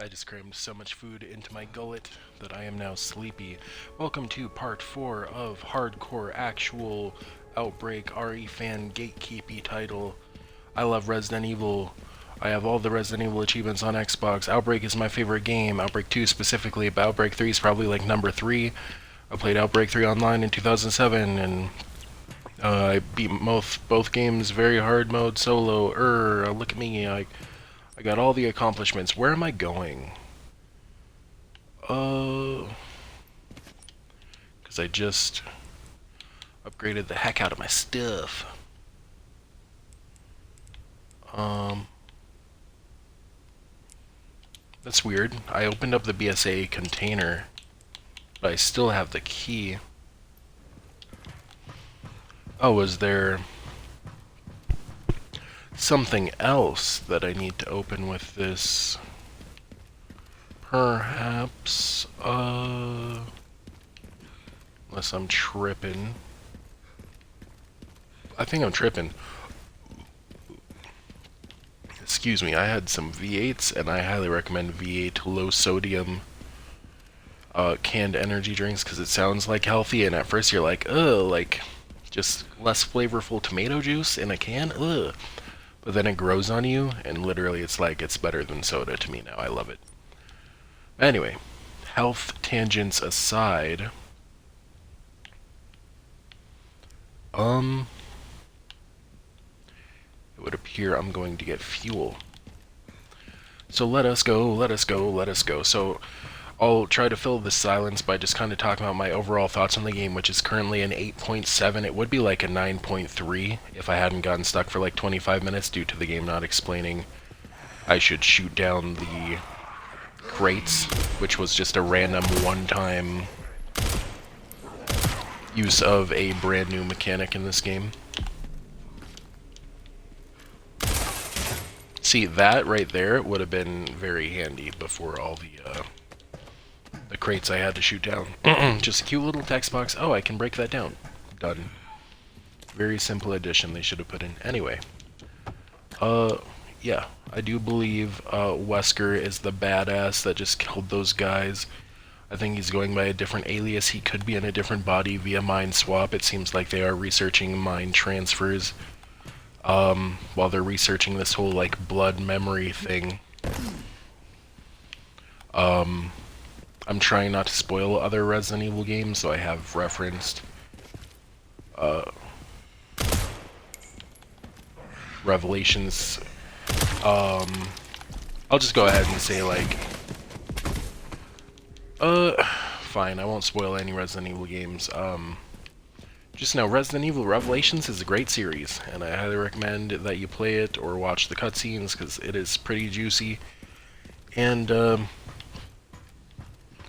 I just crammed so much food into my gullet that I am now sleepy. Welcome to part 4 of Hardcore Actual Outbreak RE fan gatekeepy title. I love Resident Evil. I have all the Resident Evil achievements on Xbox. Outbreak is my favorite game. Outbreak 2 specifically, but Outbreak 3 is probably like number 3. I played Outbreak 3 online in 2007 and I beat both games very hard mode solo. Look at me. I got all the accomplishments. Where am I going? Because I just upgraded the heck out of my stuff. That's weird. I opened up the BSA container, but I still have the key. Oh, is there something else that I need to open with this? Perhaps, unless I'm tripping. I think I'm tripping. Excuse me, I had some V8s, and I highly recommend V8 low sodium canned energy drinks because it sounds like healthy, and at first you're like, ugh, like just less flavorful tomato juice in a can, ugh. But then it grows on you, and literally it's like it's better than soda to me now. I love it. Anyway, health tangents aside, it would appear I'm going to get fuel. So let us go, let us go, let us go. So I'll try to fill the silence by just kind of talking about my overall thoughts on the game, which is currently an 8.7. It would be like a 9.3 if I hadn't gotten stuck for like 25 minutes due to the game not explaining I should shoot down the crates, which was just a random one-time use of a brand new mechanic in this game. See, that right there would have been very handy before all the crates I had to shoot down. Just a cute little text box. Oh, I can break that down. Done. Very simple addition they should have put in. Anyway. Yeah. I do believe Wesker is the badass that just killed those guys. I think he's going by a different alias. He could be in a different body via mind swap. It seems like they are researching mind transfers while they're researching this whole like blood memory thing. I'm trying not to spoil other Resident Evil games, so I have referenced Revelations. I'll just go ahead and say like fine, I won't spoil any Resident Evil games. Just know Resident Evil Revelations is a great series, and I highly recommend that you play it or watch the cutscenes because it is pretty juicy. And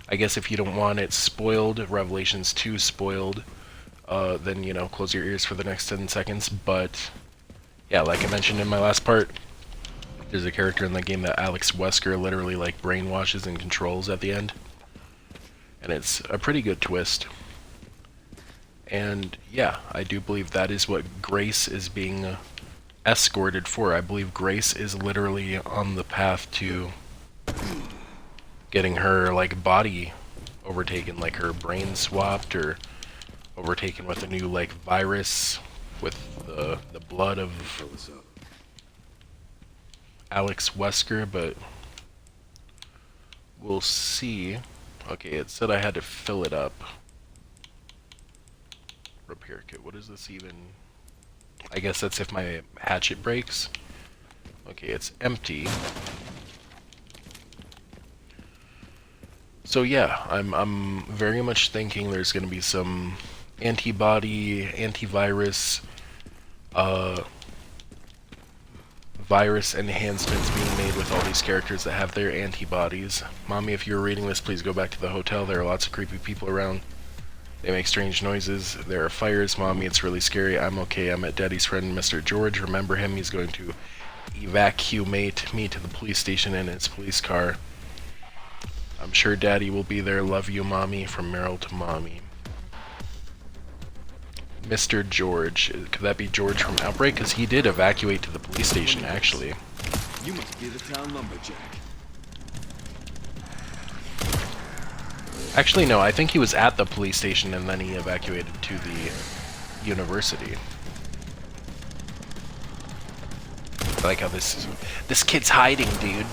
I guess if you don't want it spoiled, Revelations 2 spoiled, then, you know, close your ears for the next 10 seconds. But yeah, like I mentioned in my last part, there's a character in the game that Alex Wesker literally like brainwashes and controls at the end. And it's a pretty good twist. And yeah, I do believe that is what Grace is being escorted for. I believe Grace is literally on the path to getting her like body overtaken, like her brain swapped or overtaken with a new like virus with the blood of Alex Wesker, but we'll see. Okay, it said I had to fill it up. Repair kit, what is this even? I guess that's if my hatchet breaks. Okay, it's empty. So yeah, I'm very much thinking there's gonna be some antibody, antivirus, virus enhancements being made with all these characters that have their antibodies. Mommy, if you're reading this, please go back to the hotel. There are lots of creepy people around. They make strange noises. There are fires. Mommy, it's really scary. I'm okay. I met Daddy's friend, Mr. George. Remember him? He's going to evacuate me to the police station in his police car. I'm sure Daddy will be there. Love you, Mommy. From Meryl to Mommy. Mr. George. Could that be George from Outbreak? Because he did evacuate to the police station, actually. You must be the town lumberjack. Actually, no, I think he was at the police station and then he evacuated to the university. I like how this kid's hiding, dude.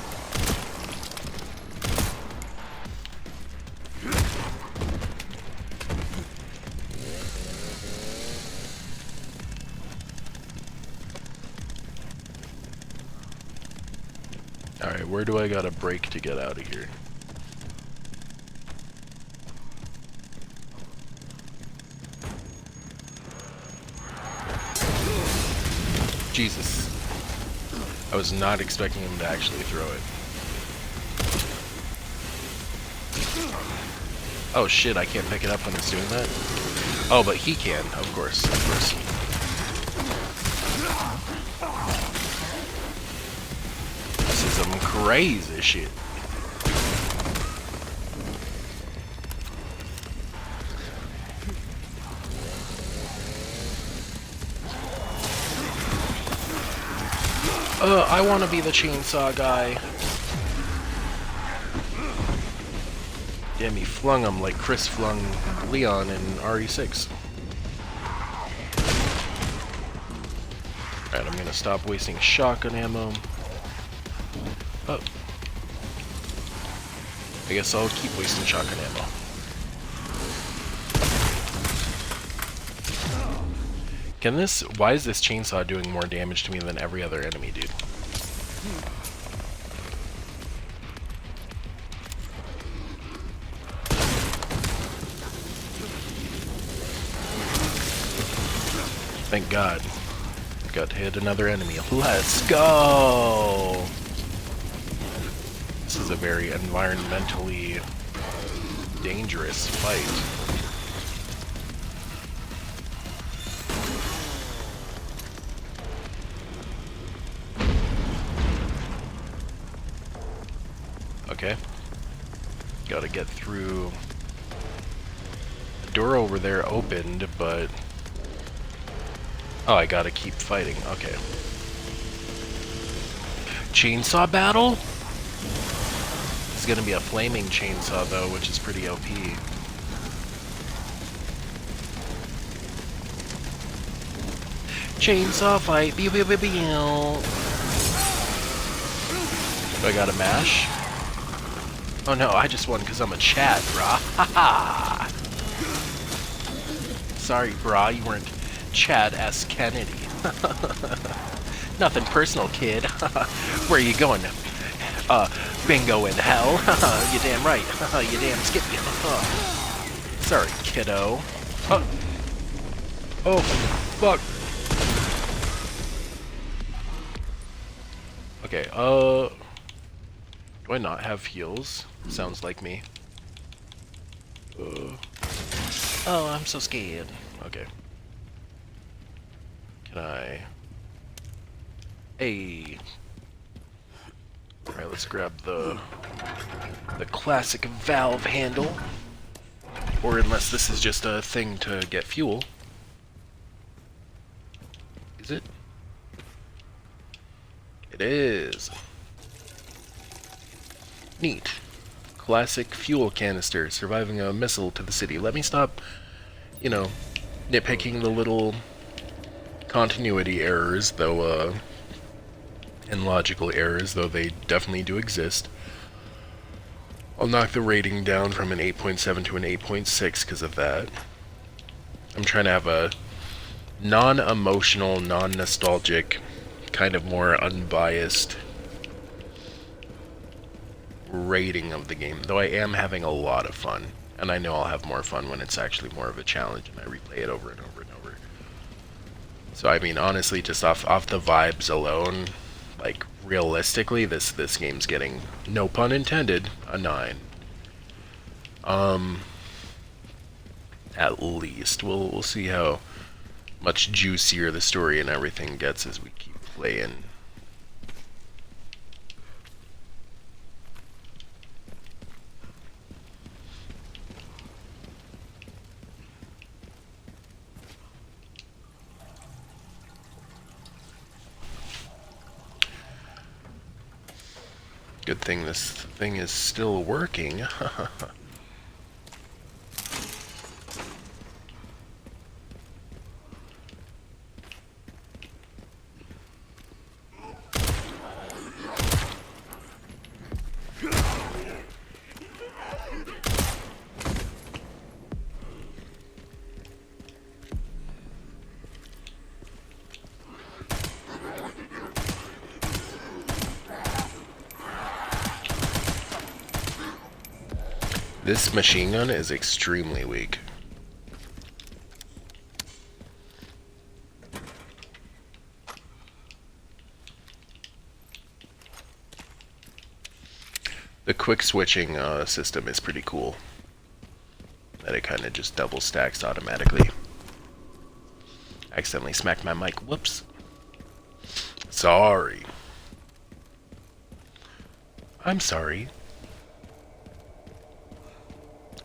Alright, where do I gotta break to get out of here? Jesus. I was not expecting him to actually throw it. Oh shit, I can't pick it up when it's doing that? Oh, but he can, of course, of course. This is some crazy shit. I want to be the chainsaw guy. Damn, he flung him like Chris flung Leon in RE6. Alright, I'm gonna stop wasting shotgun ammo. Oh. I guess I'll keep wasting shotgun ammo. Can this... Why is this chainsaw doing more damage to me than every other enemy, dude? Thank God. Got to hit another enemy. Let's go! This is a very environmentally dangerous fight. Okay. Gotta get through. The door over there opened, but... Oh, I gotta keep fighting. Okay. Chainsaw battle? It's gonna be a flaming chainsaw, though, which is pretty OP. Chainsaw fight. Pew, pew, pew, pew. Do I gotta mash? Oh no, I just won because I'm a Chad, brah. Haha. Sorry, brah, you weren't Chad S. Kennedy. Nothing personal, kid. Where are you going? Bingo in hell. You damn right. You damn skippy. Sorry, kiddo. Oh, fuck. Okay, do I not have heals? Sounds like me. Oh, I'm so scared. Okay. Can I... Hey. Alright, let's grab the classic valve handle. Or unless this is just a thing to get fuel. Is it? It is. Neat. Classic fuel canister, surviving a missile to the city. Let me stop, you know, nitpicking the little continuity errors, though, and logical errors, though they definitely do exist. I'll knock the rating down from an 8.7 to an 8.6 because of that. I'm trying to have a non-emotional, non-nostalgic, kind of more unbiased rating of the game, though I am having a lot of fun, and I know I'll have more fun when it's actually more of a challenge and I replay it over and over and over. So I mean, honestly, just off the vibes alone, like realistically, this game's getting, no pun intended, a 9. At least we'll see how much juicier the story and everything gets as we keep playing. Good thing this thing is still working. This machine gun is extremely weak. The quick switching system is pretty cool. That it kind of just double stacks automatically. Accidentally smacked my mic. Whoops. Sorry. I'm sorry.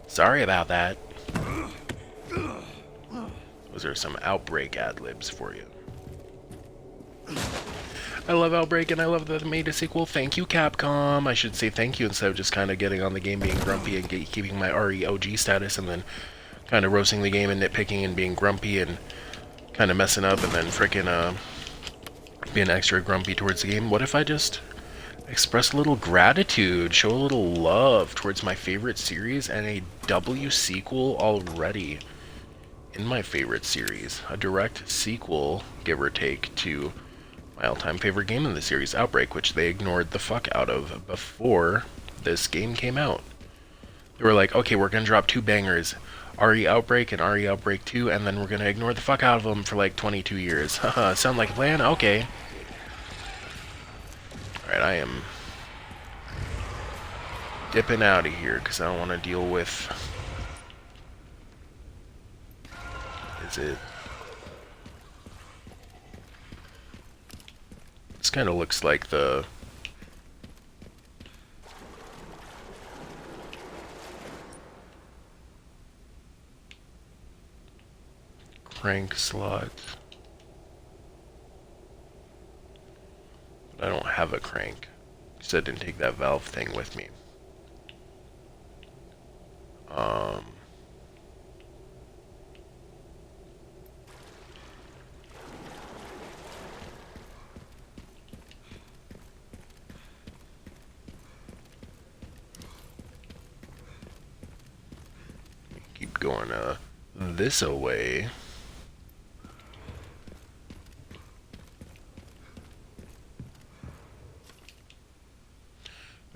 Sorry about that. Those are some Outbreak ad-libs for you. I love Outbreak and I love that they made a sequel. Thank you, Capcom. I should say thank you instead of just kind of getting on the game being grumpy and keeping my RE OG status and then kind of roasting the game and nitpicking and being grumpy and kind of messing up and then frickin' being extra grumpy towards the game. What if I just express a little gratitude, show a little love towards my favorite series and a W sequel already in my favorite series? A direct sequel, give or take, to my all-time favorite game in the series, Outbreak, which they ignored the fuck out of before this game came out. They were like, okay, we're gonna drop 2 bangers, RE Outbreak and RE Outbreak 2, and then we're gonna ignore the fuck out of them for like 22 years. Haha, sound like a plan? Okay. Alright, I am dipping out of here because I don't want to deal with... Is it... This kind of looks like the... crank slot. But I don't have a crank, because I didn't take that valve thing with me. Keep going this away.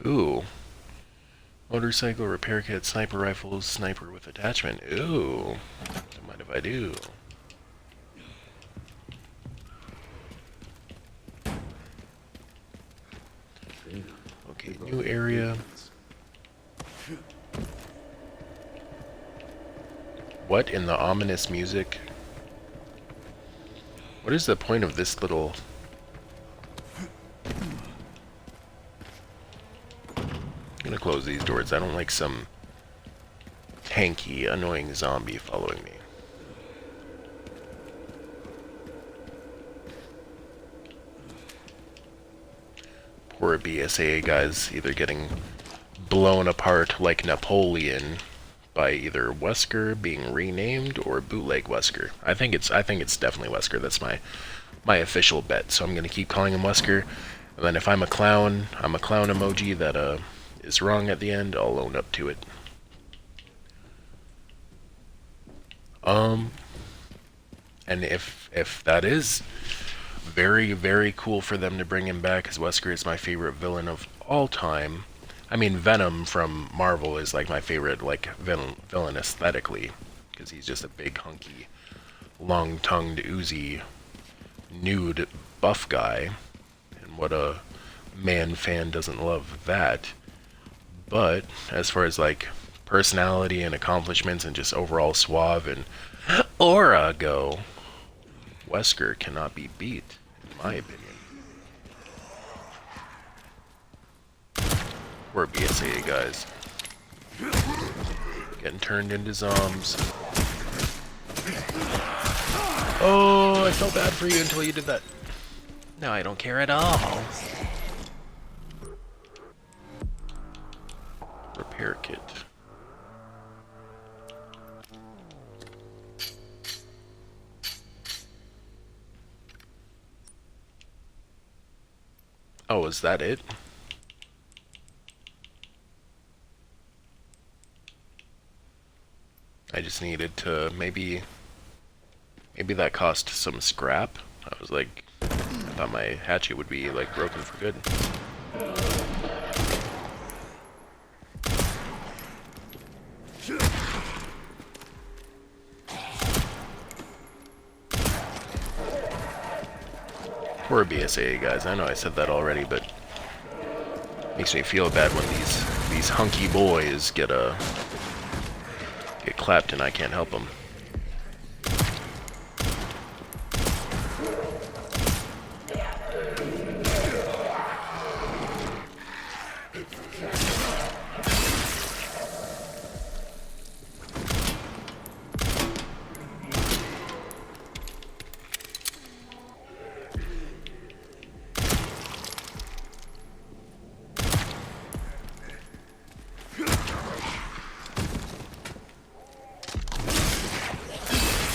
Ooh. Motorcycle repair kit, sniper rifles, sniper with attachment. Ooh. Don't mind if I do. Okay, new area. What in the ominous music? What is the point of this little... I'm gonna close these doors. I don't like some tanky, annoying zombie following me. Poor BSAA guys either getting blown apart like Napoleon by either Wesker being renamed or bootleg Wesker. I think it's definitely Wesker. That's my official bet. So I'm gonna keep calling him Wesker. And then if I'm a clown emoji that is wrong at the end, I'll own up to it. And if that is very, very cool for them to bring him back, because Wesker is my favorite villain of all time. I mean, Venom from Marvel is like my favorite like villain aesthetically, because he's just a big, hunky, long-tongued, oozy, nude, buff guy. And what a man fan doesn't love that? But as far as like personality and accomplishments and just overall suave and aura go, Wesker cannot be beat, in my opinion. We're BSAA guys. Getting turned into zombies. Oh, I felt bad for you until you did that. Now I don't care at all. Repair kit. Oh, is that it? I just needed to maybe that cost some scrap. I was like, I thought my hatchet would be like broken for good. Poor BSA guys. I know I said that already, but makes me feel bad when these hunky boys get clapped and I can't help them.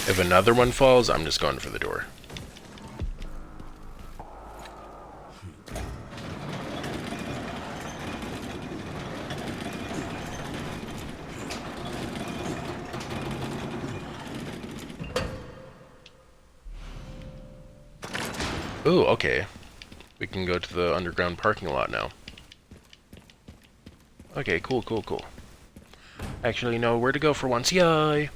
If another one falls, I'm just going for the door. Ooh, okay. We can go to the underground parking lot now. Okay, cool, cool, cool. Actually know where to go for once. Yay!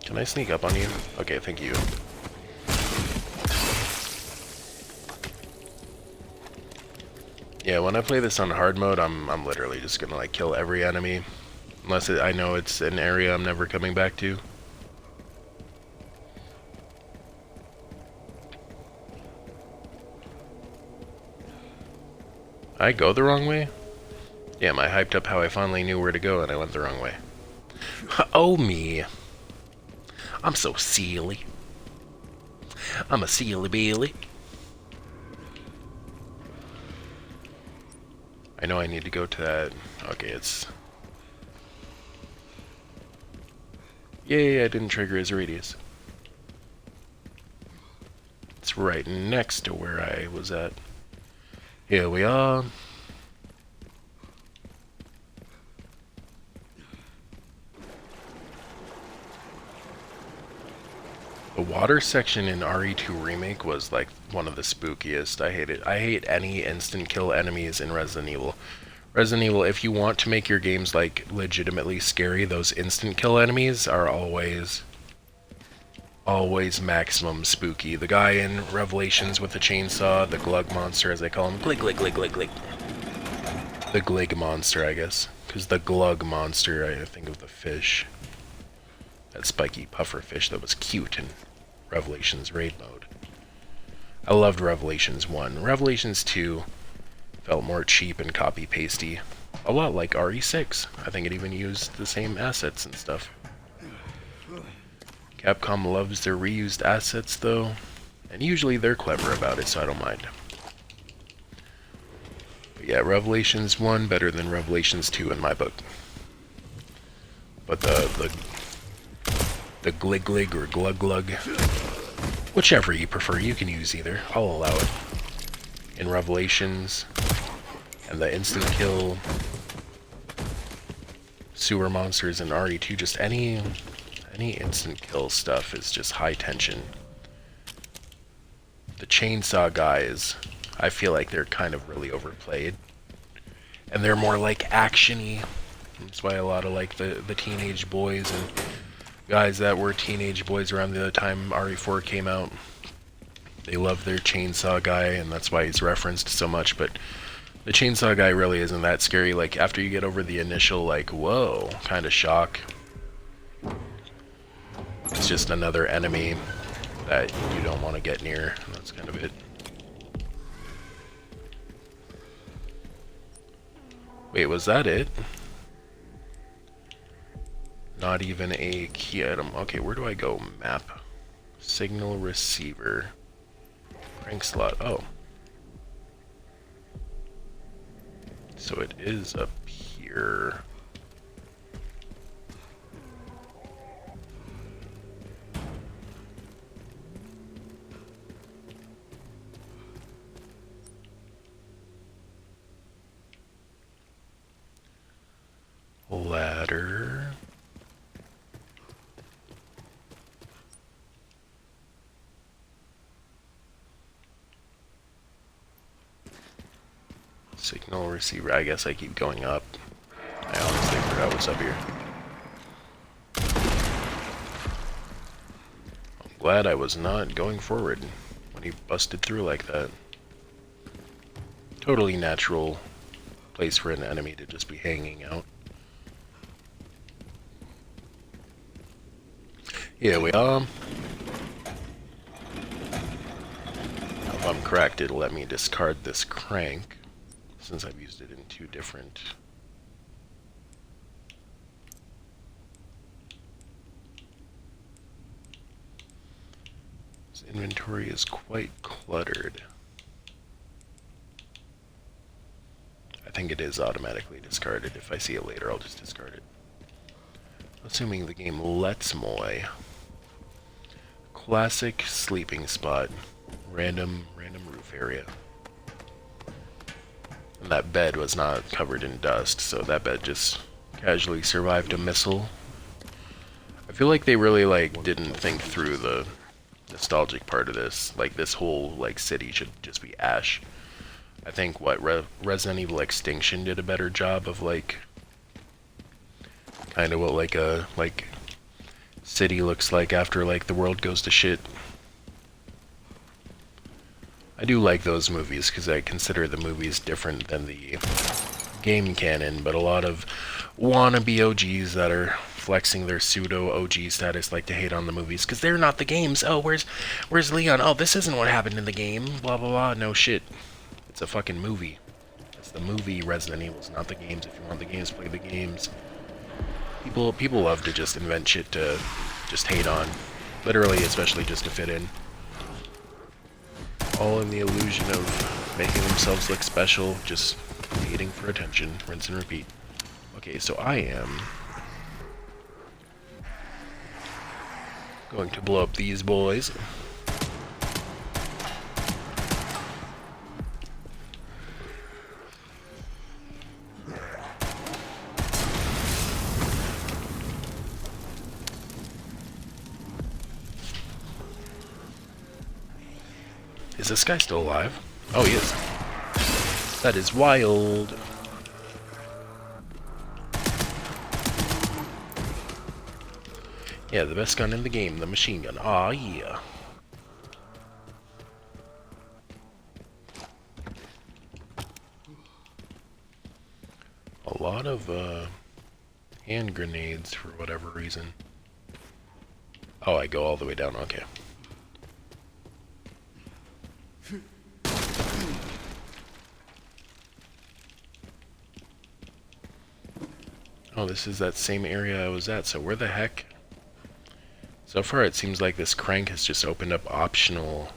Can I sneak up on you? Okay, thank you. Yeah, when I play this on hard mode, I'm literally just gonna like kill every enemy, unless I know it's an area I'm never coming back to. I go the wrong way? Damn, I hyped up how I finally knew where to go and I went the wrong way. Oh me. I'm so silly. I'm a silly Billy. I know I need to go to that. Okay, it's... Yay, I didn't trigger his radius. It's right next to where I was at. Here we are. The water section in RE2 Remake was like one of the spookiest. I hate it. I hate any instant kill enemies in Resident Evil. Resident Evil, if you want to make your games like legitimately scary, those instant kill enemies are always maximum spooky. The guy in Revelations with the chainsaw, the glug monster as they call him. Glig, glig, glig, glig, glig. The glig monster, I guess. Because the glug monster, I think of the fish. That spiky puffer fish that was cute in Revelations raid mode. I loved Revelations 1. Revelations 2 felt more cheap and copy-pasty. A lot like RE6. I think it even used the same assets and stuff. Capcom loves their reused assets though, and usually they're clever about it, so I don't mind. But yeah, Revelations 1 better than Revelations 2 in my book. But the glig glig or glug glug, whichever you prefer, you can use either. I'll allow it. In Revelations, and the instant kill sewer monsters in RE2, just any instant kill stuff is just high tension. The chainsaw guys, I feel like they're kind of really overplayed, and they're more like action-y. That's why a lot of like the teenage boys and guys that were teenage boys around the time RE4 came out, they love their chainsaw guy, and that's why he's referenced so much. But the chainsaw guy really isn't that scary. Like after you get over the initial like whoa kind of shock, it's just another enemy that you don't want to get near. That's kind of it. Wait, was that it? Not even a key item. Okay, where do I go? Map. Signal receiver. Crank slot. Oh. So it is up here. Ladder. Signal receiver. I guess I keep going up. I honestly forgot what's up here. I'm glad I was not going forward when he busted through like that. Totally natural place for an enemy to just be hanging out. Yeah, we if I'm correct, it'll let me discard this crank since I've used it in two different. This inventory is quite cluttered. I think it is automatically discarded. If I see it later, I'll just discard it. Assuming the game lets me. Classic sleeping spot. Random roof area. And that bed was not covered in dust, so that bed just casually survived a missile. I feel like they really didn't think through the nostalgic part of this. Like this whole city should just be ash. I think Resident Evil Extinction did a better job of kind of what a city looks like after the world goes to shit. I do like those movies because I consider the movies different than the game canon, but a lot of wannabe OGs that are flexing their pseudo OG status like to hate on the movies because they're not the games. Oh, where's Leon? Oh, this isn't what happened in the game. Blah blah blah. No shit. It's a fucking movie. It's the movie Resident Evil. It's not the games. If you want the games, play the games. People love to just invent shit to just hate on. Literally, especially just to fit in. All in the illusion of making themselves look special, just hating for attention, rinse and repeat. Okay, so I am going to blow up these boys. Is this guy still alive? Oh, he is. That is wild. Yeah, the best gun in the game, the machine gun. Aw, yeah. A lot of hand grenades for whatever reason. Oh, I go all the way down. Okay. Oh, this is that same area I was at, so where the heck? So far it seems like this crank has just opened up optional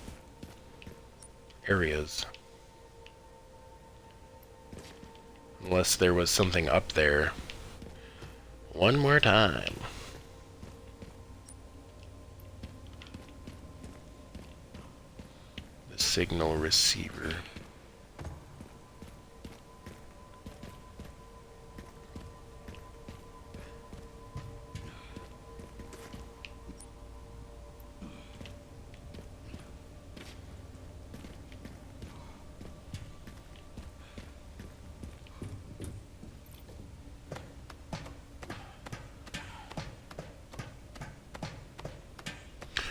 areas. Unless there was something up there. One more time. The signal receiver.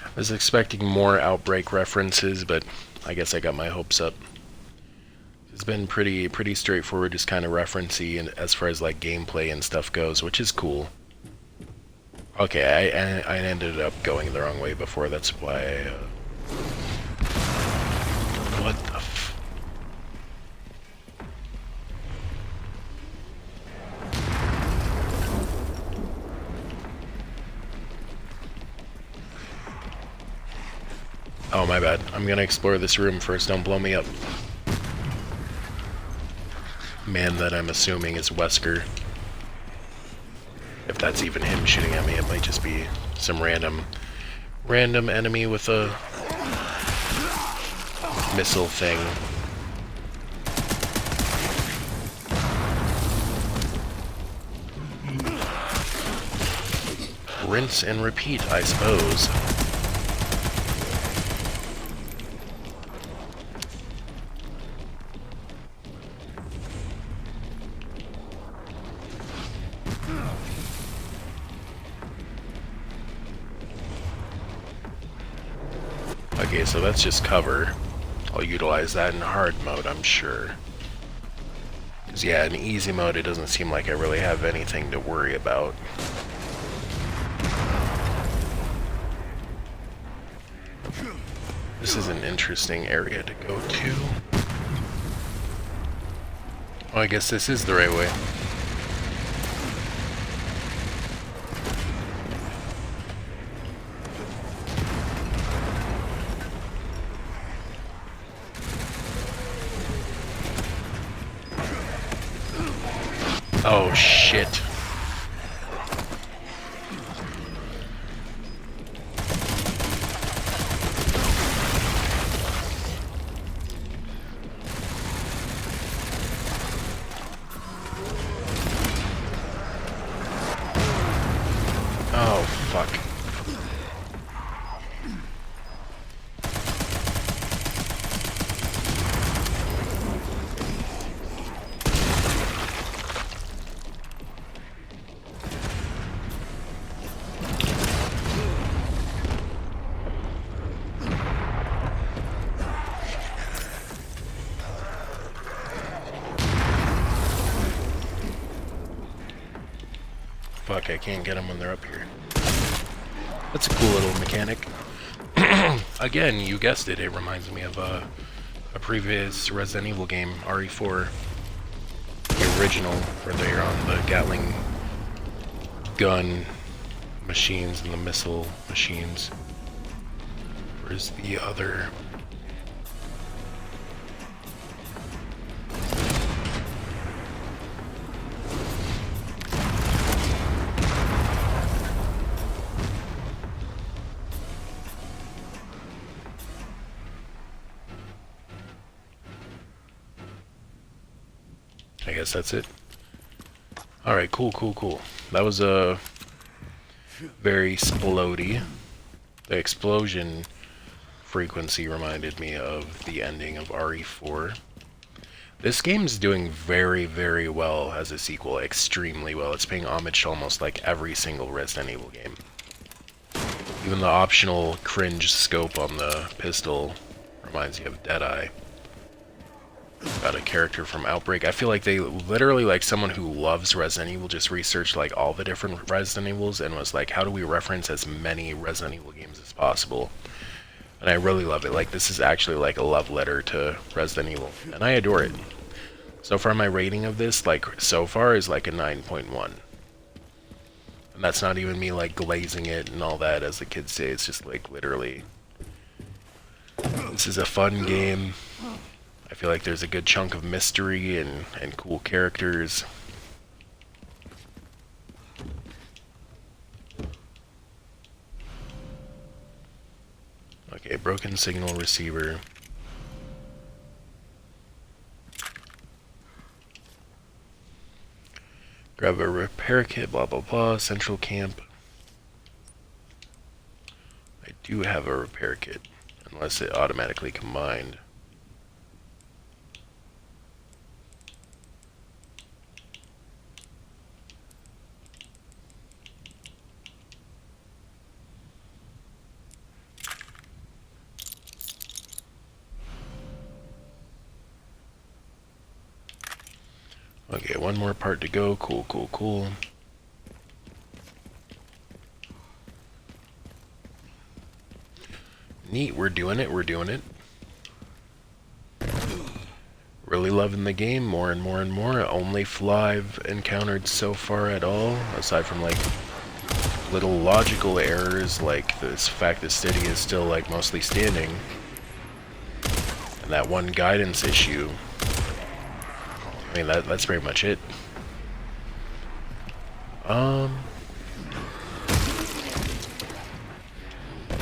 I was expecting more Outbreak references, but I guess I got my hopes up. It's been pretty straightforward, just kind of referencey, and as far as gameplay and stuff goes, which is cool. Okay, I ended up going the wrong way before. That's why. What the f? Oh, my bad. I'm gonna explore this room first, don't blow me up. Man that I'm assuming is Wesker. If that's even him shooting at me, it might just be some random enemy with a missile thing. Rinse and repeat, I suppose. Okay, so that's just cover. I'll utilize that in hard mode, I'm sure. Because yeah, in easy mode it doesn't seem like I really have anything to worry about. This is an interesting area to go to. Oh, I guess this is the right way. Oh, shit. Oh, fuck. Fuck, I can't get them when they're up here. That's a cool little mechanic. Again, you guessed it, it reminds me of a previous Resident Evil game, RE4. The original, where they're on the Gatling gun machines and the missile machines. Where's the other? I guess that's it. Alright, cool. That was a very splody. The explosion frequency reminded me of the ending of RE4. This game's doing very, very well as a sequel, extremely well. It's paying homage to almost like every single Resident Evil game. Even the optional cringe scope on the pistol reminds you of Deadeye. Got a character from Outbreak. I feel like they literally, like someone who loves Resident Evil, just researched like all the different Resident Evils and was like, how do we reference as many Resident Evil games as possible? And I really love it. Like, this is actually like a love letter to Resident Evil, and I adore it. So far, my rating of this, like, so far is like a 9.1. And that's not even me like glazing it and all that, as the kids say. It's just like literally, this is a fun game. I feel like there's a good chunk of mystery and cool characters. Okay, broken signal receiver. Grab a repair kit, blah blah blah, central camp. I do have a repair kit, unless it automatically combined. Okay, one more part to go. Cool. Neat, we're doing it. Really loving the game, more and more. Only flaw I've encountered so far at all, aside from like little logical errors, like this fact that Steady is still like mostly standing, and that one guidance issue. I mean, that's pretty much it. Let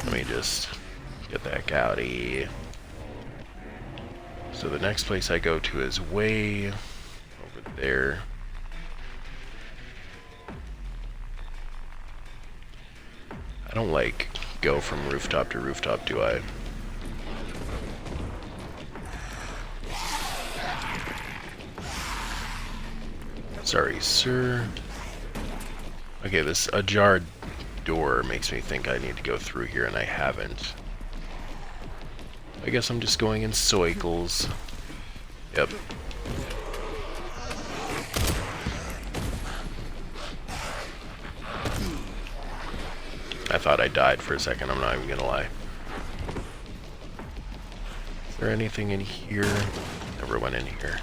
me just get that Gaudi. So the next place I go to is way over there. I don't like go from rooftop to rooftop, do I? Sorry, sir. Okay, this ajar door makes me think I need to go through here, and I haven't. I guess I'm just going in circles. Yep. I thought I died for a second, I'm not even gonna lie. Is there anything in here? Never went in here.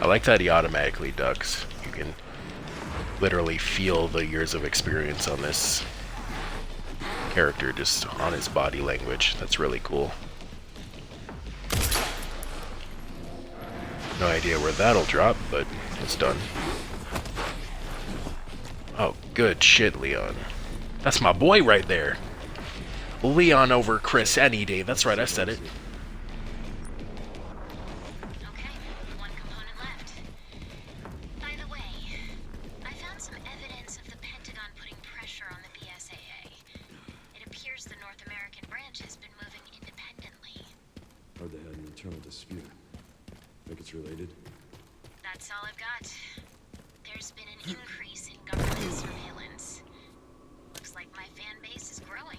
I like that he automatically ducks. You can literally feel the years of experience on this character just on his body language. That's really cool. No idea where that'll drop, but it's done. Oh, good shit, Leon. That's my boy right there. Leon over Chris any day. That's right, I said it. Okay, one component left. By the way, I found some evidence of the Pentagon putting pressure on the BSAA. It appears the North American branch has been moving independently. Or they had an internal dispute. Think it's related? That's all I've got. There's been an increase in government surveillance. Looks like my fan base is growing.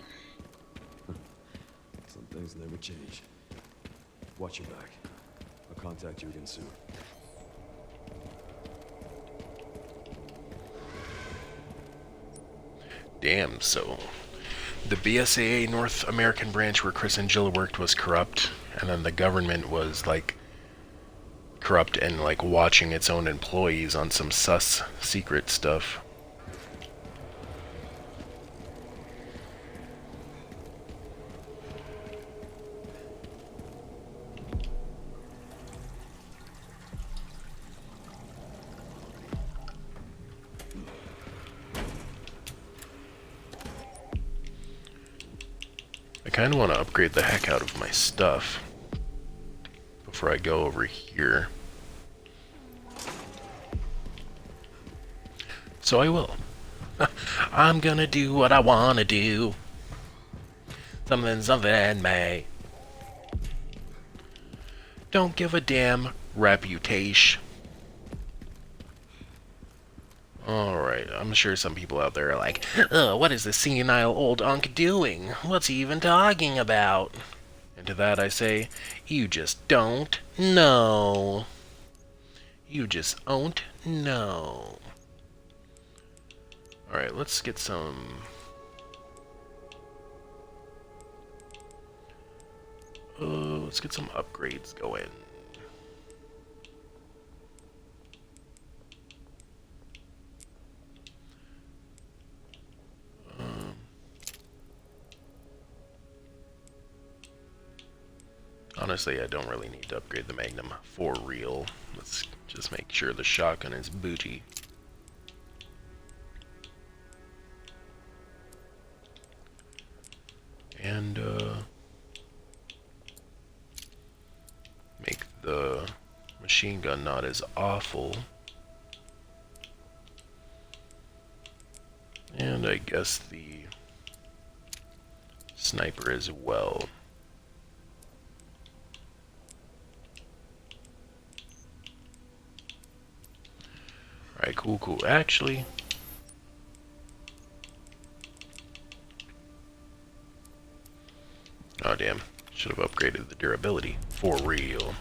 Some things never change. Watch your back. I'll contact you again soon. Damn, so the BSAA North American branch where Chris and Jill worked was corrupt, and then the government was like corrupt and like watching its own employees on some sus secret stuff. I kind of want to upgrade the heck out of my stuff before I go over here. So I will. I'm gonna do what I wanna do. Something, may. Don't give a damn reputation. Alright, I'm sure some people out there are like, what is this senile old unk doing? What's he even talking about? And to that I say, you just don't know. You just don't know. Alright, let's get some... let's get some upgrades going. Honestly, I don't really need to upgrade the Magnum for real. Let's just make sure the shotgun is booty. And, make the machine gun not as awful. And I guess the sniper as well. Alright, cool. Actually, oh damn, should have upgraded the durability for real.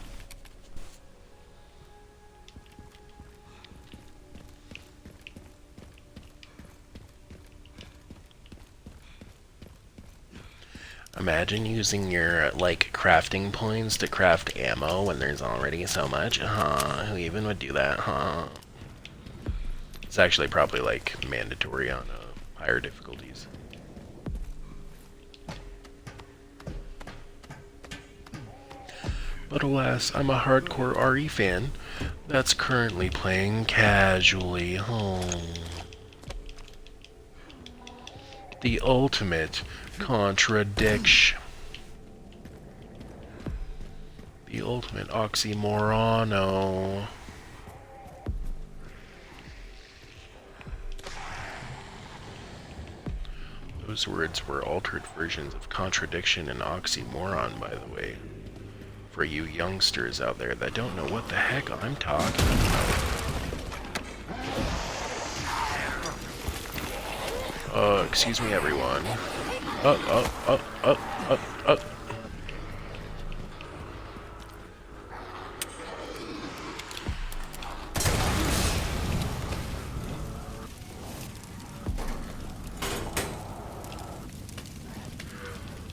Imagine using your, like, crafting points to craft ammo when there's already so much. Who even would do that, It's actually probably, like, mandatory on higher difficulties. But alas, I'm a hardcore RE fan that's currently playing casually. The ultimate contradiction. The ultimate oxymorano. Those words were altered versions of contradiction and oxymoron, by the way. For you youngsters out there that don't know what the heck I'm talking about. Excuse me, everyone. Uh.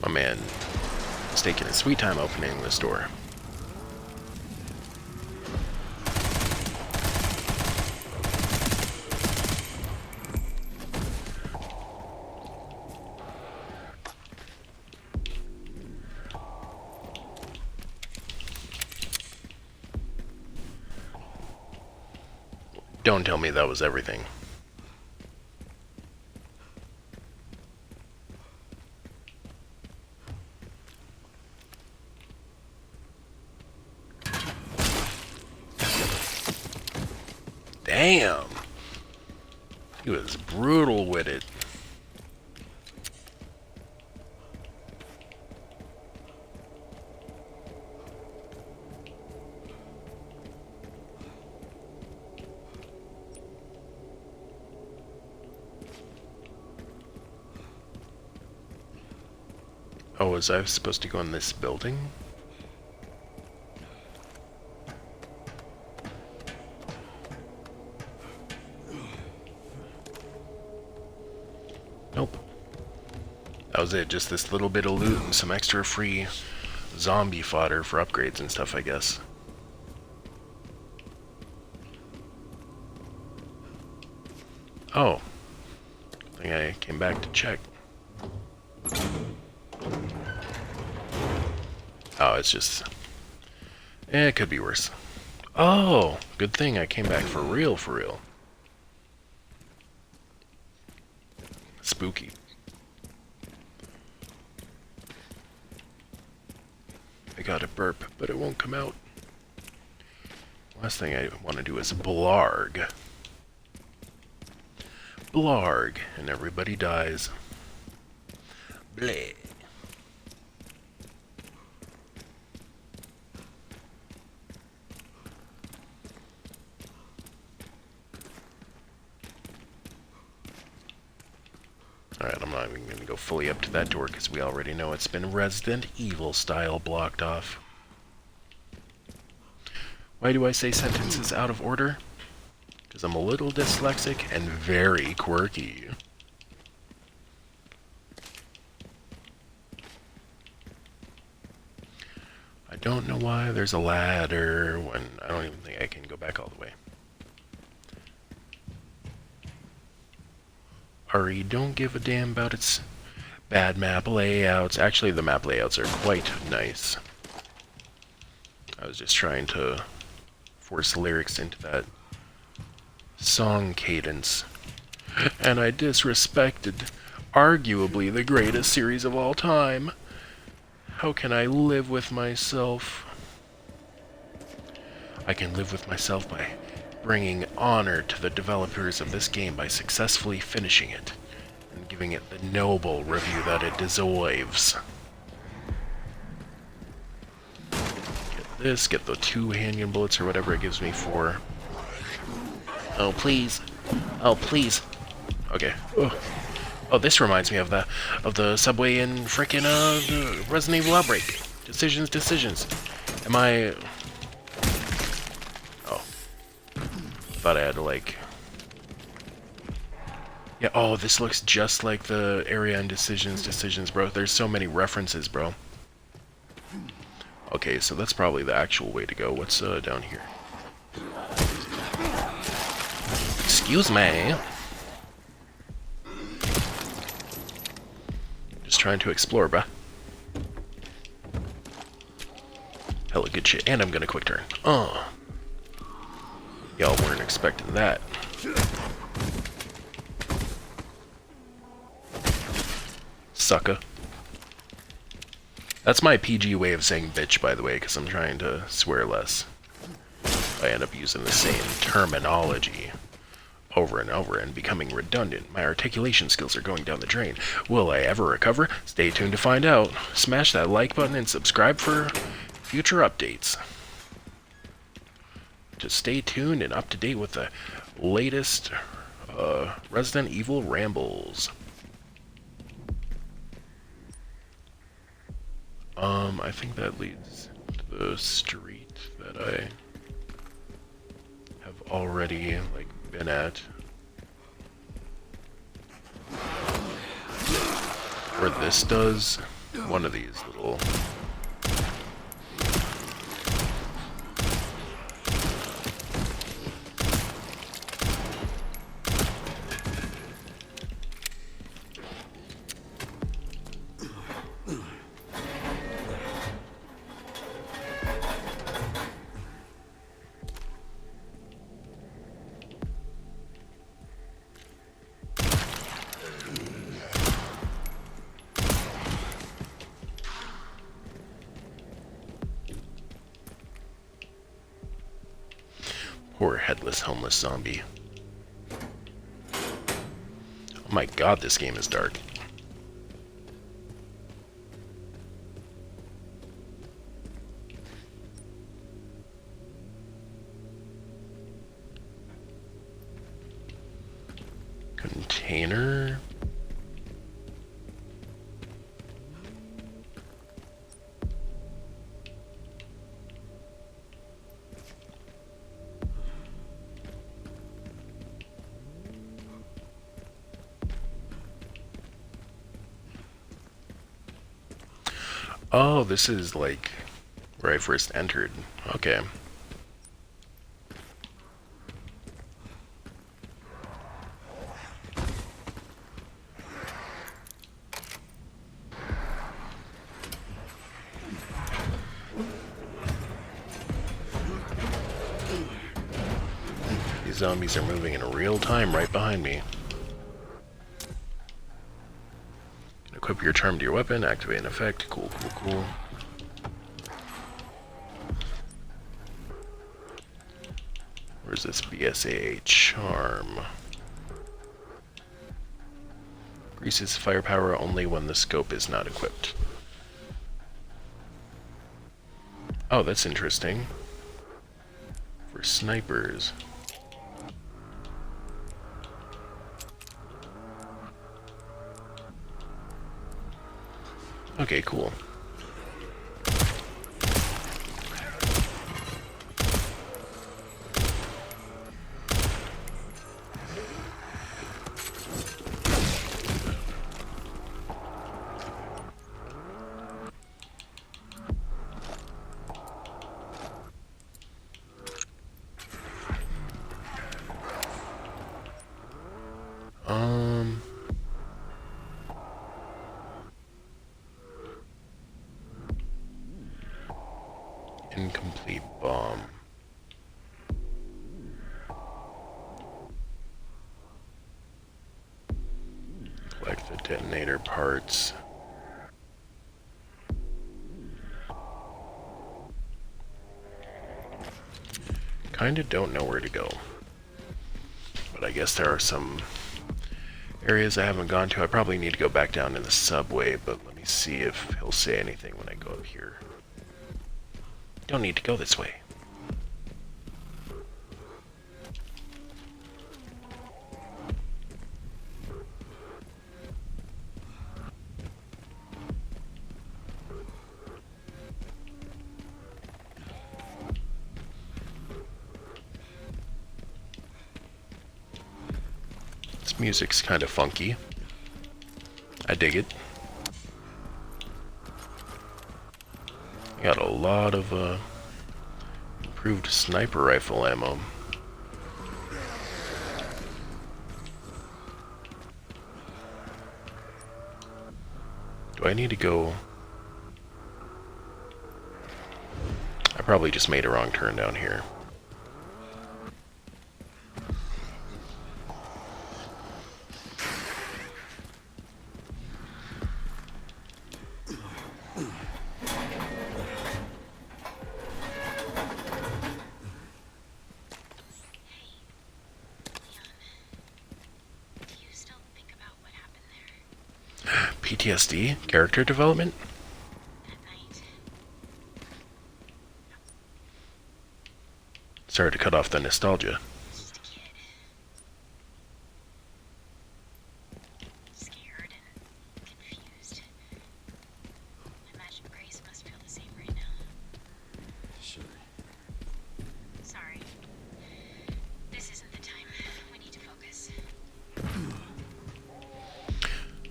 My man is taking his sweet time opening this door. Don't tell me that was everything. Damn! He was brutal with it. Oh, was I supposed to go in this building? Nope. That was it, just this little bit of loot and some extra free zombie fodder for upgrades and stuff, I guess. Oh. I think I came back to check. Oh, it's just... it could be worse. Oh! Good thing I came back for real, for real. Spooky. I got a burp, but it won't come out. Last thing I want to do is blarg. Blarg, and everybody dies. Bleh. Alright, I'm not even going to go fully up to that door because we already know it's been Resident Evil style blocked off. Why do I say sentences out of order? Because I'm a little dyslexic and very quirky. I don't know why there's a ladder when I don't even think I can go back all the way. RE don't give a damn about its bad map layouts. Actually, the map layouts are quite nice. I was just trying to force lyrics into that song cadence. And I disrespected arguably the greatest series of all time. How can I live with myself? I can live with myself by bringing honor to the developers of this game by successfully finishing it and giving it the noble review that it deserves. Get this, get the 2 handgun bullets or whatever it gives me for. Oh please, oh please. Okay. Oh, this reminds me of the subway in frickin' Resident Evil Outbreak. Decisions. Am I? Oh, thought I had to like. Yeah. Oh, this looks just like the area in Decisions, bro. There's so many references, bro. Okay, so that's probably the actual way to go. What's down here? Excuse me. Just trying to explore, bruh. Hella good shit. And I'm gonna quick turn. Y'all weren't expecting that. Sucker. That's my PG way of saying bitch, by the way, because I'm trying to swear less. I end up using the same terminology over and over and becoming redundant. My articulation skills are going down the drain. Will I ever recover? Stay tuned to find out. Smash that like button and subscribe for future updates. To stay tuned and up to date with the latest Resident Evil rambles. I think that leads to the street that I have already, like, been at. Or this does. One of these little... Poor headless homeless zombie. Oh my god, this game is dark. Container? Oh, this is like where I first entered. Okay. These zombies are moving in real time right behind me. Equip your charm to your weapon, activate an effect. Cool, cool, cool. Where's this BSAA charm? Increases firepower only when the scope is not equipped. Oh, that's interesting. For snipers. Okay, cool. Incomplete bomb. Collect the detonator parts. Kinda don't know where to go. But I guess there are some areas I haven't gone to. I probably need to go back down in the subway, but let me see if he'll say anything when I go up here. Don't need to go this way. This music's kind of funky. I dig it. Got a lot of improved sniper rifle ammo. Do I need to go? I probably just made a wrong turn down here. PTSD? Character development? Sorry to cut off the nostalgia. Scared and confused. I imagine Grace must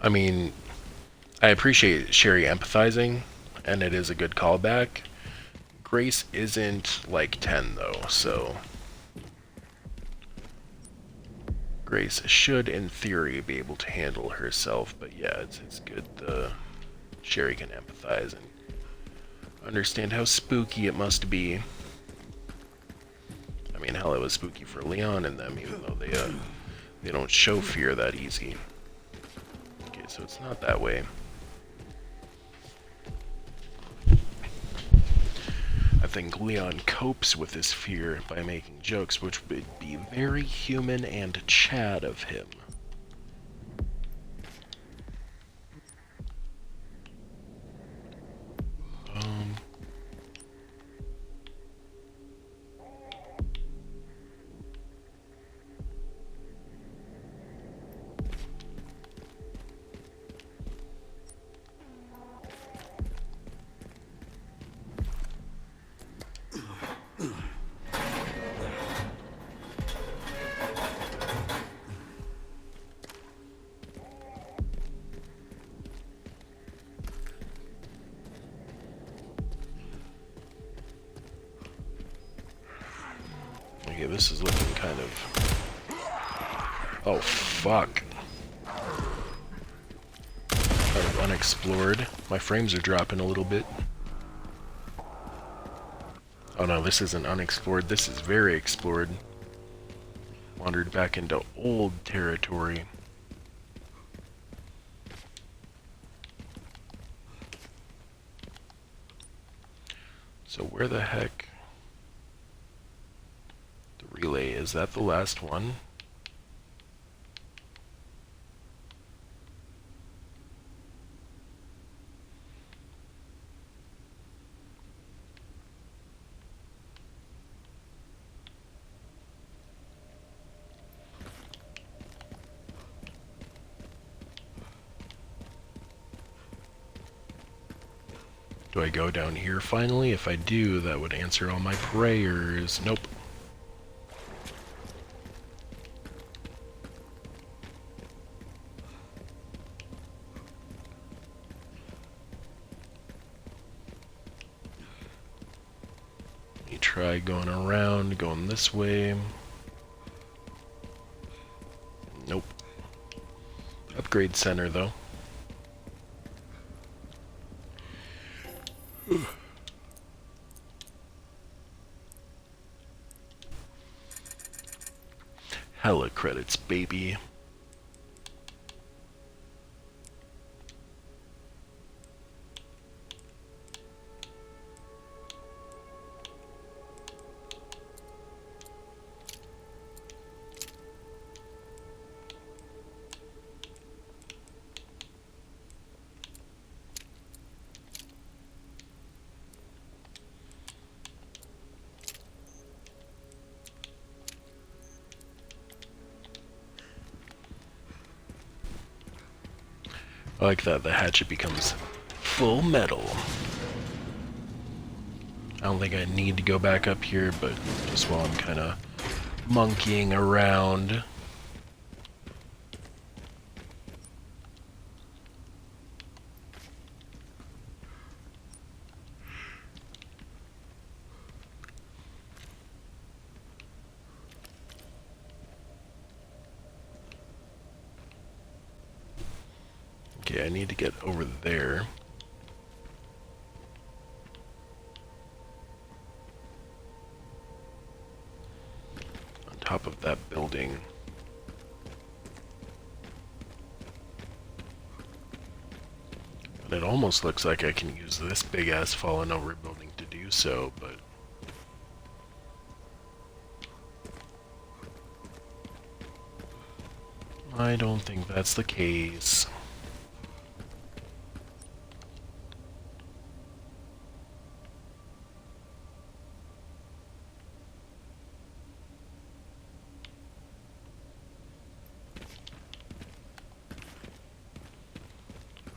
I mean, I appreciate Sherry empathizing, and it is a good callback. Grace isn't like 10 though, so Grace should, in theory, be able to handle herself, but yeah, it's good Sherry can empathize and understand how spooky it must be. I mean, hell, it was spooky for Leon and them, even though they don't show fear that easy. Okay, so it's not that way. I think Leon copes with his fear by making jokes, which would be very human and Chad of him. Okay, this is looking kind of... Oh, fuck. Kind of unexplored. My frames are dropping a little bit. Oh no, this isn't unexplored. This is very explored. Wandered back into old territory. So where the heck... The relay, is that the last one? Do I go down here finally? If I do, that would answer all my prayers. Nope. Let me try going around, going this way. Nope. Upgrade center, though. Hella credits, baby. I like that the hatchet becomes full metal. I don't think I need to go back up here, but just while I'm kind of monkeying around. Okay, I need to get over there. On top of that building. But it almost looks like I can use this big-ass fallen over building to do so, but... I don't think that's the case.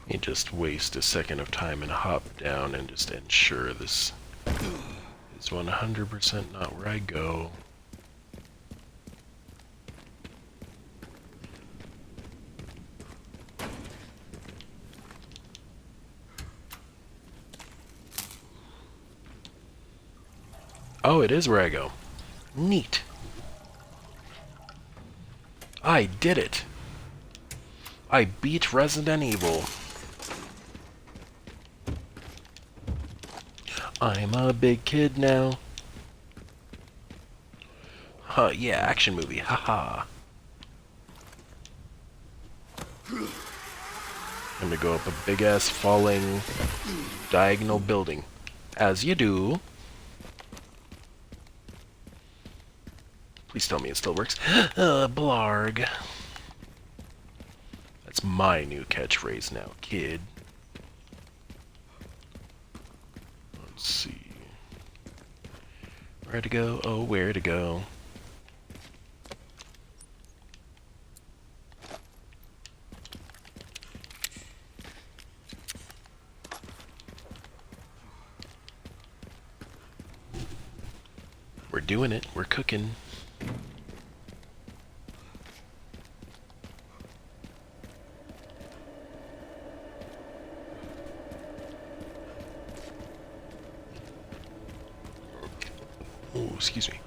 You just waste a second of time and hop down and just ensure this is 100% not where I go. Oh, it is where I go. Neat. I did it. I beat Resident Evil. I'm a big kid now. Huh, yeah, action movie. Haha. I'm gonna go up a big ass falling diagonal building. As you do. Please tell me it still works. Blarg. That's my new catchphrase now, kid. Let's see. Where to go? Oh, where to go? We're doing it. We're cooking. Oh, excuse me.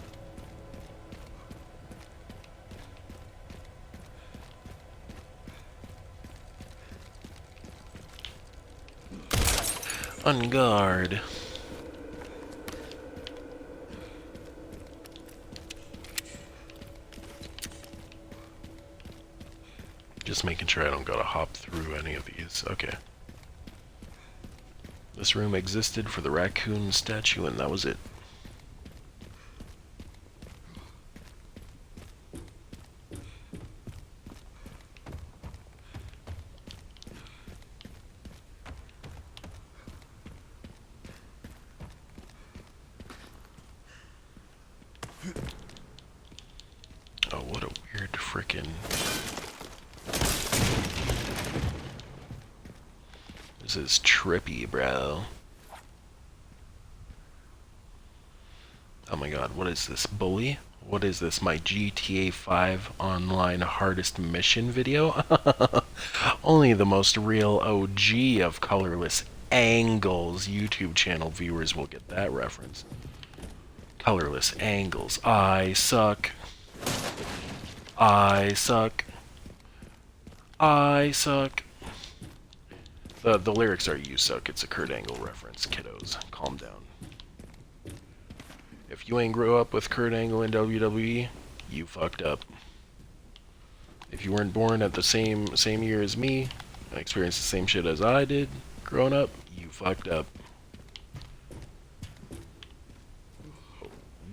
On guard. Just making sure I don't gotta hop through any of these. Okay. This room existed for the raccoon statue, and that was it. Oh, what a weird frickin'... This is trippy, bro. Oh my god, what is this? Bully? What is this? My GTA 5 online hardest mission video? Only the most real OG of colorless angles YouTube channel viewers will get that reference. Colorless angles. I suck. I suck. I suck. The lyrics are "You suck." It's a Kurt Angle reference, kiddos. Calm down. If you ain't grew up with Kurt Angle in WWE, you fucked up. If you weren't born at the same year as me, and experienced the same shit as I did growing up, you fucked up.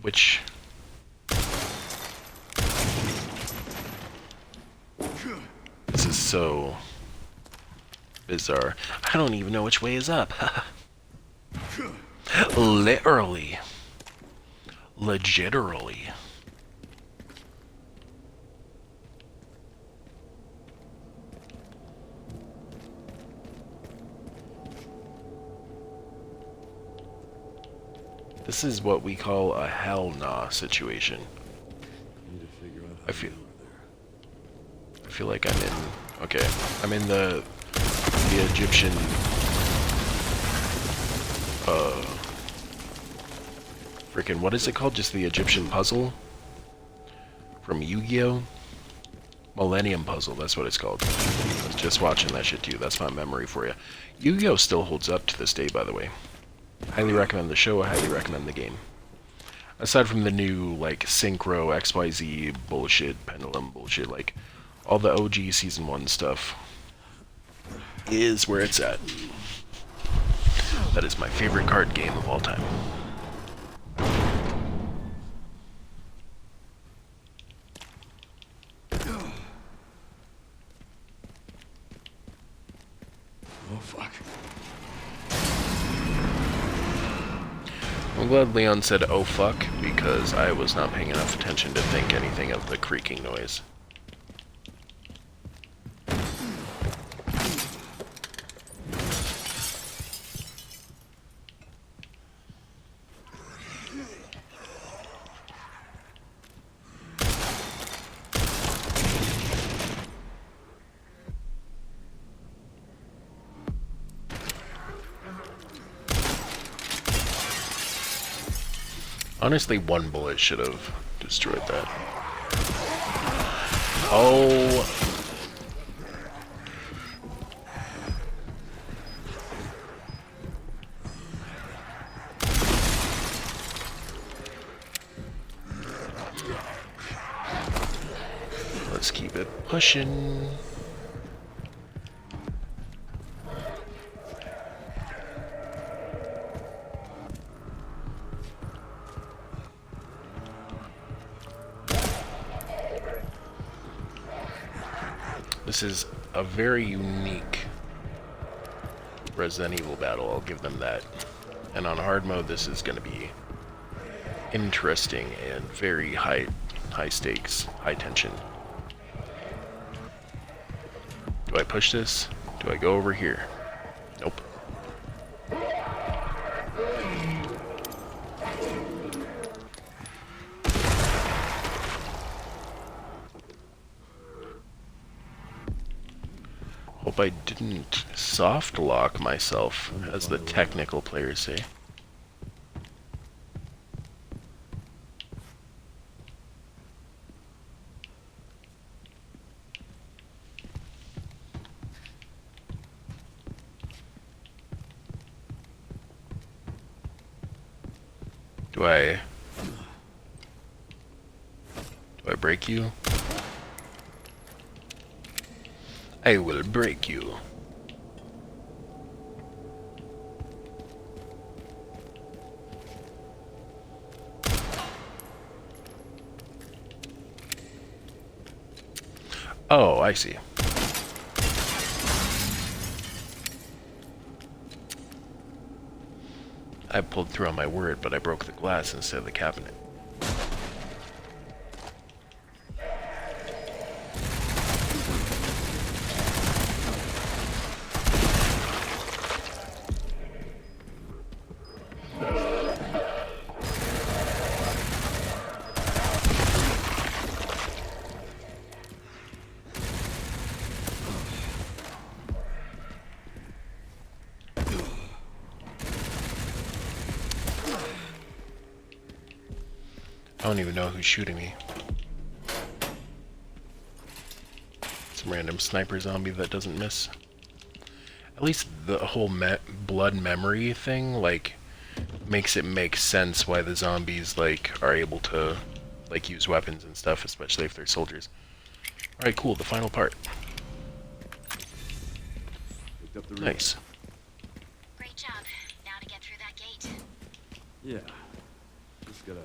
Which... This is so... bizarre. I don't even know which way is up. Literally. Legiterally. This is what we call a hell nah situation. I feel like I'm in... Okay, I'm in the Egyptian... Freaking, what is it called? Just the Egyptian puzzle? From Yu-Gi-Oh? Millennium Puzzle, that's what it's called. I was just watching that shit too, that's my memory for you. Yu-Gi-Oh still holds up to this day, by the way. Highly recommend the show, I highly recommend the game. Aside from the new, like, Synchro, XYZ bullshit, Pendulum bullshit, like, all the OG Season 1 stuff is where it's at. That is my favorite card game of all time. Oh, fuck. I'm glad Leon said "oh fuck" because I was not paying enough attention to think anything of the creaking noise. Honestly, one bullet should have destroyed that. Oh. Let's keep it pushing. This is a very unique Resident Evil battle, I'll give them that. And on hard mode, this is going to be interesting and very high stakes, high tension. Do I push this? Do I go over here? Nope. Hope I didn't soft lock myself, as the technical players say. Do I break you? I will break you. Oh, I see. I pulled through on my word, but I broke the glass instead of the cabinet. I don't even know who's shooting me. Some random sniper zombie that doesn't miss. At least the whole blood memory thing, like, makes it make sense why the zombies, like, are able to, like, use weapons and stuff, especially if they're soldiers. Alright, cool, the final part. Nice. Great job. Now to get through that gate. Yeah. Just gotta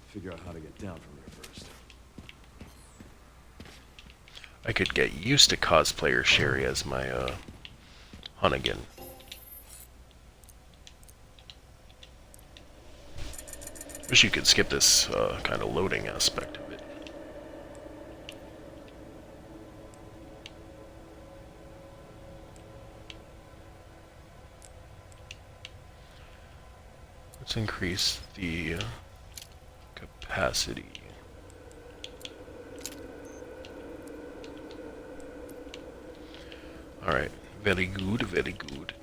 figure out how to get down from there first. I could get used to cosplayer Sherry as my, Hunnigan. Wish you could skip this, kind of loading aspect of it. Let's increase the capacity. Alright, very good, very good.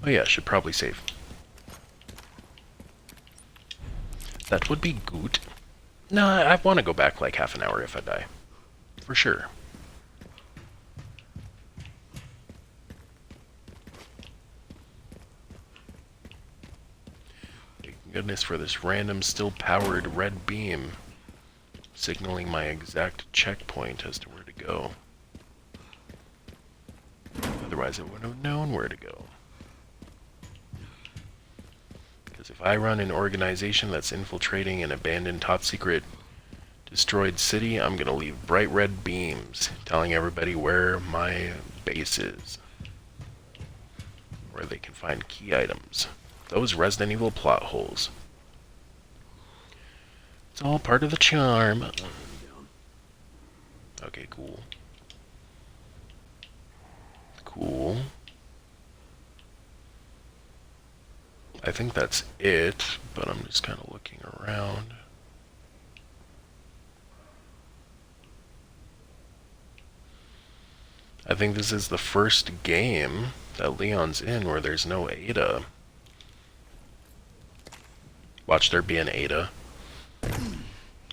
Oh yeah, should probably save. That would be good. No, I want to go back like half an hour if I die. For sure. Thank goodness for this random, still powered red beam, signaling my exact checkpoint as to where to go. Otherwise, I wouldn't have known where to go. Because if I run an organization that's infiltrating an abandoned top-secret destroyed city, I'm going to leave bright red beams telling everybody where my base is. Where they can find key items. Those Resident Evil plot holes. It's all part of the charm. Okay, cool. Cool. I think that's it, but I'm just kind of looking around. I think this is the first game that Leon's in where there's no Ada. Watch there be an Ada.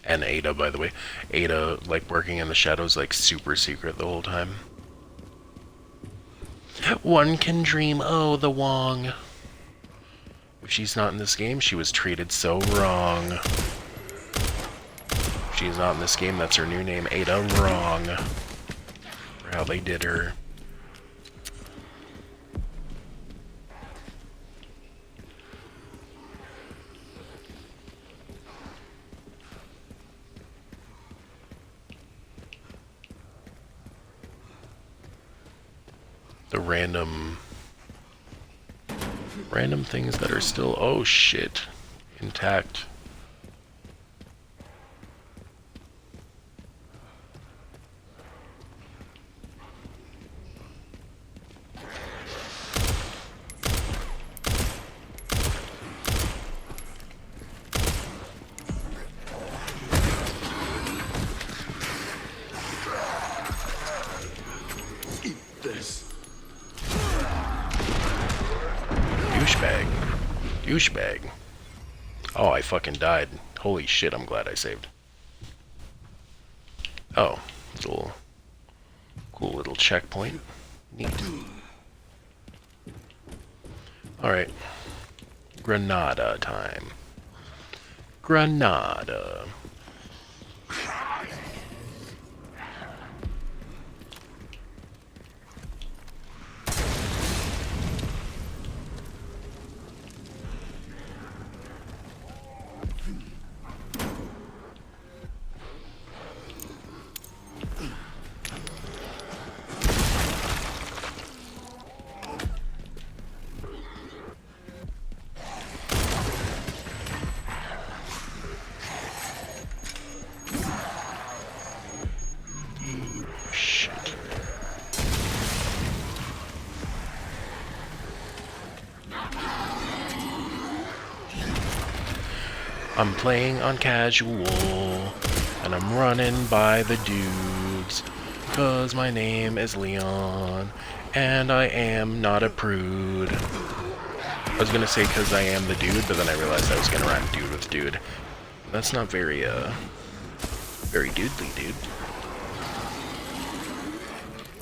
And Ada, by the way. Ada, like, working in the shadows, like, super secret the whole time. One can dream, oh, the Wong. If she's not in this game, she was treated so wrong. If she's not in this game, that's her new name, Ada Wrong. For how they did her. The random things that are still, oh shit, intact. Douchebag. Oh, I fucking died. Holy shit, I'm glad I saved. Oh, little cool little checkpoint. Neat. Alright. Granada time. Granada. I'm playing on casual, and I'm running by the dudes, 'cause my name is Leon, and I am not a prude. I was gonna say 'cause I am the dude, but then I realized I was gonna rhyme dude with dude. That's not very, very dudely, dude.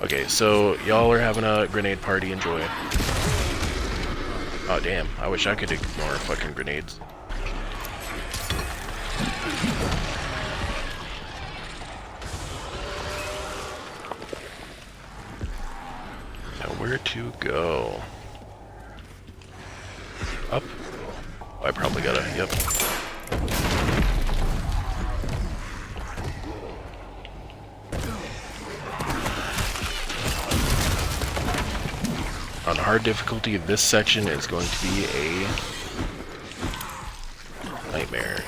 Okay, so y'all are having a grenade party, enjoy. Oh damn, I wish I could ignore fucking grenades. Where to go? Up? Oh, I probably gotta, yep. On hard difficulty, this section is going to be a nightmare.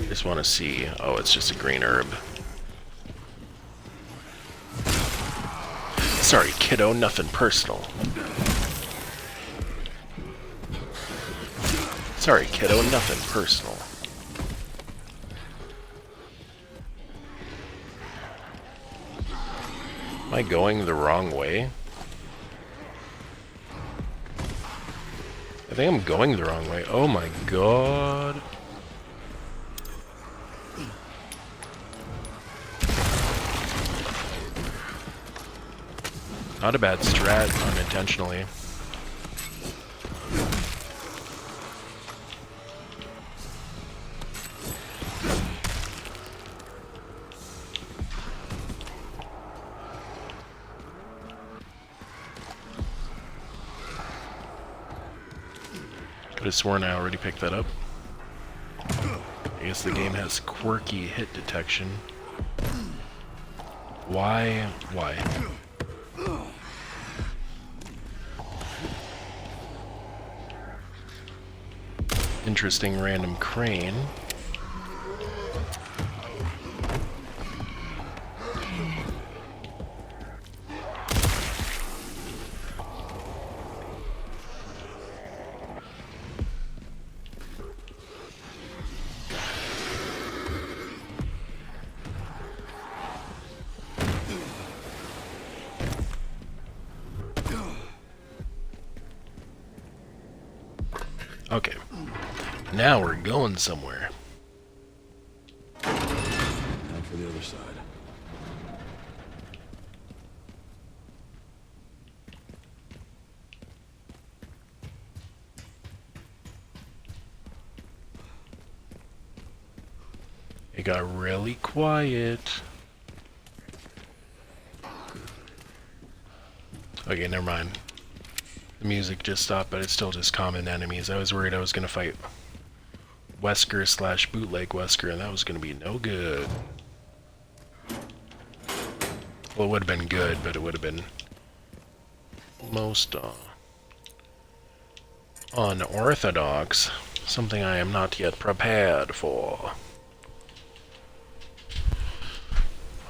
Just want to see. Oh, it's just a green herb. Sorry, kiddo, nothing personal. Sorry, kiddo, nothing personal. Am I going the wrong way? I think I'm going the wrong way. Oh my god. Not a bad strat, unintentionally. Could have sworn I already picked that up. I guess the game has quirky hit detection. Why? Why? Interesting random crane. Okay. Now we're going somewhere. Time for the other side. It got really quiet. Okay, never mind. The music just stopped, but it's still just common enemies. I was worried I was gonna fight Wesker / bootleg Wesker, and that was gonna be no good. Well, it would have been good, but it would have been most unorthodox. Something I am not yet prepared for.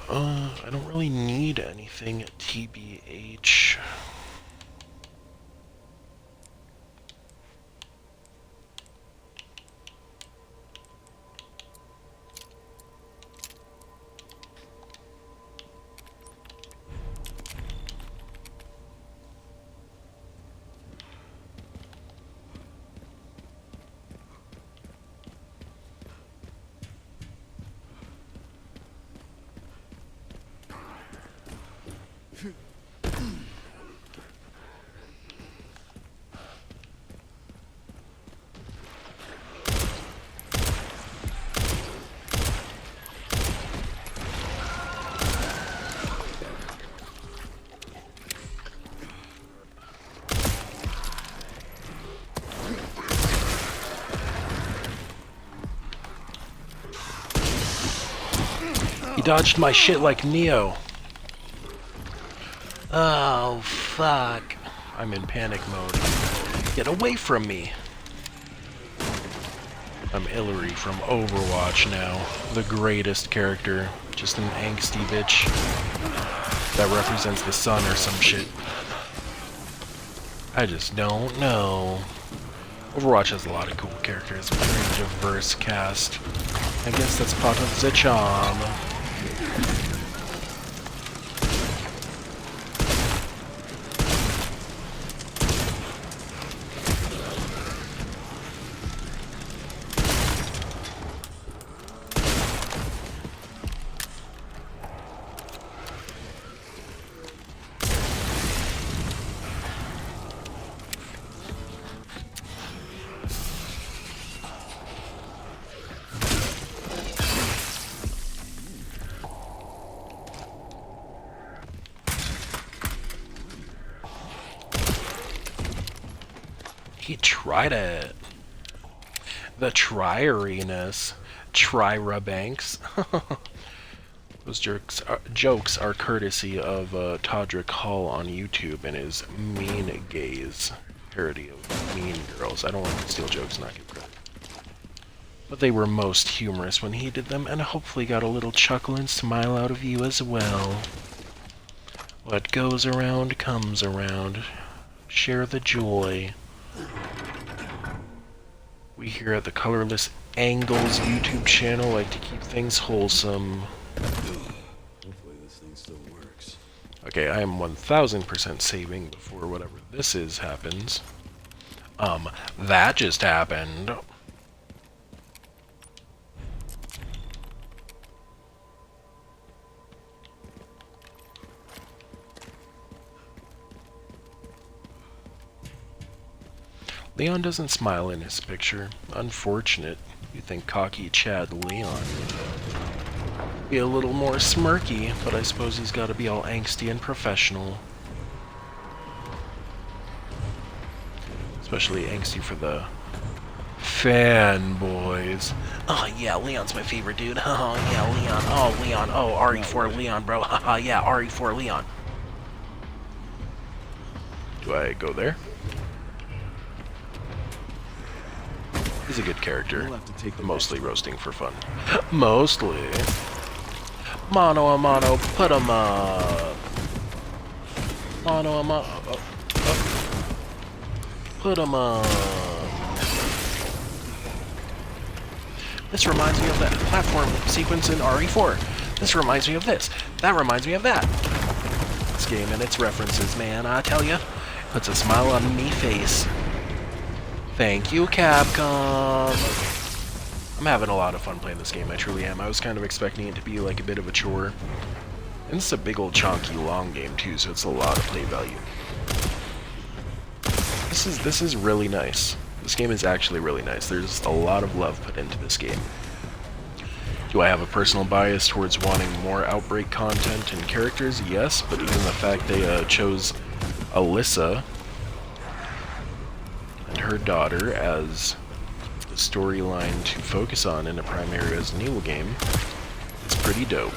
I don't really need anything TBH. He dodged my shit like Neo. Oh, fuck. I'm in panic mode. Get away from me. I'm Hillary from Overwatch now. The greatest character. Just an angsty bitch that represents the sun or some shit. I just don't know. Overwatch has a lot of cool characters. Very diverse cast. I guess that's part of the charm. He tried it. The tryeriness. Tryra Banks. Those jokes are courtesy of Todrick Hall on YouTube and his Mean Gaze parody of Mean Girls. I don't want to steal jokes and not give credit. But they were most humorous when he did them, and hopefully got a little chuckle and smile out of you as well. What goes around comes around. Share the joy. We here at the Colorless Angles YouTube channel like to keep things wholesome. Hopefully this thing still works. Okay, I am 1000% saving before whatever this is happens. That just happened. Leon doesn't smile in his picture. Unfortunate. You think cocky Chad Leon would be a little more smirky, but I suppose he's got to be all angsty and professional. Especially angsty for the fanboys. Oh yeah, Leon's my favorite dude. Oh yeah, Leon. Oh Leon. Oh RE4 Leon, bro. Haha yeah, RE4 Leon. Do I go there? He's a good character. We'll have to take the Mostly roasting for fun. Mostly. Mano a mano, put him up. Mano a mano. Put him up. This reminds me of that platform sequence in RE4. This reminds me of this. That reminds me of that. This game and its references, man, I tell ya, puts a smile on me face. Thank you, Capcom. I'm having a lot of fun playing this game, I truly am. I was kind of expecting it to be like a bit of a chore. And it's a big old chunky long game too, so it's a lot of play value. This is really nice. This game is actually really nice. There's a lot of love put into this game. Do I have a personal bias towards wanting more Outbreak content and characters? Yes, but even the fact they chose Alyssa and her daughter as the storyline to focus on in a primary Resident Evil game is pretty dope.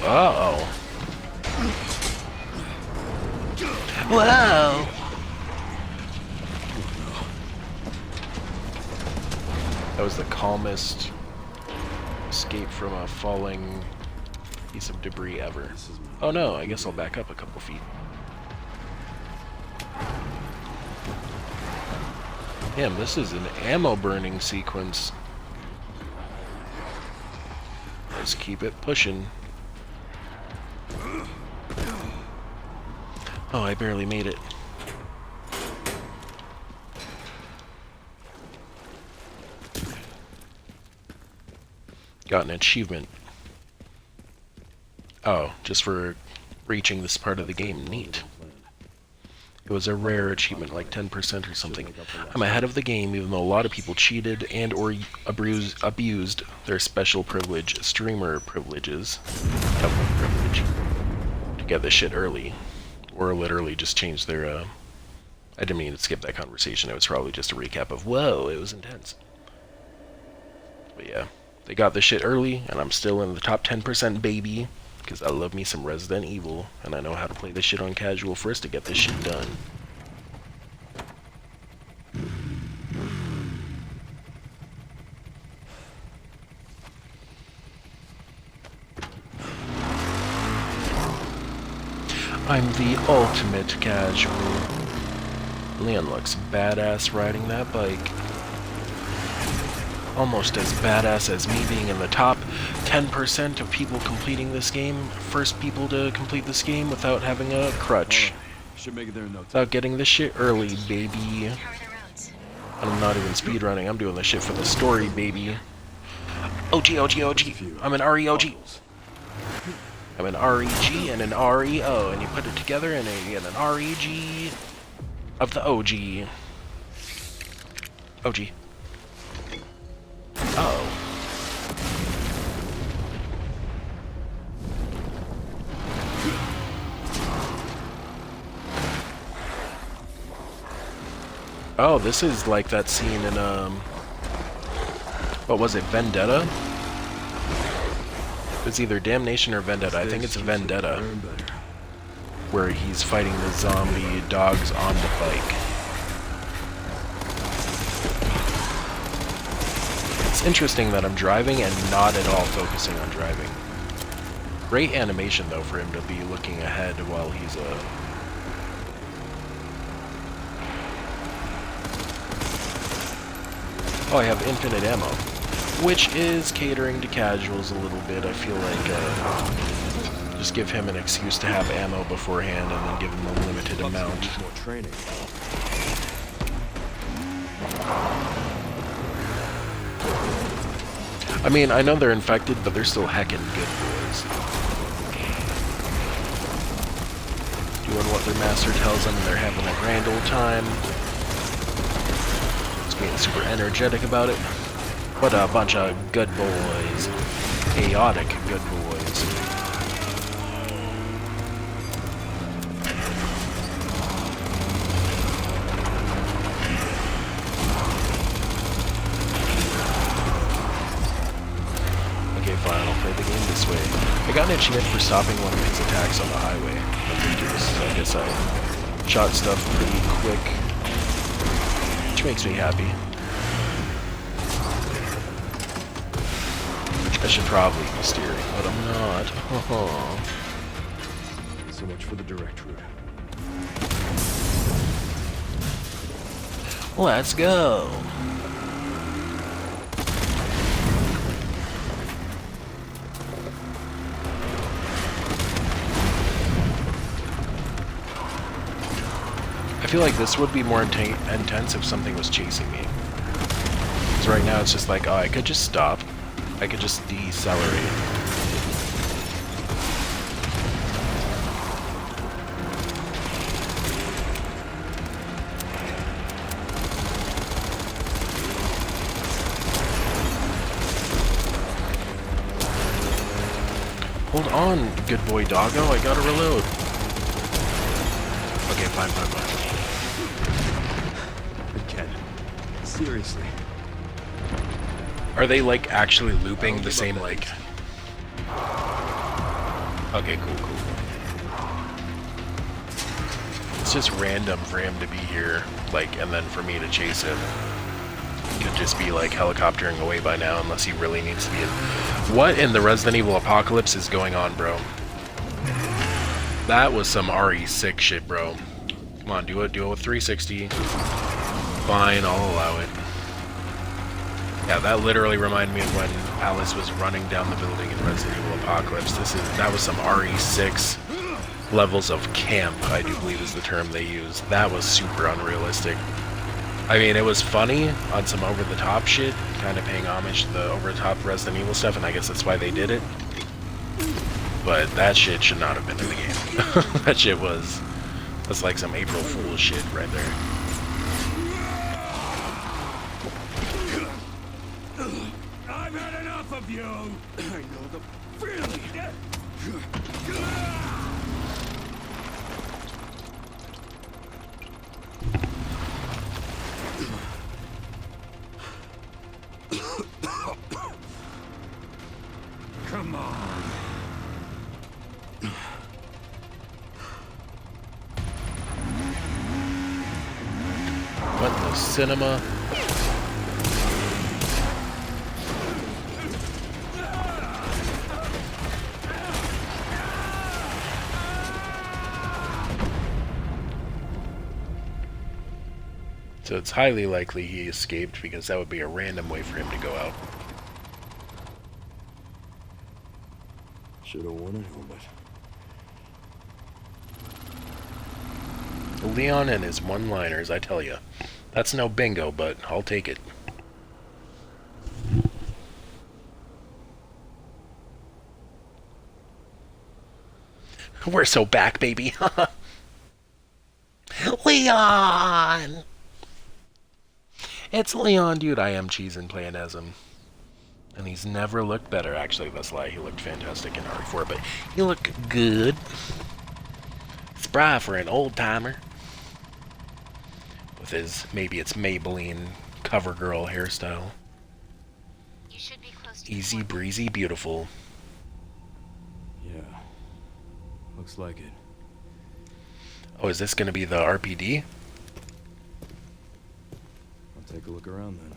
Uh-oh. Wow. That was the calmest escape from a falling piece of debris ever. Oh no, I guess I'll back up a couple feet. Damn, this is an ammo burning sequence. Let's keep it pushing. Oh, I barely made it. Got an achievement. Oh, just for reaching this part of the game. Neat. It was a rare achievement, like 10% or something. I'm ahead of the game, even though a lot of people cheated and or abused their special privilege, streamer privileges, privilege, to get this shit early. Or literally just change their, I didn't mean to skip that conversation. It was probably just a recap of, whoa, it was intense. But yeah, they got this shit early, and I'm still in the top 10%, baby. Because I love me some Resident Evil, and I know how to play this shit on casual first to get this shit done. I'm the ultimate casual. Leon looks badass riding that bike. Almost as badass as me being in the top 10% of people completing this game. First people to complete this game without having a crutch. Should make it there in no time. Without getting this shit early, baby. How are the roads? And I'm not even speedrunning, I'm doing this shit for the story, baby. OG, OG, OG. I'm an REOG. I'm an REG and an REO, and you put it together and you get an REG of the OG. OG. Uh-oh. Oh, this is like that scene in, what was it, Vendetta? It's either Damnation or Vendetta. I think it's Vendetta, where he's fighting the zombie dogs on the bike. It's interesting that I'm driving and not at all focusing on driving. Great animation, though, for him to be looking ahead while he's, Oh, I have infinite ammo. Which is catering to casuals a little bit. I feel like just give him an excuse to have ammo beforehand and then give him a limited amount. More training. I mean, I know they're infected, but they're still heckin' good boys. Doing what their master tells them, they're having a grand old time. Just being super energetic about it. What a bunch of good boys. Chaotic good boys. Okay, fine, I'll play the game this way. I got an achievement for stopping one of his attacks on the highway. So I guess I shot stuff pretty quick, which makes me happy. I should probably be steering, but I'm not. So much for the direct route. Let's go. I feel like this would be more intense if something was chasing me. Because right now it's just like, oh, I could just stop. I could just decelerate. Hold on, good boy doggo, I gotta reload. Okay, fine. Again. Seriously. Are they like actually looping the same like... Okay, cool. It's just random for him to be here, like, and then for me to chase him. Could just be like helicoptering away by now unless he really needs to be in. What in the Resident Evil apocalypse is going on, bro? That was some RE6 shit, bro. Come on, do it with 360. Fine, I'll allow it. Yeah, that literally reminded me of when Alice was running down the building in Resident Evil Apocalypse. That was some RE6 levels of camp, I do believe is the term they used. That was super unrealistic. I mean, it was funny on some over-the-top shit, kind of paying homage to the over-the-top Resident Evil stuff, and I guess that's why they did it. But that shit should not have been in the game. That shit that's like some April Fool's shit right there. I've had enough of you! I know the feeling! Come on. What in the cinema? So it's highly likely he escaped because that would be a random way for him to go out. Should have worn a helmet. Leon and his one-liners, I tell ya. That's no bingo, but I'll take it. We're so back, baby. Leon! It's Leon, dude. I am cheesing playing as him. And he's never looked better. Actually, that's a lie. He looked fantastic in RE4, but he looked good. Spry for an old-timer. With his, maybe it's Maybelline CoverGirl hairstyle. You should be close to Easy, the port. breezy, beautiful. Yeah. Looks like it. Oh, is this going to be the RPD? I'll take a look around then.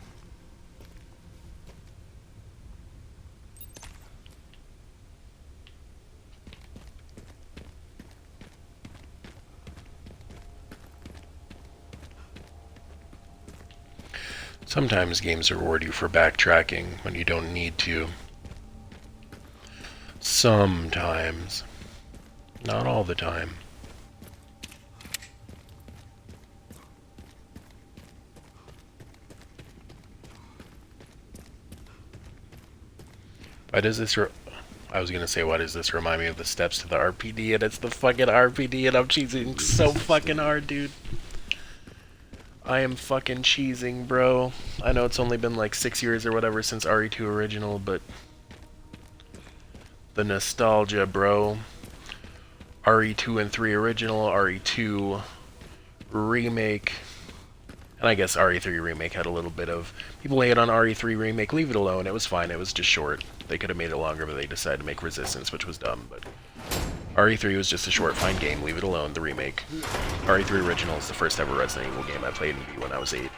Sometimes games reward you for backtracking when you don't need to. Sometimes. Not all the time. Why does this I was gonna say, why does this remind me of the steps to the RPD, and it's the fucking RPD, and I'm cheesing so fucking hard, dude. I am fucking cheesing, bro. I know it's only been like 6 years or whatever since RE2 original, but the nostalgia, bro. RE2 and 3 original, RE2 remake, and I guess RE3 remake had a little bit of... People hate on RE3 remake, leave it alone, it was fine, it was just short. They could have made it longer, but they decided to make Resistance, which was dumb, but... RE3 was just a short, fine game, leave it alone, the remake. RE3 original is the first ever Resident Evil game I played in Wii when I was 8.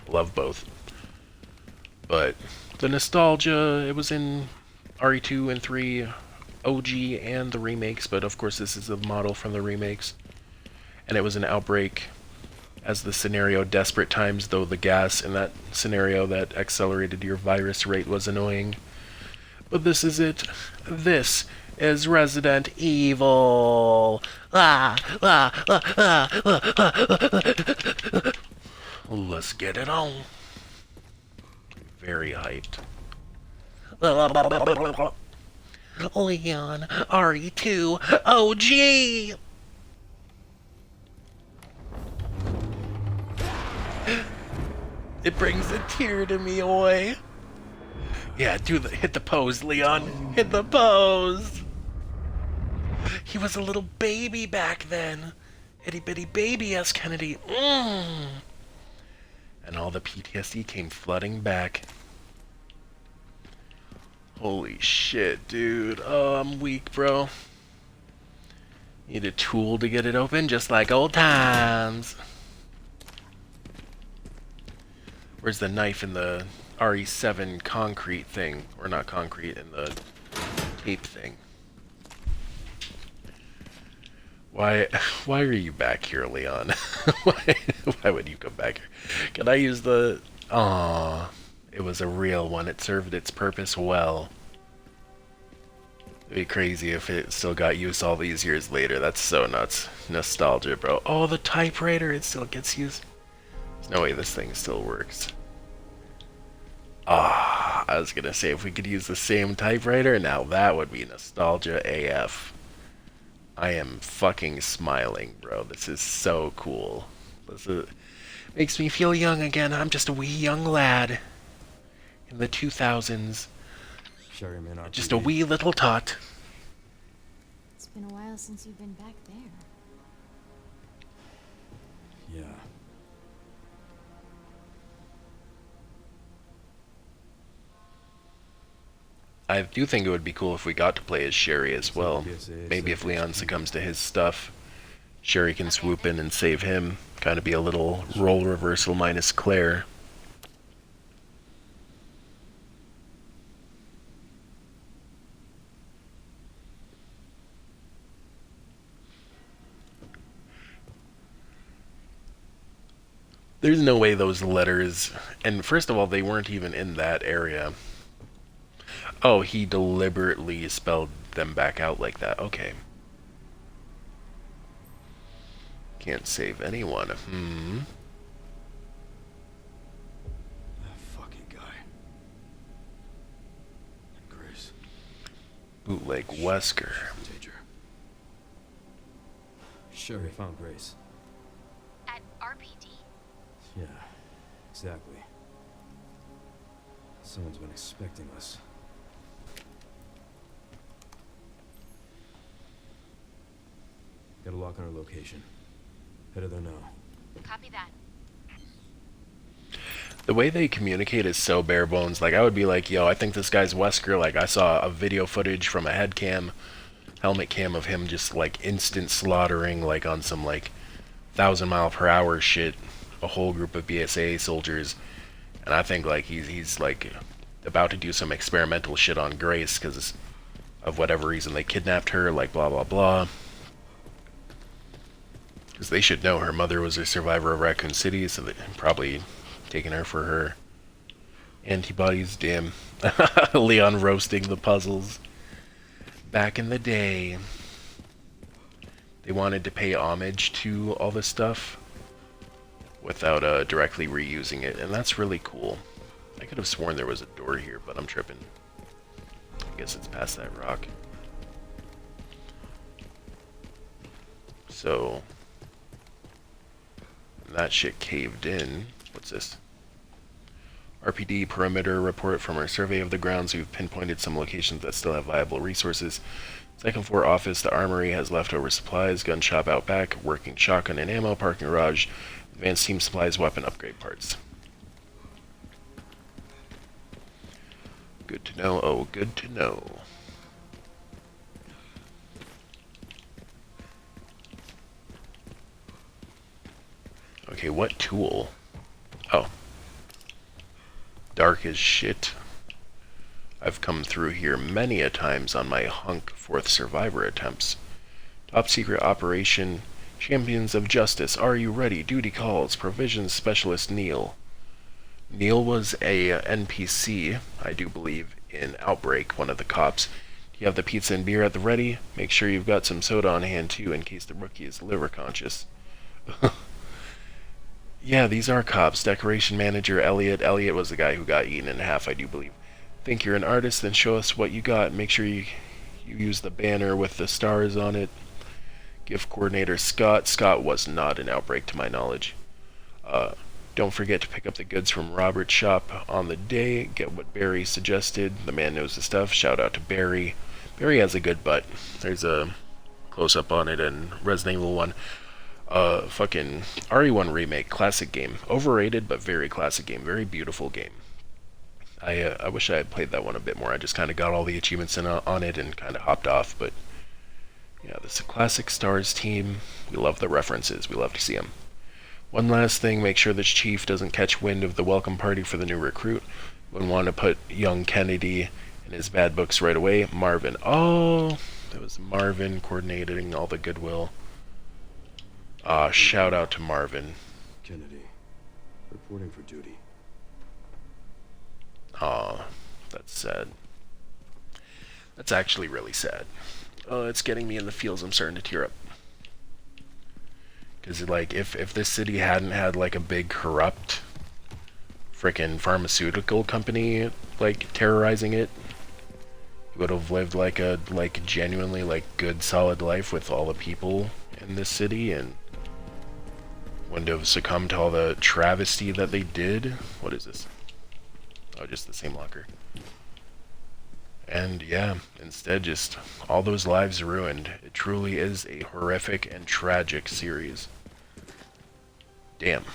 Love both. But the nostalgia, it was in RE2 and 3 OG and the remakes, but of course this is a model from the remakes. And it was an Outbreak as the scenario. Desperate times, though the gas in that scenario that accelerated your virus rate was annoying. But this is it. This is Resident Evil. Let's get it on. Very hyped. Leon, RE2, OG! It brings a tear to me, oi. Yeah, hit the pose, Leon. Hit the pose. He was a little baby back then. Itty bitty baby-ass Kennedy. And all the PTSD came flooding back. Holy shit, dude. Oh, I'm weak, bro. Need a tool to get it open, just like old times. Where's the knife in the RE7 concrete thing? Or not concrete, in the tape thing. Why are you back here, Leon? why would you come back here? Can I use the... Aww. It was a real one. It served its purpose well. It'd be crazy if it still got use all these years later. That's so nuts. Nostalgia, bro. Oh, the typewriter. It still gets used. There's no way this thing still works. Ah, I was gonna say if we could use the same typewriter, now that would be nostalgia AF. I am fucking smiling, bro. This is so cool. Makes me feel young again. I'm just a wee young lad. In the 2000s. Sherryman RPG. Just a wee little tot. It's been a while since you've been back there. Yeah. I do think it would be cool if we got to play as Sherry as well. Maybe if Leon succumbs to his stuff, Sherry can swoop in and save him. Kind of be a little role reversal minus Claire. There's no way those letters... And first of all, they weren't even in that area. Oh, he deliberately spelled them back out like that. Okay. Can't save anyone. That fucking guy. And Grace. Bootleg Wesker. Danger. Sherry found Grace. At RPD? Yeah, exactly. Someone's been expecting us. Got a lock on our location. Headed there now. Copy that. The way they communicate is so bare bones. Like, I would be like, yo, I think this guy's Wesker. Like, I saw a video footage from a head cam, helmet cam of him just, like, instant slaughtering, like, on some, like, 1,000-mile-per-hour shit, a whole group of BSAA soldiers. And I think, like, he's like, about to do some experimental shit on Grace, because of whatever reason they kidnapped her, like, blah, blah, blah. Because they should know her mother was a survivor of Raccoon City, so they're probably taking her for her antibodies. Damn. Leon roasting the puzzles. Back in the day, they wanted to pay homage to all this stuff without directly reusing it, and that's really cool. I could have sworn there was a door here, but I'm tripping. I guess it's past that rock. So... that shit caved in. What's this? RPD perimeter report from our survey of the grounds. We've pinpointed some locations that still have viable resources. Second floor office, the armory has leftover supplies, gun shop out back, working shotgun and ammo, parking garage, advanced team supplies, weapon upgrade parts. Good to know. Oh, good to know. Okay, what tool? Oh. Dark as shit. I've come through here many a times on my hunk fourth survivor attempts. Top secret operation, Champions of Justice, are you ready? Duty calls, provisions specialist Neil. Neil was a NPC, I do believe, in Outbreak, one of the cops. You have the pizza and beer at the ready. Make sure you've got some soda on hand too in case the rookie is liver conscious. Yeah, these are cops. Decoration manager Elliot. Elliot was the guy who got eaten in half, I do believe. Think you're an artist? Then show us what you got. Make sure you use the banner with the stars on it. Gift coordinator Scott. Scott was not in Outbreak to my knowledge. Don't forget to pick up the goods from Robert's shop on the day. Get what Barry suggested. The man knows the stuff. Shout out to Barry. Barry has a good butt. There's a close-up on it in Resident Evil 1. Fucking RE1 remake, classic game. Overrated, but very classic game. Very beautiful game. I wish I had played that one a bit more. I just kind of got all the achievements on it and kind of hopped off. But yeah, this is a classic Stars team. We love the references. We love to see them. One last thing, make sure this chief doesn't catch wind of the welcome party for the new recruit. Wouldn't want to put young Kennedy in his bad books right away. Marvin. Oh, that was Marvin coordinating all the goodwill. Shout out to Marvin. Kennedy, reporting for duty. That's sad. That's actually really sad. It's getting me in the feels. I'm starting to tear up. Because, like, if this city hadn't had, like, a big corrupt frickin' pharmaceutical company, like, terrorizing it, you would have lived, like, a, like, genuinely, like, good, solid life with all the people in this city, and wouldn't have succumbed to all the travesty that they did. What is this? Oh, just the same locker. And yeah, instead just all those lives ruined. It truly is a horrific and tragic series. Damn.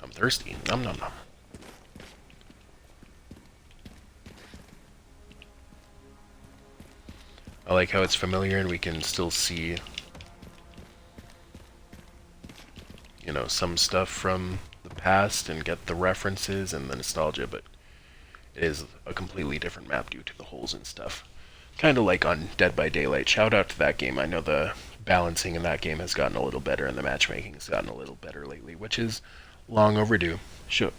I'm thirsty. Nom nom nom. I like how it's familiar and we can still see, you know, some stuff from the past and get the references and the nostalgia, but it is a completely different map due to the holes and stuff. Kind of like on Dead by Daylight. Shout out to that game. I know the balancing in that game has gotten a little better and the matchmaking has gotten a little better lately, which is long overdue.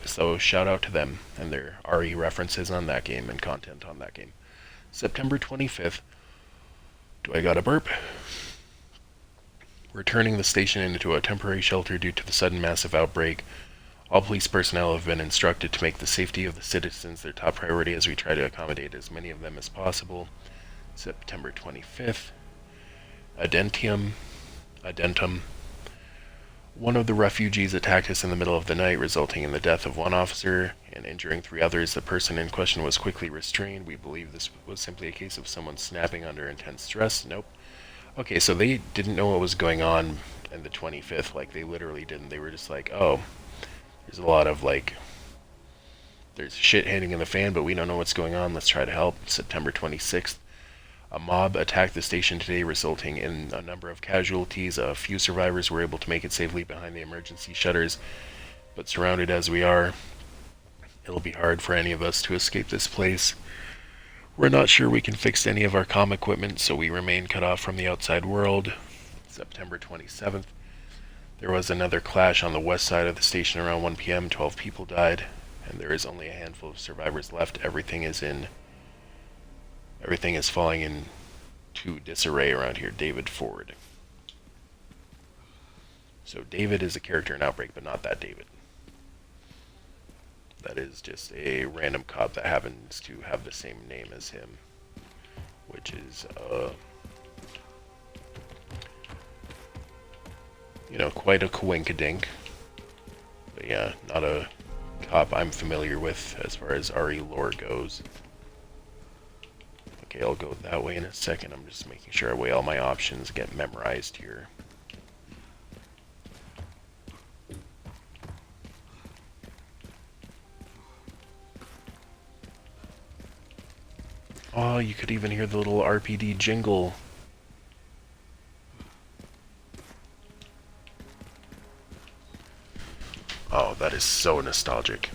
So shout out to them and their RE references on that game and content on that game. September 25th. Do I got a burp? We're turning the station into a temporary shelter due to the sudden massive outbreak. All police personnel have been instructed to make the safety of the citizens their top priority as we try to accommodate as many of them as possible. September 25th. Adentum. One of the refugees attacked us in the middle of the night, resulting in the death of one officer and injuring 3 others. The person in question was quickly restrained. We believe this was simply a case of someone snapping under intense stress. Nope. Okay, so they didn't know what was going on in the 25th. Like, they literally didn't. They were just like, oh, there's a lot of, like, there's shit hitting in the fan, but we don't know what's going on. Let's try to help. September 26th. A mob attacked the station today, resulting in a number of casualties. A few survivors were able to make it safely behind the emergency shutters, but surrounded as we are, it'll be hard for any of us to escape this place. We're not sure we can fix any of our comm equipment, so we remain cut off from the outside world. September 27th. There was another clash on the west side of the station around 1 p.m. 12 people died, and there is only a handful of survivors left. Everything is falling into disarray around here. David Ford. So David is a character in Outbreak, but not that David. That is just a random cop that happens to have the same name as him, which is, you know, quite a coinkadink. But yeah, not a cop I'm familiar with as far as RE lore goes. Okay, I'll go that way in a second. I'm just making sure I weigh all my options, get memorized here. Oh, you could even hear the little RPD jingle. Oh, that is so nostalgic.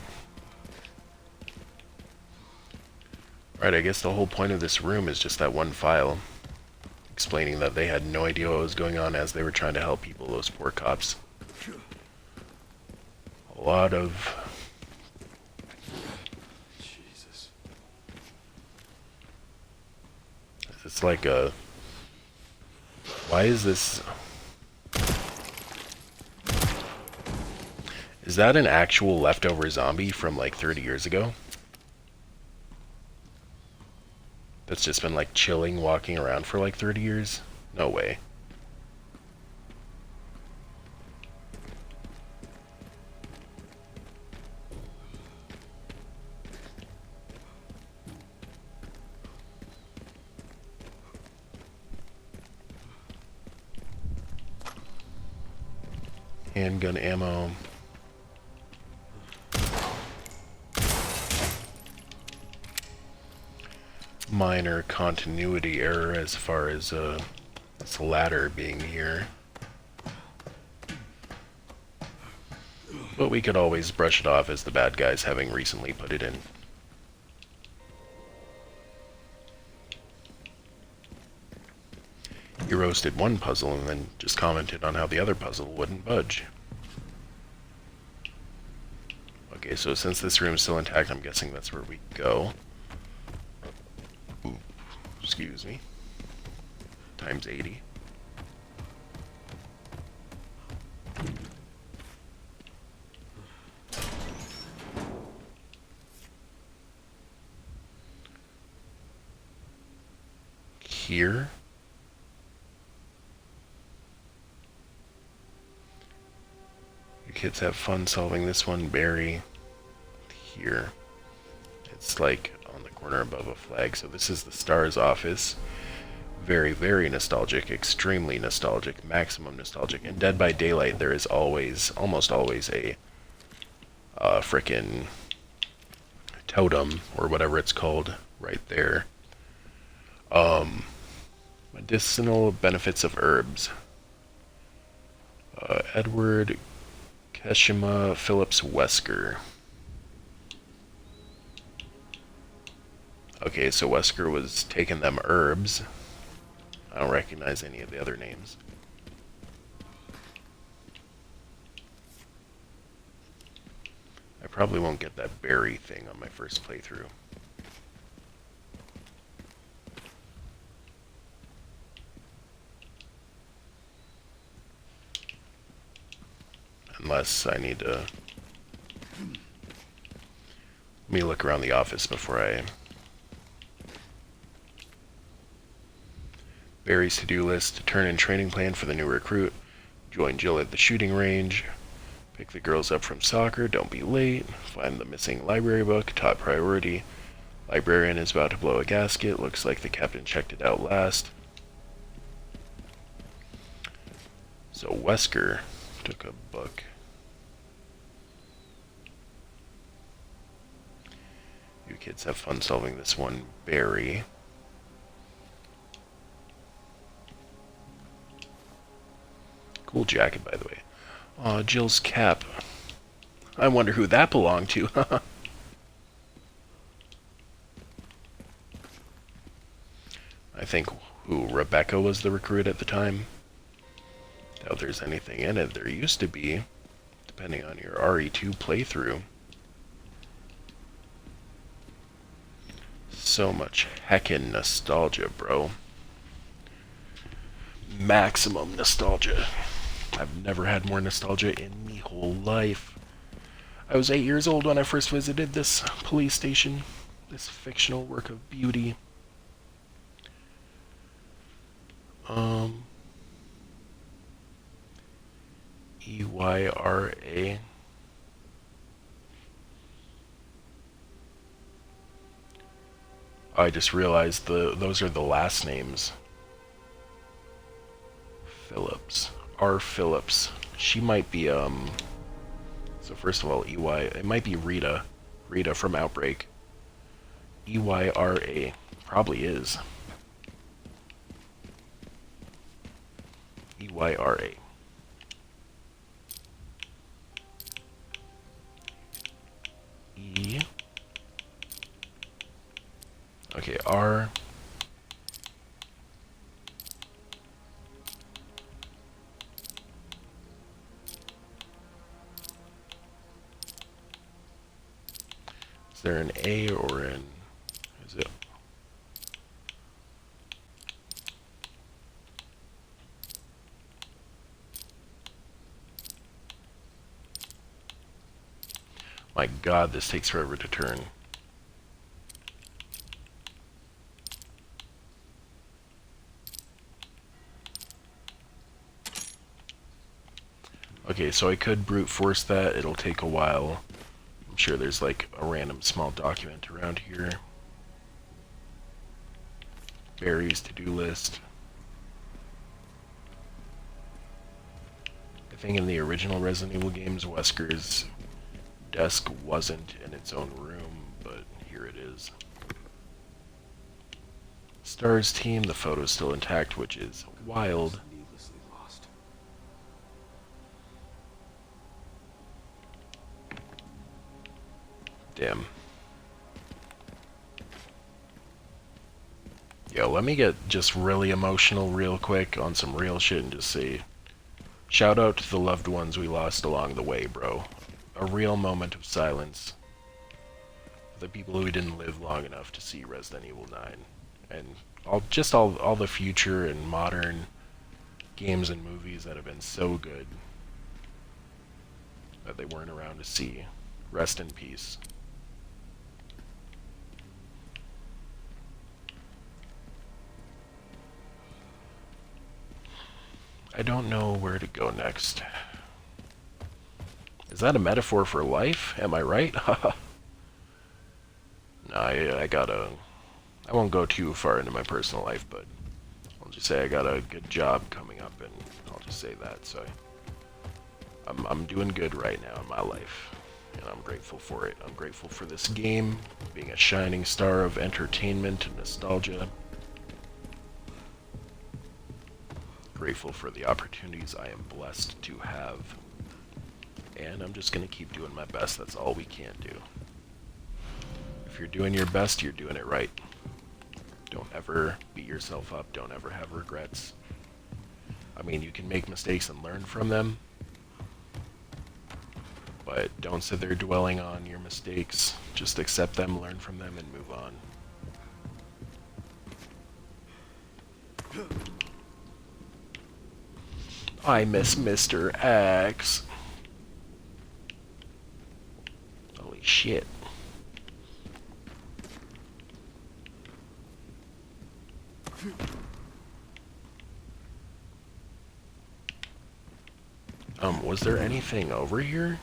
Right, I guess the whole point of this room is just that one file, explaining that they had no idea what was going on as they were trying to help people, those poor cops. A lot of... Jesus. It's like a... Why is this... Is that an actual leftover zombie from like 30 years ago? That's just been like chilling, walking around for like 30 years? No way. Handgun ammo. Minor continuity error as far as this ladder being here. But we could always brush it off as the bad guys having recently put it in. You roasted one puzzle and then just commented on how the other puzzle wouldn't budge. Okay, so since this room's still intact, I'm guessing that's where we go. Ooh, excuse me. Times 80. Here? You kids have fun solving this one, Barry. Here. It's like on the corner above a flag, so this is the STARS office. Very, very nostalgic, extremely nostalgic, maximum nostalgic. In Dead by Daylight, there is always, almost always a frickin' totem, or whatever it's called, right there. Medicinal benefits of herbs. Edward Keshima Phillips Wesker. Okay, so Wesker was taking them herbs. I don't recognize any of the other names. I probably won't get that berry thing on my first playthrough. Unless I need to... Let me look around the office before I... Barry's to-do list. Turn in training plan for the new recruit. Join Jill at the shooting range. Pick the girls up from soccer. Don't be late. Find the missing library book. Top priority. Librarian is about to blow a gasket. Looks like the captain checked it out last. So Wesker took a book. You kids have fun solving this one, Barry. Cool jacket, by the way. Aw, Jill's cap. I wonder who that belonged to. I think who Rebecca was the recruit at the time. Doubt there's anything in it. There used to be, depending on your RE2 playthrough. So much heckin' nostalgia, bro. Maximum nostalgia. I've never had more nostalgia in me whole life. I was 8 years old when I first visited this police station. This fictional work of beauty. EYRA. I just realized those are the last names. Phillips. R. Phillips. She might be, so first of all, EY, it might be Rita. Rita from Outbreak. EYRA. Probably is. EYRA. E. Okay, R. Is there an A or an... Is it... My god, this takes forever to turn. Okay, so I could brute force that. It'll take a while. I'm sure there's like a random small document around here. Barry's to-do list. I think in the original Resident Evil games, Wesker's desk wasn't in its own room, but here it is. Star's team, the photo's still intact, which is wild. Needlessly lost. Damn. Yo, let me get just really emotional real quick on some real shit and just say, shout out to the loved ones we lost along the way, bro. A real moment of silence for the people who didn't live long enough to see Resident Evil 9. And all the future and modern games and movies that have been so good that they weren't around to see. Rest in peace. I don't know where to go next. Is that a metaphor for life? Am I right? No, I won't go too far into my personal life, but I'll just say I got a good job coming up, and I'll just say that. So I'm doing good right now in my life, and I'm grateful for it. I'm grateful for this game being a shining star of entertainment and nostalgia. Grateful for the opportunities I am blessed to have, and I'm just gonna keep doing my best. That's all we can do. If you're doing your best, you're doing it right. Don't ever beat yourself up. Don't ever have regrets. I mean, you can make mistakes and learn from them, but don't sit there dwelling on your mistakes. Just accept them, learn from them, and move on. I miss Mr. X. Holy shit. Was there anything over here?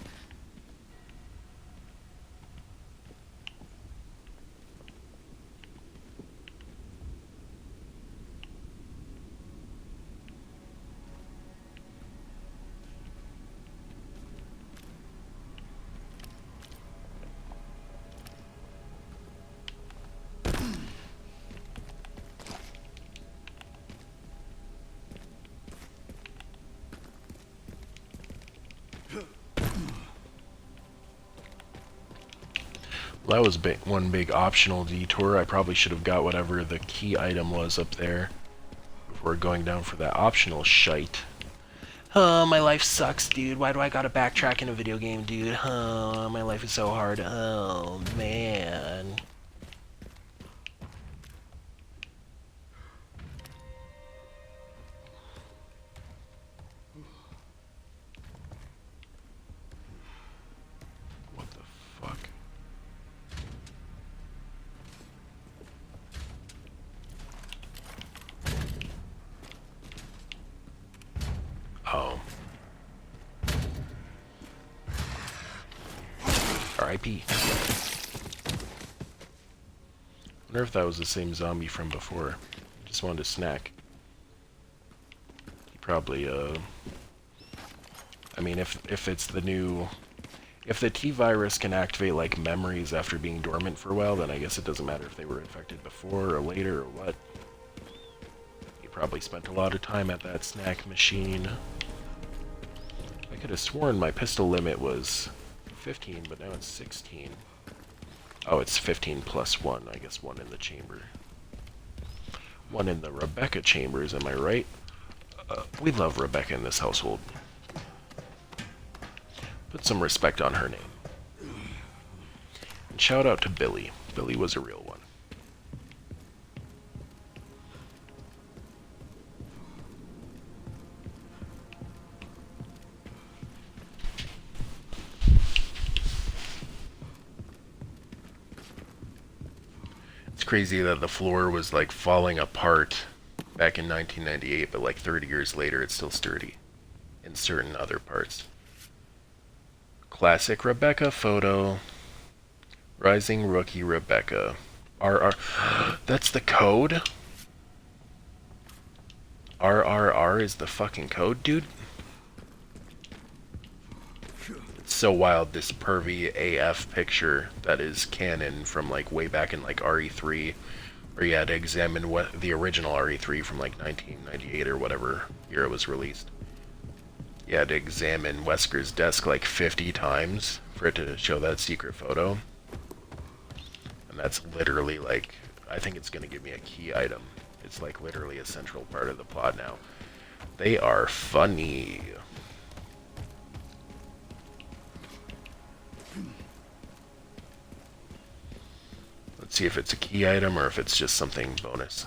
That was one big optional detour. I probably should have got whatever the key item was up there before going down for that optional shite. Oh, my life sucks, dude. Why do I gotta backtrack in a video game, dude? Oh, my life is so hard. Oh, man. What the fuck? Oh. R.I.P. Wonder if that was the same zombie from before. Just wanted a snack. He probably, I mean, if it's the new... If the T-virus can activate, like, memories after being dormant for a while, then I guess it doesn't matter if they were infected before or later or what. He probably spent a lot of time at that snack machine. I could have sworn my pistol limit was 15, but now it's 16. Oh, it's 15 plus 1. I guess 1 in the chamber. 1 in the Rebecca chambers, am I right? We love Rebecca in this household. Put some respect on her name. And shout out to Billy. Billy was a real one. It's crazy that the floor was like falling apart back in 1998, but like 30 years later it's still sturdy in certain other parts. Classic Rebecca photo. Rising rookie Rebecca. RR. That's the code? RRR is the fucking code, dude? It's so wild, this pervy AF picture that is canon from like way back in like RE3, where you had to examine what the original RE3 from like 1998 or whatever year it was released. You had to examine Wesker's desk like 50 times for it to show that secret photo. And that's literally like, I think it's going to give me a key item. It's like literally a central part of the plot now. They are funny. Let's see if it's a key item or if it's just something bonus.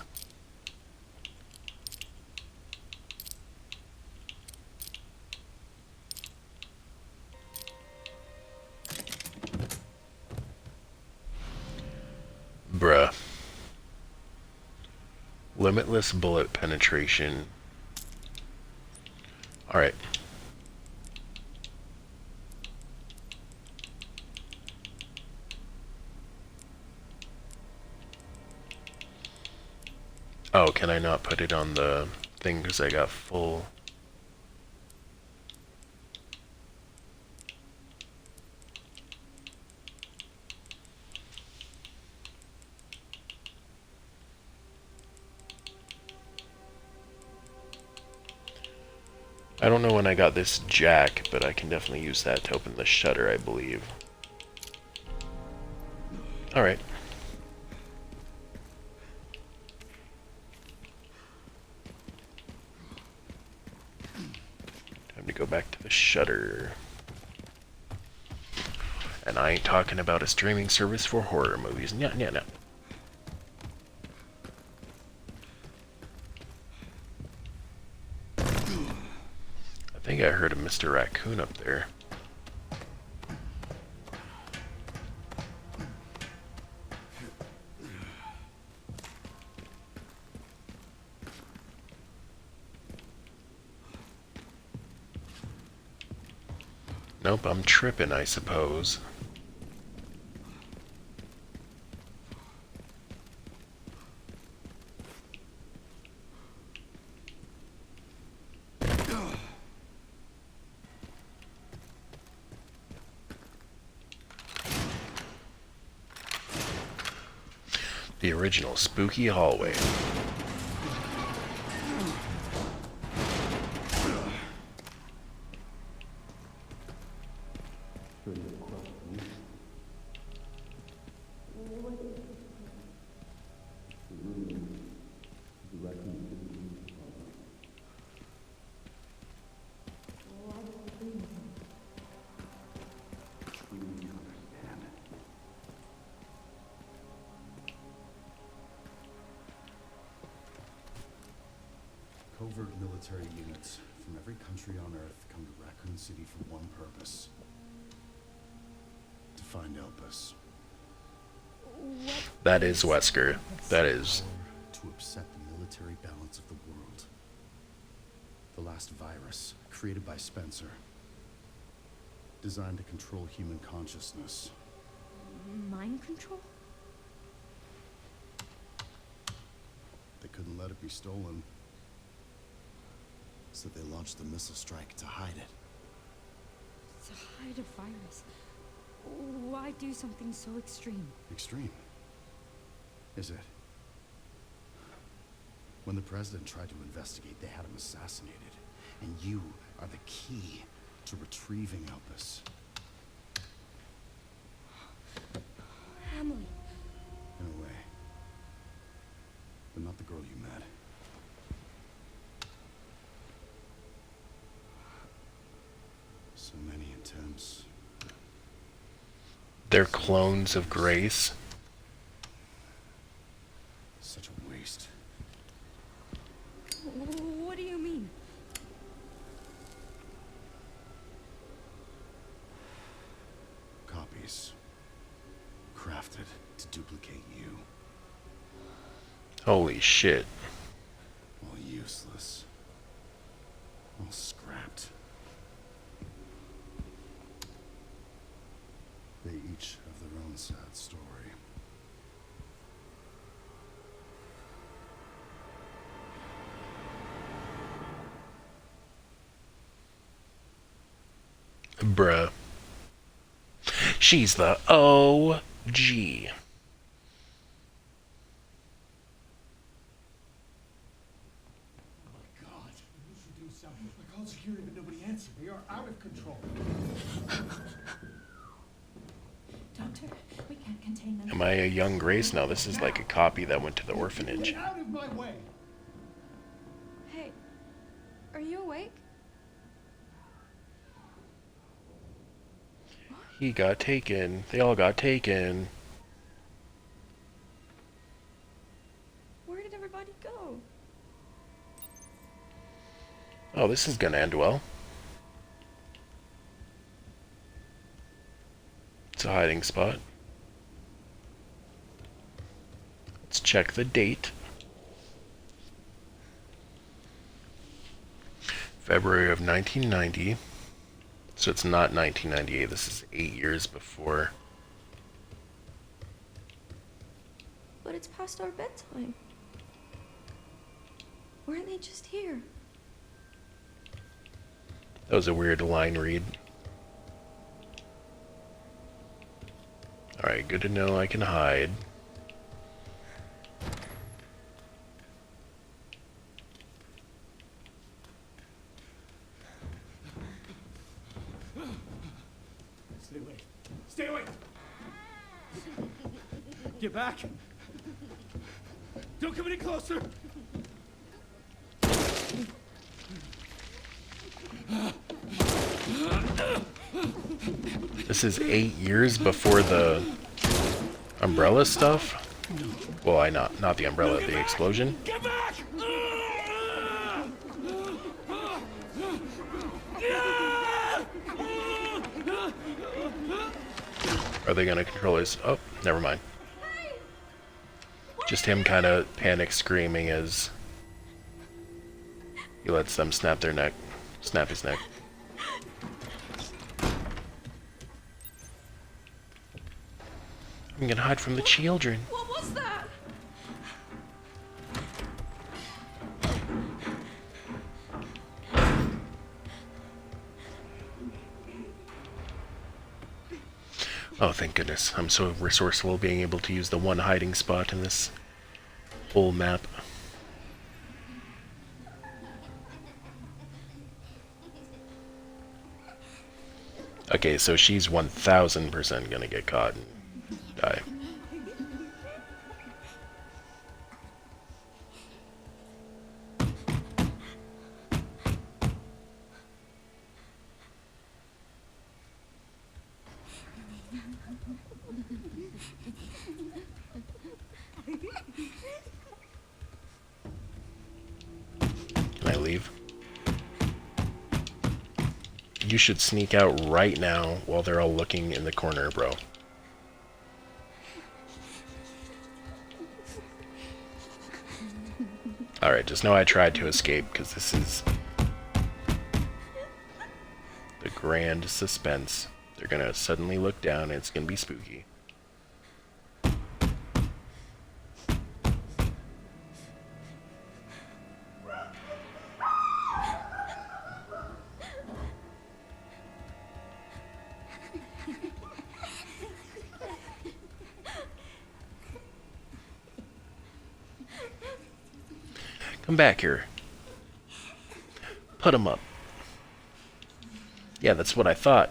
Bruh. Limitless bullet penetration. Alright. Oh, can I not put it on the thing because I got full... I don't know when I got this jack, but I can definitely use that to open the shutter, I believe. Alright. Time to go back to the shutter. And I ain't talking about a streaming service for horror movies. No. I think I heard a Mr. Raccoon up there. Nope, I'm tripping, I suppose. The original spooky hallway. Covert military units from every country on Earth come to Raccoon City for one purpose. To find Elpis. That is Wesker. That is. To upset the military balance of the world. The last virus, created by Spencer. Designed to control human consciousness. Mind control? They couldn't let it be stolen. So they launched the missile strike to hide it. To hide a virus. Why do something so extreme? Extreme? Is it? When the president tried to investigate, they had him assassinated. And you are the key to retrieving Elpis. Emily. They're clones of Grace. Such a waste. What do you mean? Copies. Crafted to duplicate you. Holy shit. All useless. All scrapped. They each have their own sad story. Bruh. She's the OG. God, you should do something. I called security, but nobody answered. They are out of control. Doctor, we can't contain them. Am I a young Grace? No, this is like a copy that went to the orphanage. Get out of my way! Hey, are you awake? He got taken. They all got taken. Where did everybody go? Oh, this is gonna end well. It's a hiding spot. Let's check the date. February of 1990. So it's not 1998. This is 8 years before. But it's past our bedtime. Weren't they just here? That was a weird line read. Alright, good to know I can hide. Stay away. Stay away! Get back! Don't come any closer! This is 8 years before the umbrella stuff. Well, not the umbrella, the explosion. Get back! Are they gonna control his... Oh, never mind. Just him kind of panic screaming as he lets them snap their neck. Snap his neck. I'm gonna hide from the children. What was that? Oh, thank goodness. I'm so resourceful being able to use the one hiding spot in this whole map. Okay, so she's 1000% gonna get caught and die. Can I leave? You should sneak out right now while they're all looking in the corner, bro. Alright, just know I tried to escape because this is the grand suspense. They're gonna suddenly look down and it's gonna be spooky. Come back here. Put him up. Yeah, that's what I thought.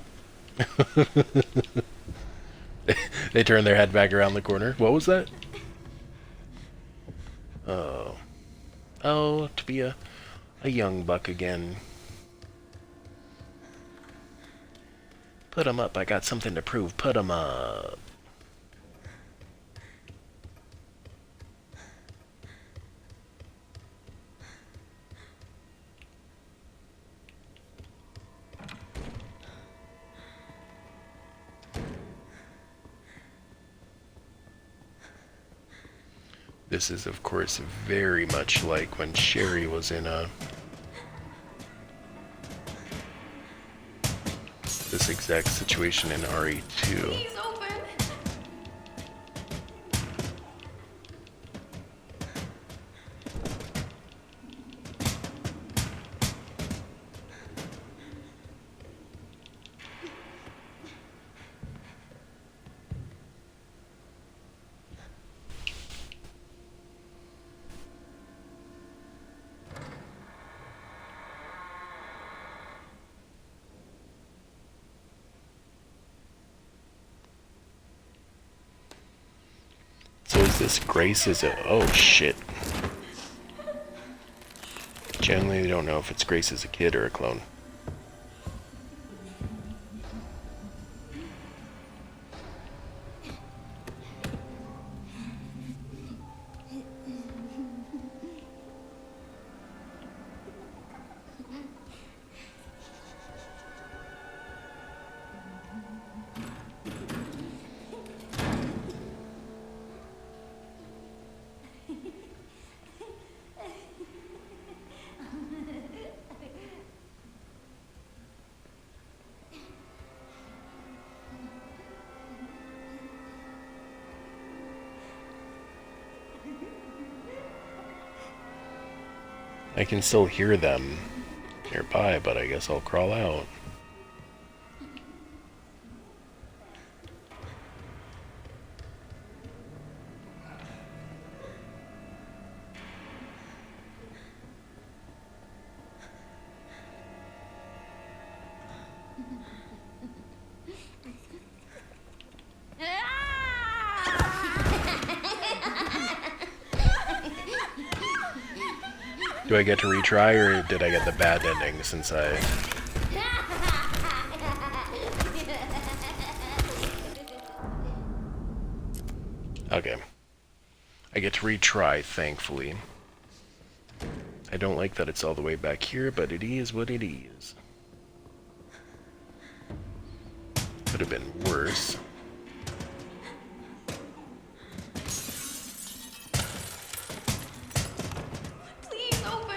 They turn their head back around the corner. What was that? Oh. Oh, to be a young buck again. Put 'em up, I got something to prove. Put 'em up. This is, of course, very much like when Sherry was in this exact situation in RE2. Please open. So is this Grace? Is it? Oh shit. Generally, don't know if it's Grace as a kid or a clone. I can still hear them nearby, but I guess I'll crawl out. Do I get to retry, or did I get the bad ending since I... Okay. I get to retry, thankfully. I don't like that it's all the way back here, but it is what it is. Could have been worse. Please open.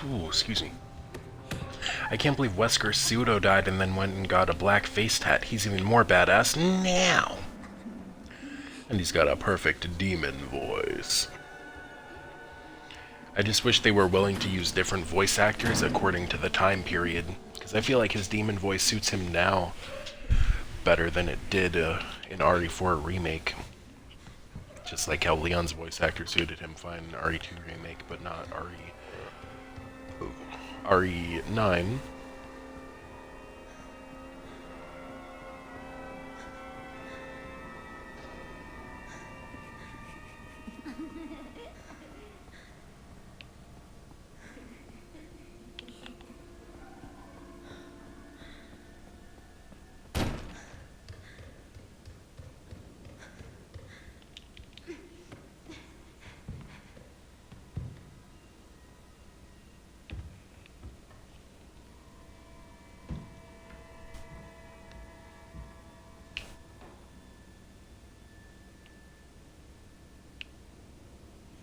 Ooh, excuse me. I can't believe Wesker pseudo died and then went and got a black face tat. He's even more badass now. And he's got a perfect demon voice. I just wish they were willing to use different voice actors according to the time period, because I feel like his demon voice suits him now better than it did in RE4 Remake. Just like how Leon's voice actor suited him fine in RE2 Remake, but not RE9.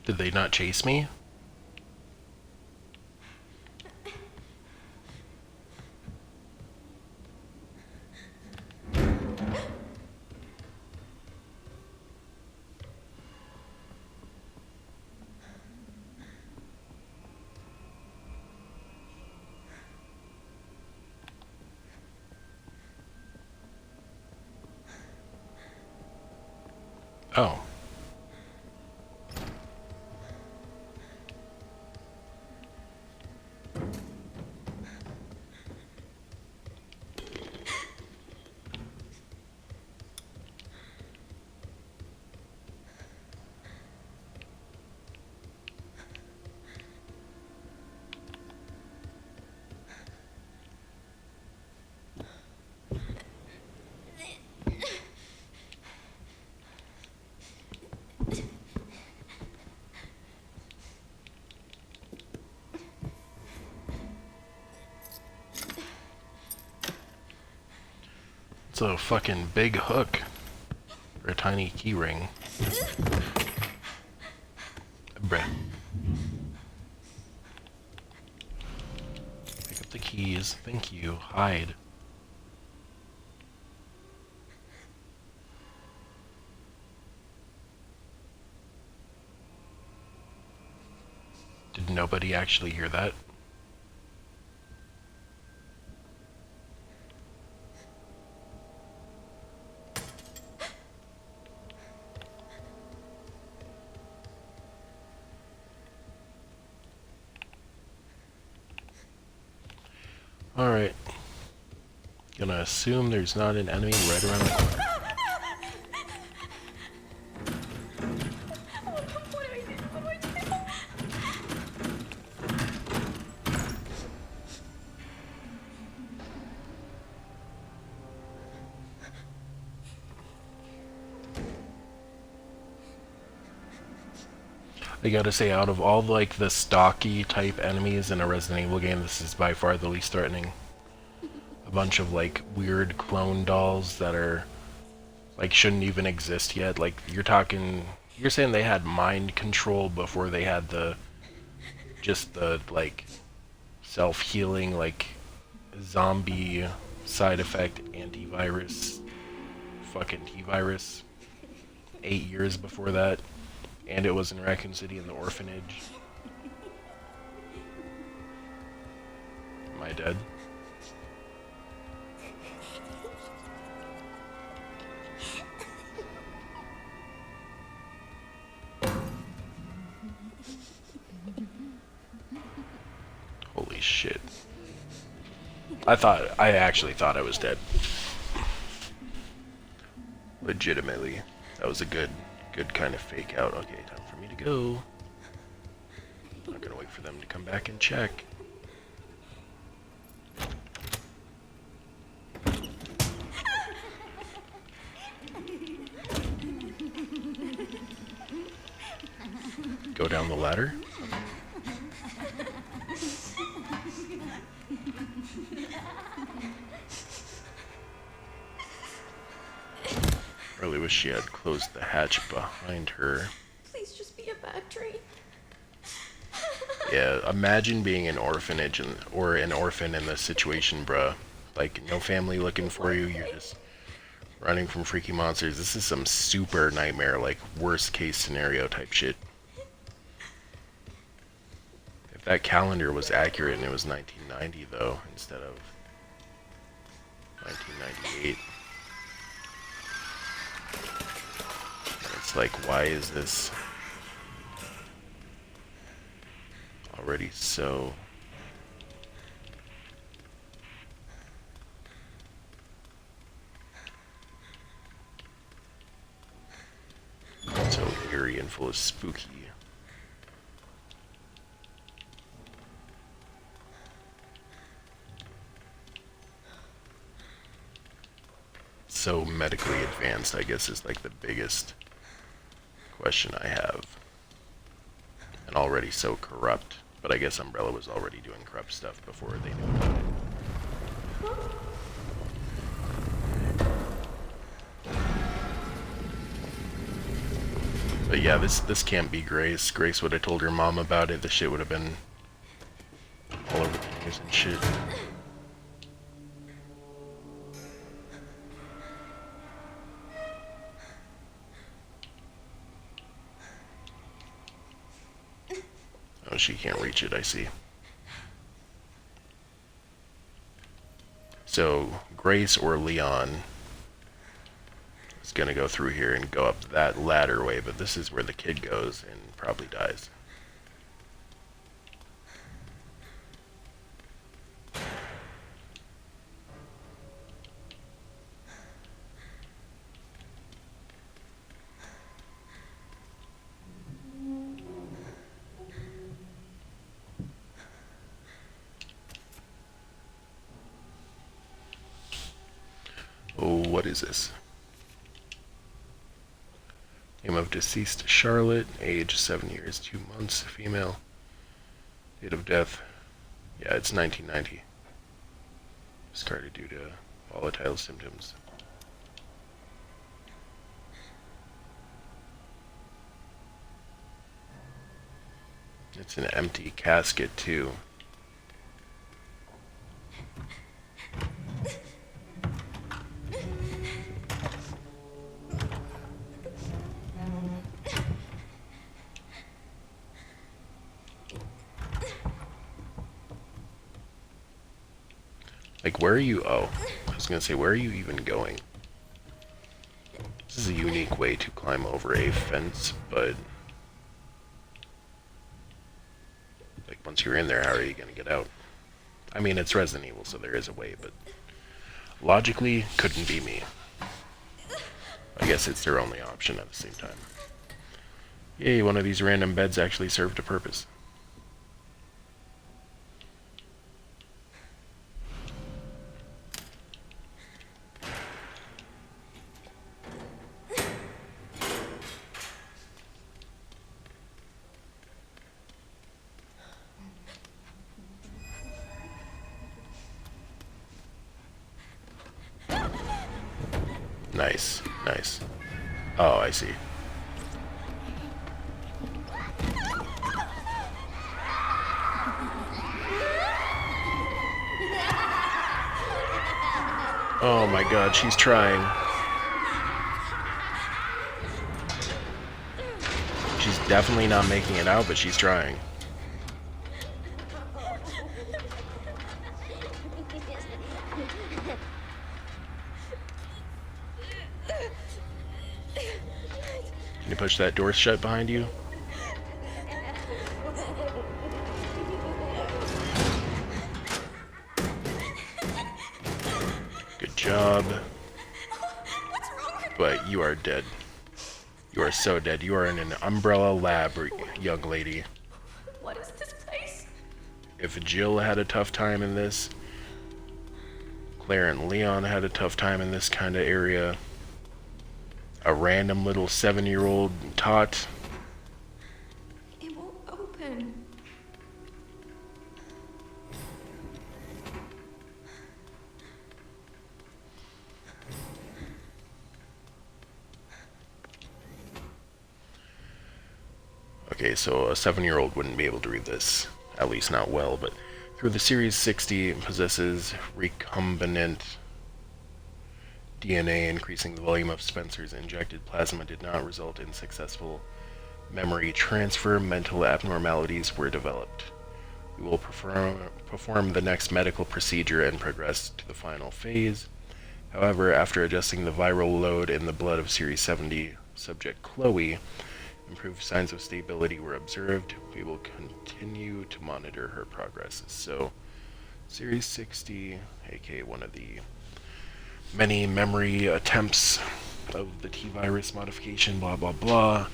Did they not chase me? Oh. It's a fucking big hook for a tiny key ring. Bruh. Pick up the keys. Thank you. Hide. Did nobody actually hear that? Alright. Gonna assume there's not an enemy right around the corner. I gotta say, out of all like the stocky type enemies in a Resident Evil game, this is by far the least threatening. A bunch of like weird clone dolls that are like shouldn't even exist yet. Like you're saying they had mind control before they had just the like self-healing like zombie side effect antivirus fucking T-virus 8 years before that, and it was in Raccoon City in the orphanage. Am I dead? Holy shit. I actually thought I was dead. Legitimately. That was a good kind of fake out. Okay, time for me to go. Not gonna wait for them to come back and check. Go down the ladder. Really wish she had closed the hatch behind her. Please just be a bad dream. Yeah, imagine being an orphanage or an orphan in this situation, bruh. Like, no family looking for you, you're just running from freaky monsters. This is some super nightmare, like, worst case scenario type shit. If that calendar was accurate and it was 1990, though, instead of 1998. It's like, why is this already so... so eerie and full of spooky. So medically advanced, I guess, is like the biggest question I have. And already so corrupt. But I guess Umbrella was already doing corrupt stuff before they knew about it. But yeah, this can't be Grace. Grace would have told her mom about it. The shit would have been all over the news and shit. Oh, she can't reach it, I see. So, Grace or Leon. is gonna go through here and go up that ladder way, but this is where the kid goes and probably dies. Oh, what is this? Name of deceased Charlotte, age 7 years, 2 months, female. Date of death, yeah, it's 1990. Discarded due to volatile symptoms. It's an empty casket, too. Like, where are you? Oh, I was gonna say, where are you even going? This is a unique way to climb over a fence, but like, once you're in there, how are you gonna get out? I mean, it's Resident Evil, so there is a way, but logically, couldn't be me. I guess it's their only option at the same time. Yay, one of these random beds actually served a purpose. Nice, nice. Oh, I see. Oh my god, she's trying. She's definitely not making it out, but she's trying. Can you push that door shut behind you? Good job. But you are dead. You are so dead. You are in an Umbrella lab, young lady. What is this place? If Jill had a tough time in this, Claire and Leon had a tough time in this kind of area, a random little 7-year-old tot. It won't open. Okay, so a 7-year-old wouldn't be able to read this, at least not well, but through the Series 60 possesses recombinant DNA. Increasing the volume of Spencer's injected plasma did not result in successful memory transfer. Mental abnormalities were developed. We will perform the next medical procedure and progress to the final phase. However, after adjusting the viral load in the blood of Series 70 subject Chloe, improved signs of stability were observed. We will continue to monitor her progress. So, Series 60, aka one of the many memory attempts of the T-virus modification, blah blah blah.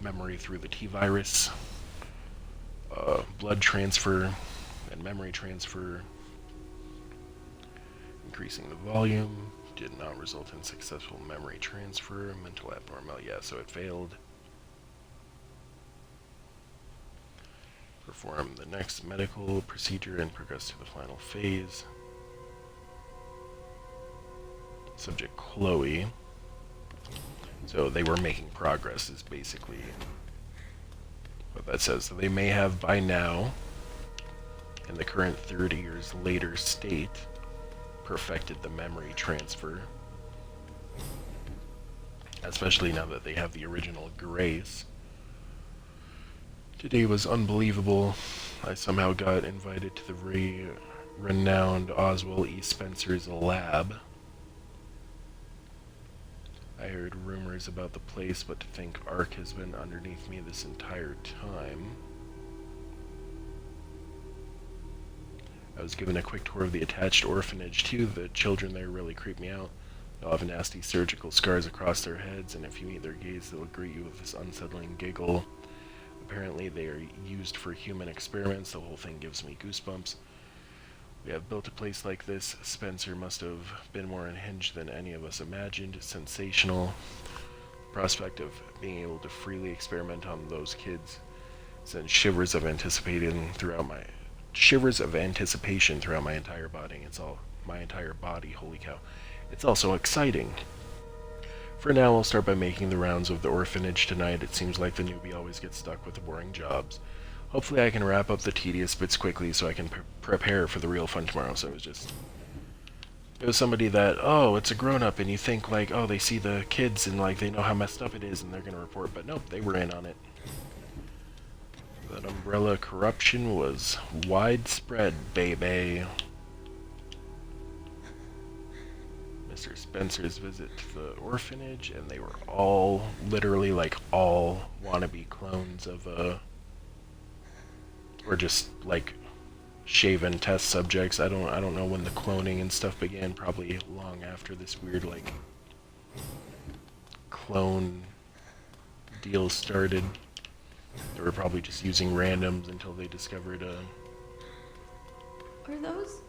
Memory through the T-virus, blood transfer and memory transfer. Increasing the volume did not result in successful memory transfer. Mental abnormal, yeah, so it failed. Perform the next medical procedure and progress to the final phase. Subject Chloe. So they were making progress is basically what that says. So they may have by now, in the current 30 years later state, perfected the memory transfer. Especially now that they have the original Grace. Today was unbelievable. I somehow got invited to the renowned Oswald E. Spencer's lab. I heard rumors about the place, but to think Ark has been underneath me this entire time. I was given a quick tour of the attached orphanage, too. The children there really creep me out. They'll have nasty surgical scars across their heads, and if you meet their gaze, they'll greet you with this unsettling giggle. Apparently, they are used for human experiments. The whole thing gives me goosebumps. We have built a place like this. Spencer must have been more unhinged than any of us imagined. Sensational. Prospect of being able to freely experiment on those kids sends shivers of anticipation throughout my entire body. It's all my entire body. Holy cow! It's also exciting. For now, I'll start by making the rounds of the orphanage tonight. It seems like the newbie always gets stuck with the boring jobs. Hopefully I can wrap up the tedious bits quickly so I can prepare for the real fun tomorrow. So it was somebody that, oh, it's a grown-up, and you think, like, oh, they see the kids and, like, they know how messed up it is and they're gonna report, but nope, they were in on it. That umbrella corruption was widespread, baby. Mr. Spencer's visit to the orphanage, and they were all, literally, like, all wannabe clones of, or just, like, shaven test subjects. I don't know when the cloning and stuff began, probably long after this weird, like, clone deal started. They were probably just using randoms until they discovered, Are those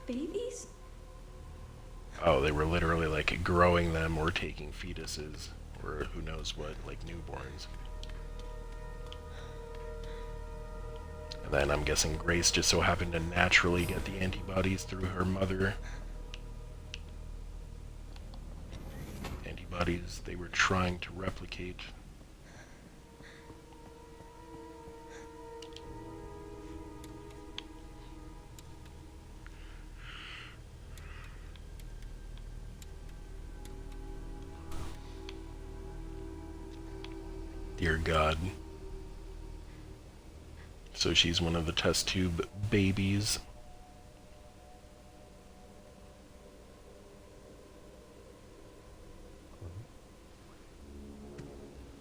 babies? oh, they were literally, like, growing them or taking fetuses, or who knows what, like, newborns. And then I'm guessing Grace just so happened to naturally get the antibodies through her mother. Antibodies they were trying to replicate. Dear God. So she's one of the test tube babies.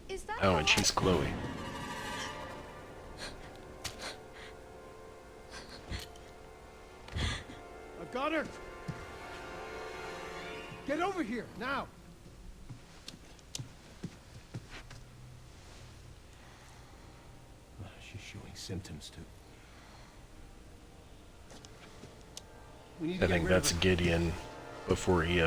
Is that Oh, and she's Chloe. I've got her! Get over here, now! She's showing symptoms, too. We need to I get think rid of that's her. Gideon before he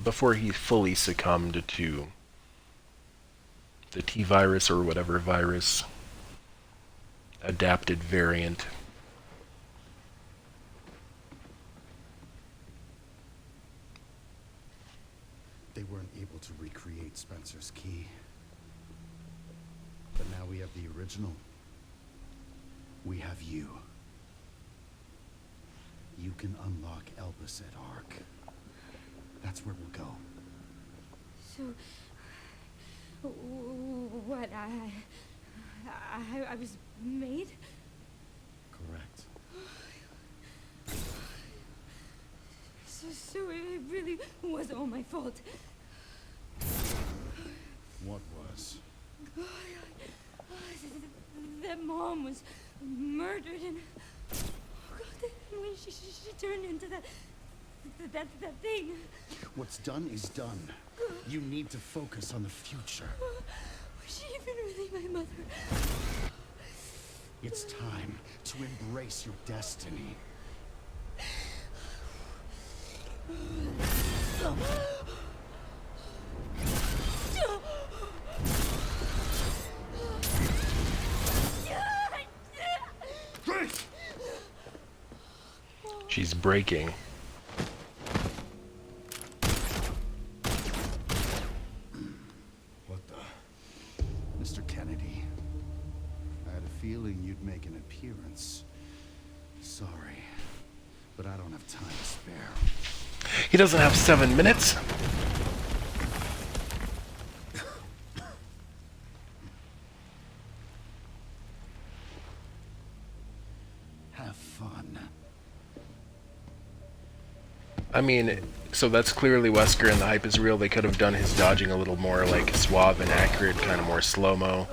before he fully succumbed to the T virus or whatever virus adapted variant. They weren't able to recreate Spencer's key. But now we have the original. We have you. You can unlock Elpis at Ark. That's where we'll go. So, what, I was made? Correct. So it really was all my fault. What was? That Mom was murdered, and when she turned into that thing. What's done is done. You need to focus on the future. Was she even really my mother? It's time to embrace your destiny. She's breaking. What the? Mr. Kennedy, I had a feeling you'd make an appearance. Sorry, but I don't have time to spare. He doesn't have 7 minutes. Have fun. I mean, so that's clearly Wesker and the hype is real. They could have done his dodging a little more like suave and accurate, kind of more slow-mo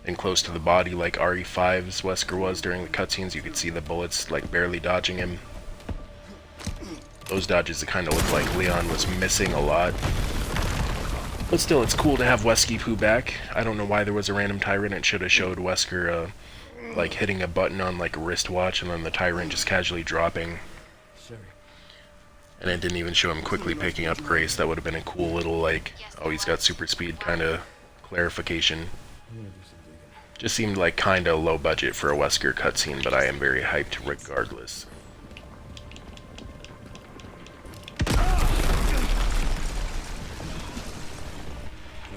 and close to the body like RE5's Wesker was during the cutscenes. You could see the bullets like barely dodging him. Those dodges that kind of looked like Leon was missing a lot. But still, it's cool to have Wesky Poo back. I don't know why there was a random Tyrant. It should have showed Wesker like hitting a button on like a wristwatch and then the Tyrant just casually dropping. And it didn't even show him quickly picking up Grace. That would have been a cool little like, oh, he's got super speed kind of clarification. Just seemed like kind of low budget for a Wesker cutscene, but I am very hyped regardless.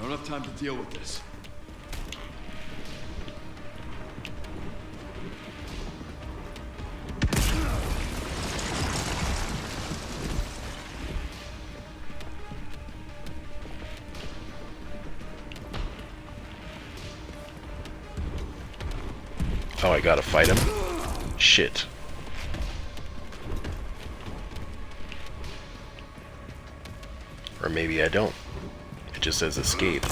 I don't have time to deal with this. Oh, I gotta fight him? Shit. Or maybe I don't. It just says escape.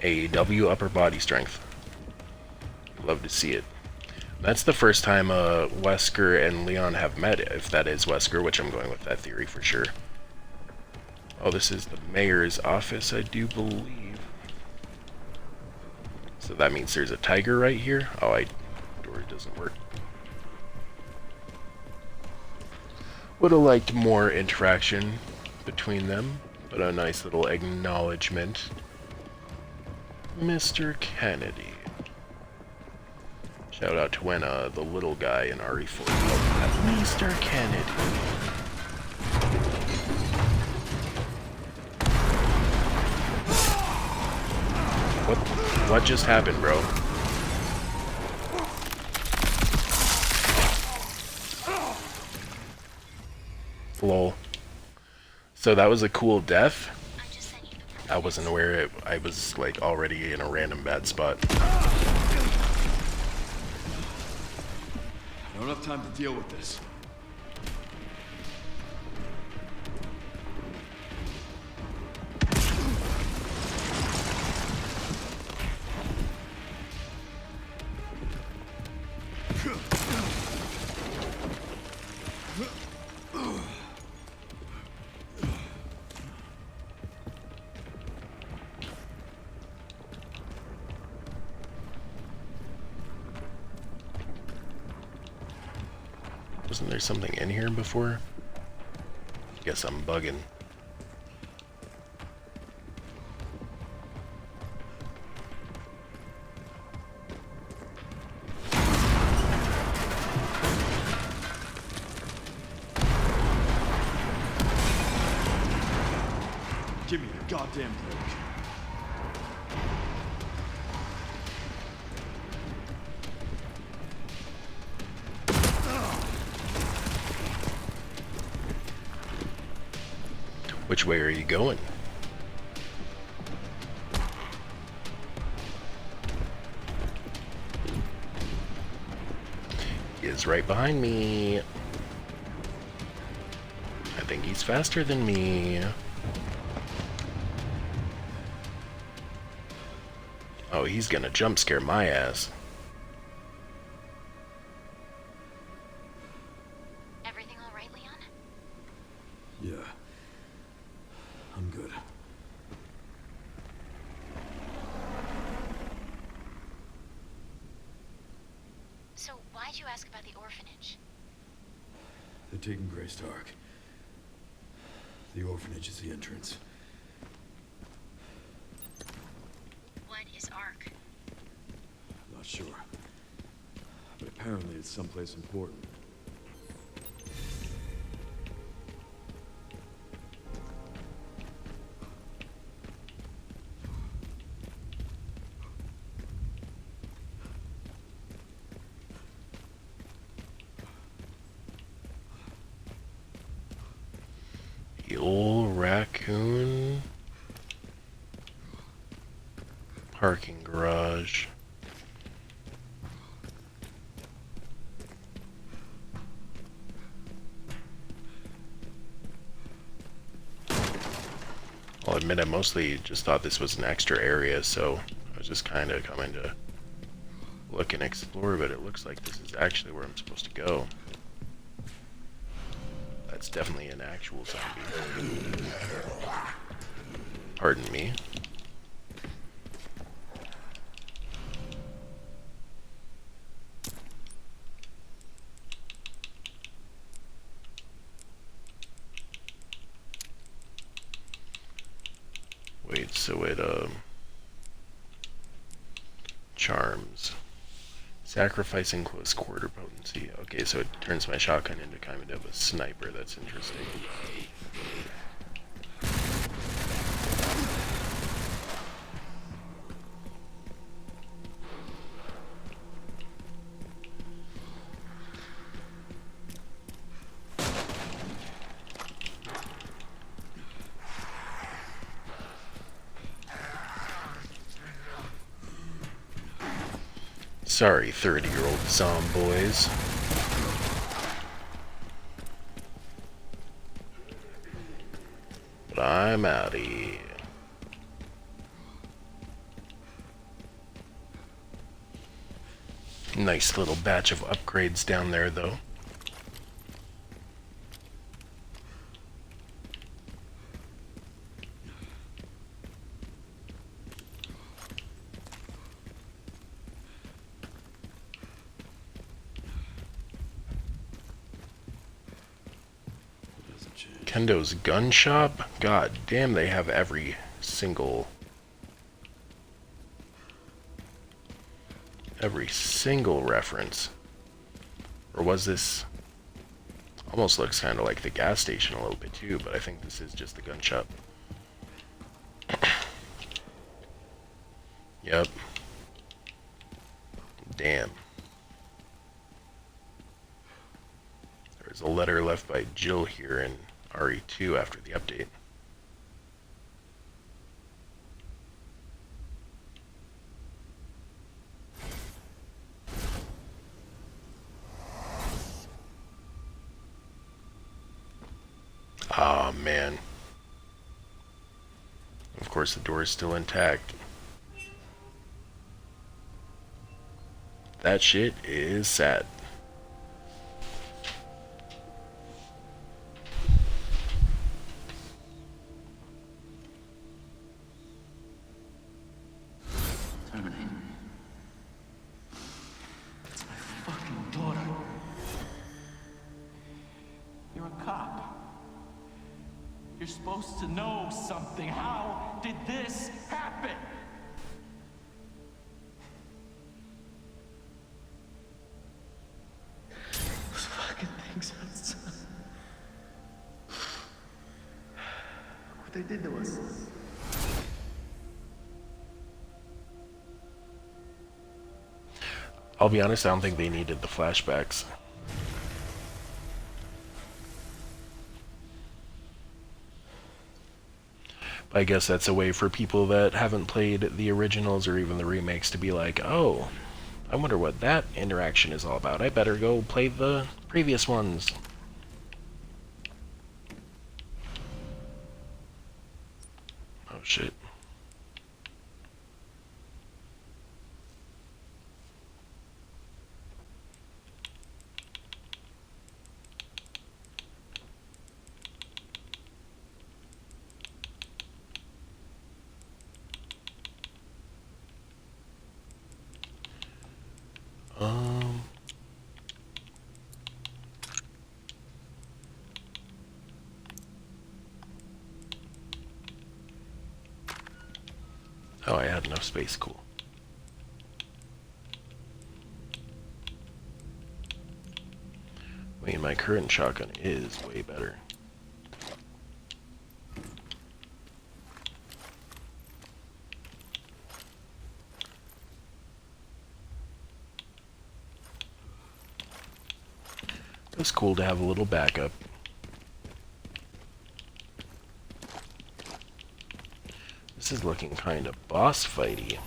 AEW upper body strength. Love to see it. That's the first time Wesker and Leon have met, if that is Wesker, which I'm going with that theory for sure. Oh, this is the mayor's office, I do believe. So that means there's a tiger right here? Oh, door doesn't work. Would have liked more interaction between them, but a nice little acknowledgement. Mr. Kennedy. Shout out to when the little guy in RE4 called him Mr. Kennedy. What just happened, bro? Lol. So that was a cool death. I wasn't aware I was like already in a random bad spot. I don't have time to deal with this. Wasn't there something in here before? Guess I'm bugging. Give me the goddamn break. Which way are you going? He is right behind me. I think he's faster than me. Oh, he's gonna jump scare my ass. Everything all right, Leon? Yeah. I'm good. So why'd you ask about the orphanage? They're taking Greystock. The orphanage is the entrance. What is ARC? Not sure. But apparently it's someplace important. The old raccoon parking garage. admit I mostly just thought this was an extra area, so I was just kind of coming to look and explore, but it looks like this is actually where I'm supposed to go. That's definitely an actual zombie. Pardon me. Wait, so it charms. Sacrificing close quarter potency. Okay, so it turns my shotgun into kind of a sniper. That's interesting. Sorry, 30-year-old zomboys. But I'm outta here. Nice little batch of upgrades down there, though. Kendo's gun shop? God damn, they have every single reference. Or was this... Almost looks kind of like the gas station a little bit too, but I think this is just the gun shop. Yep. Damn. There's a letter left by Jill here in RE2 after the update. Oh man. Of course the door is still intact. That shit is sad. You're supposed to know something. How did this happen? Those fucking things outside. What they did to us. I'll be honest, I don't think they needed the flashbacks. I guess that's a way for people that haven't played the originals or even the remakes to be like, oh, I wonder what that interaction is all about. I better go play the previous ones. Oh shit. Oh, I had enough space, cool. I mean, my current shotgun is way better. It's cool to have a little backup. This is looking kind of boss fighty.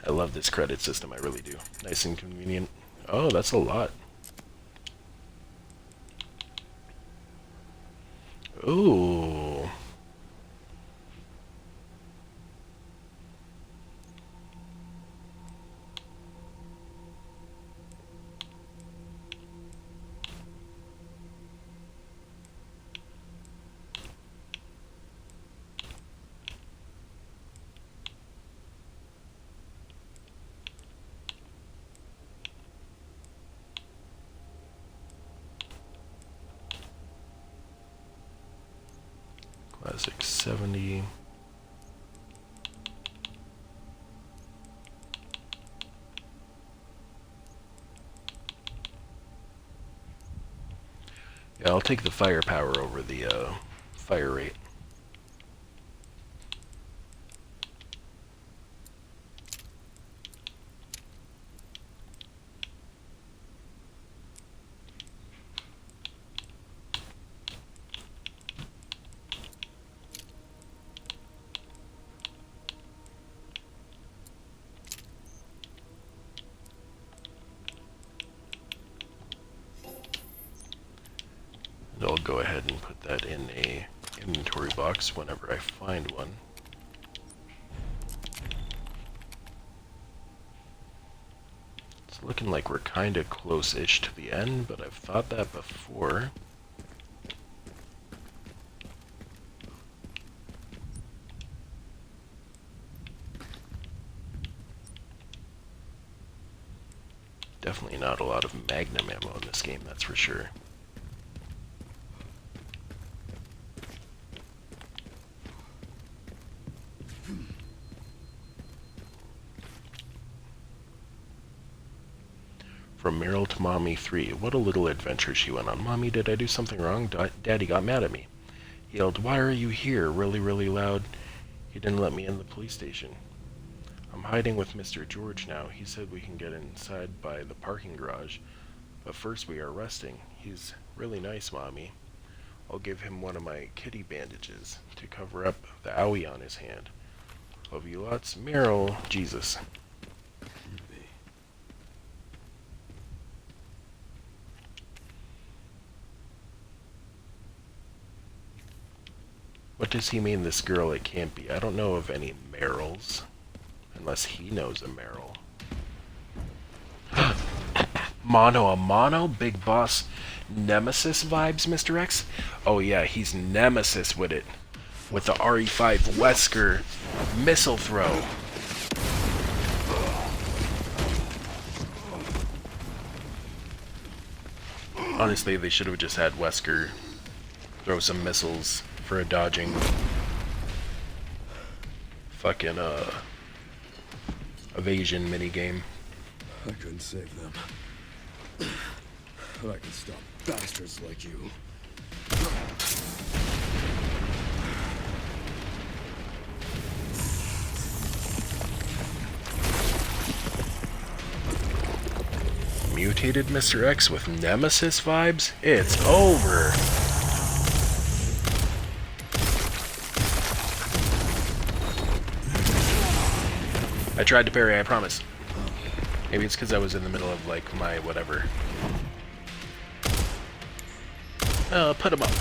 I love this credit system, I really do. Nice and convenient. Oh, that's a lot. Ooh. Classic 70. Yeah, I'll take the firepower over the fire rate. And I'll go ahead and put that in a inventory box whenever I find one. It's looking like we're kind of close-ish to the end, but I've thought that before. Definitely not a lot of Magnum ammo in this game, that's for sure. From Meryl to Mommy 3. What a little adventure she went on. Mommy, did I do something wrong? Daddy got mad at me. He yelled, "Why are you here?" really, really loud. He didn't let me in the police station. I'm hiding with Mr. George now. He said we can get inside by the parking garage. But first we are resting. He's really nice, Mommy. I'll give him one of my kitty bandages to cover up the owie on his hand. Love you lots. Meryl. Jesus. What does he mean, this girl? It can't be. I don't know of any Meryls. Unless he knows a Meryl. Mono a mono? Big boss Nemesis vibes, Mr. X? Oh yeah, he's Nemesis with it. With the RE5 Wesker missile throw. Honestly, they should have just had Wesker throw some missiles for a dodging fucking evasion minigame. I couldn't save them. But I can stop bastards like you. Mutated Mr. X with Nemesis vibes? It's over. I tried to parry, I promise. Maybe it's because I was in the middle of, like, my whatever. Put him up.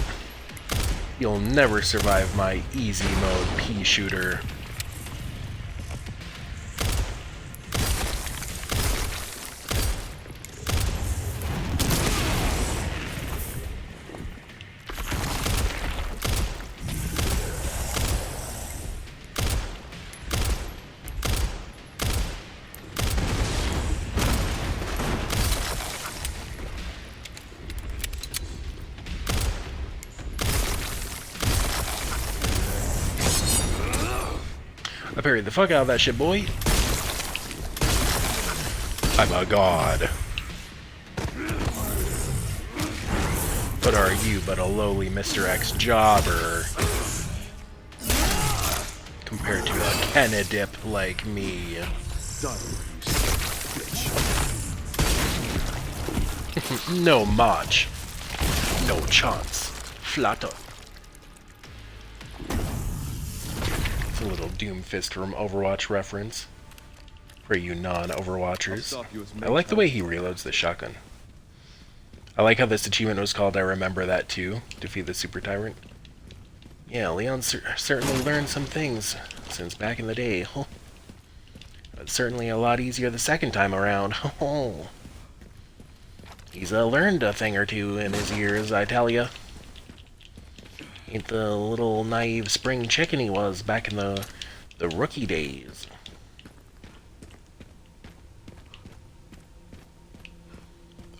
You'll never survive my easy mode pea shooter. I parried the fuck out of that shit, boy. I'm a god. What are you but a lowly Mr. X jobber? Compared to a Kennedip like me. No match. No chance. Flatter. It's a little Doomfist from Overwatch reference. For you non-Overwatchers. I like the way he reloads the shotgun. I like how this achievement was called I Remember That Too. Defeat the Super Tyrant. Yeah, Leon certainly learned some things since back in the day. But certainly a lot easier the second time around. He's learned a thing or two in his years, I tell ya. Ain't the little naive spring chicken he was back in the rookie days.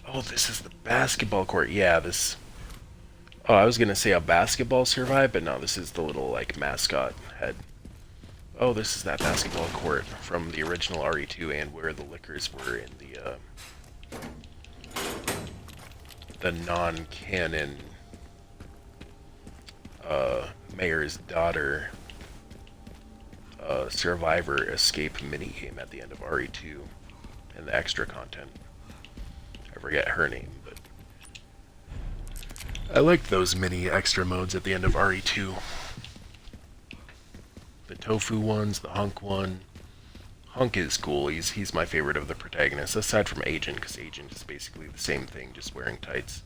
Oh, this is the basketball court. Yeah, this Oh, I was gonna say a basketball survived, but no, this is the little like mascot head. Oh, this is that basketball court from the original RE2 and where the liquors were in the non-canon mayor's daughter survivor escape minigame at the end of RE2 and the extra content. I forget her name, but I liked those mini extra modes at the end of RE2. The tofu ones, the hunk one. Hunk is cool. He's my favorite of the protagonists, aside from Agent, because Agent is basically the same thing, just wearing tights.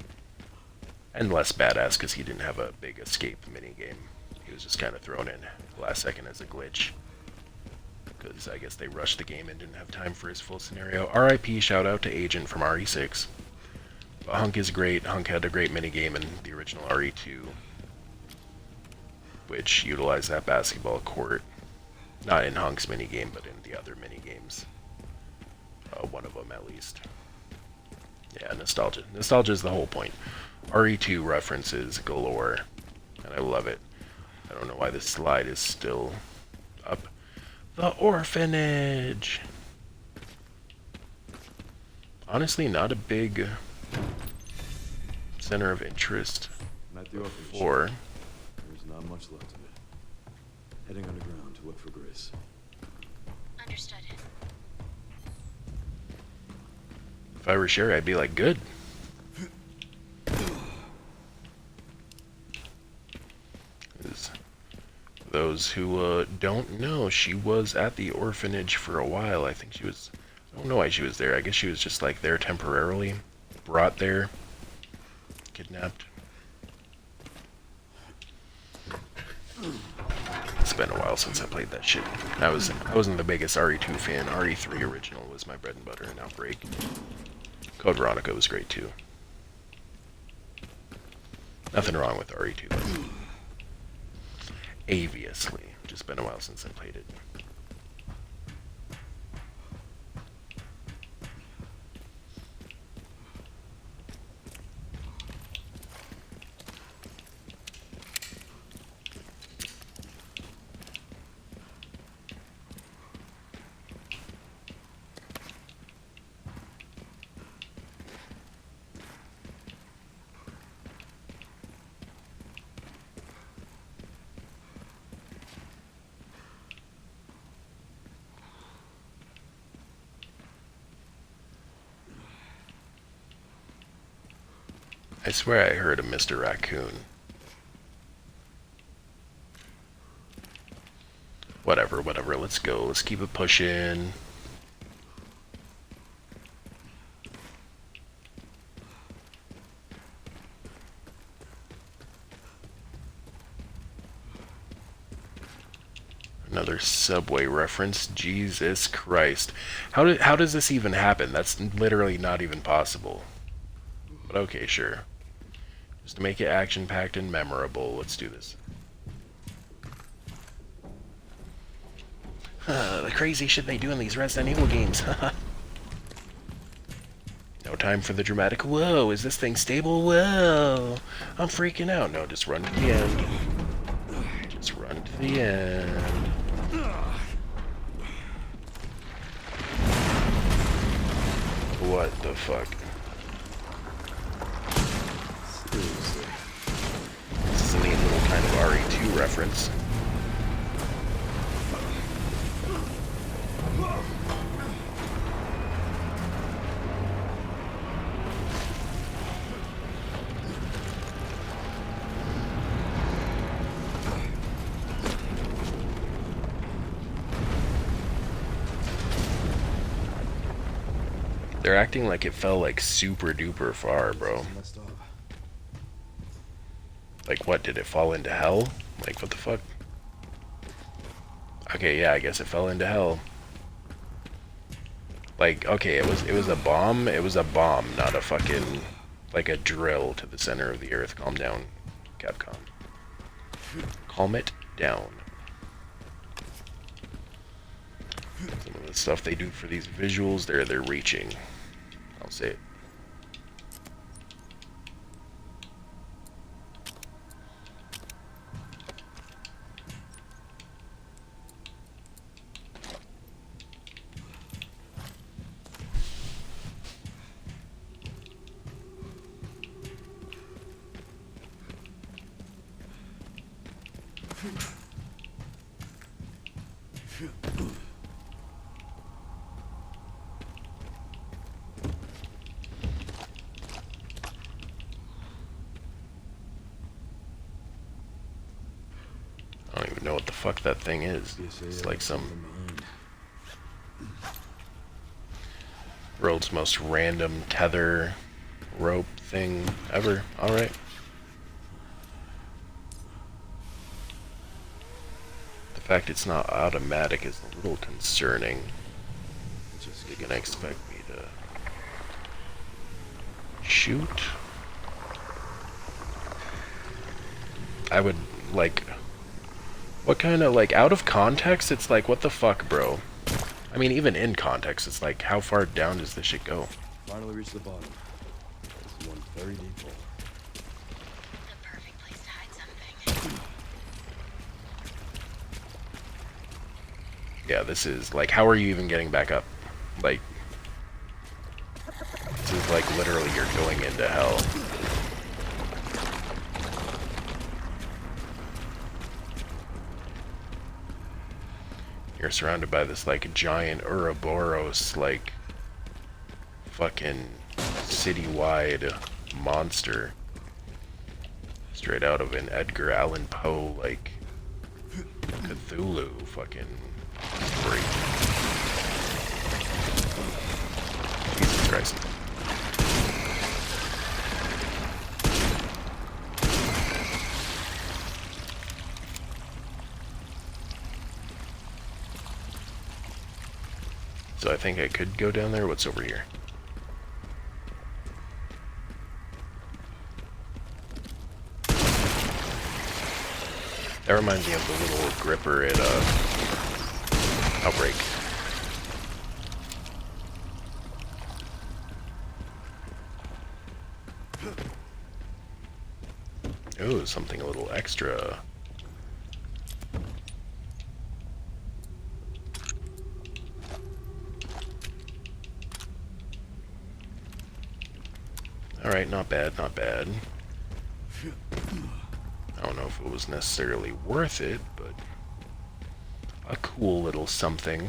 And less badass because he didn't have a big escape minigame. He was just kind of thrown in last second as a glitch. Because I guess they rushed the game and didn't have time for his full scenario. RIP, shout out to Agent from RE6. But Hunk is great. Hunk had a great minigame in the original RE2, which utilized that basketball court. Not in Hunk's minigame, but in the other minigames. One of them, at least. Yeah, nostalgia. Nostalgia is the whole point. RE2 references galore, and I love it. I don't know why this slide is still up. The orphanage! Honestly, not a big center of interest I'm at the orphanage. before. There's not much left of it. Heading underground to look for Grace. Understood. If I were Sherry, I'd be like, good. Those who don't know, she was at the orphanage for a while. I think she was, I don't know why she was there. I guess she was just like there temporarily, brought there, kidnapped. It's been a while since I played that shit. I wasn't the biggest RE2 fan. RE3 original was my bread and butter, and Outbreak. Code Veronica was great too. Nothing wrong with RE2, but obviously, just been a while since I played it. I swear I heard a Mr. Raccoon. Whatever, let's go. Let's keep it pushing. Another Subway reference. Jesus Christ. How does this even happen? That's literally not even possible. But okay, sure. Just to make it action-packed and memorable, let's do this. The crazy shit they do in these Resident Evil games. No time for the dramatic, whoa, is this thing stable? Whoa, I'm freaking out. No, just run to the end. Just run to the end. What the fuck? This is a neat little kind of RE2 reference. They're acting like it fell like super duper far, bro. Like what, did it fall into hell? Like what the fuck? Okay, yeah, I guess it fell into hell. Like, okay, it was a bomb. It was a bomb, not a fucking like a drill to the center of the earth. Calm down, Capcom. Calm it down. Some of the stuff they do for these visuals, they're reaching. I'll say it. I don't even know what the fuck that thing is. It's like some world's most random tether rope thing ever. Alright. The fact it's not automatic is a little concerning. You're gonna expect me to shoot? I would, like... What kind of, like, out of context, it's like, what the fuck, bro? I mean, even in context, it's like, how far down does this shit go? Finally reached the bottom. This is one very deep hole. The perfect place to hide something. Yeah, this is, like, how are you even getting back up? Like, this is like, literally, you're going into hell. You're surrounded by this, like, giant Ouroboros, like, fucking citywide monster. Straight out of an Edgar Allan Poe, like, Cthulhu fucking story. Jesus Christ. So I think I could go down there. What's over here? That reminds me of the little gripper at Outbreak. Ooh, something a little extra. Alright, not bad, not bad. I don't know if it was necessarily worth it, but a cool little something.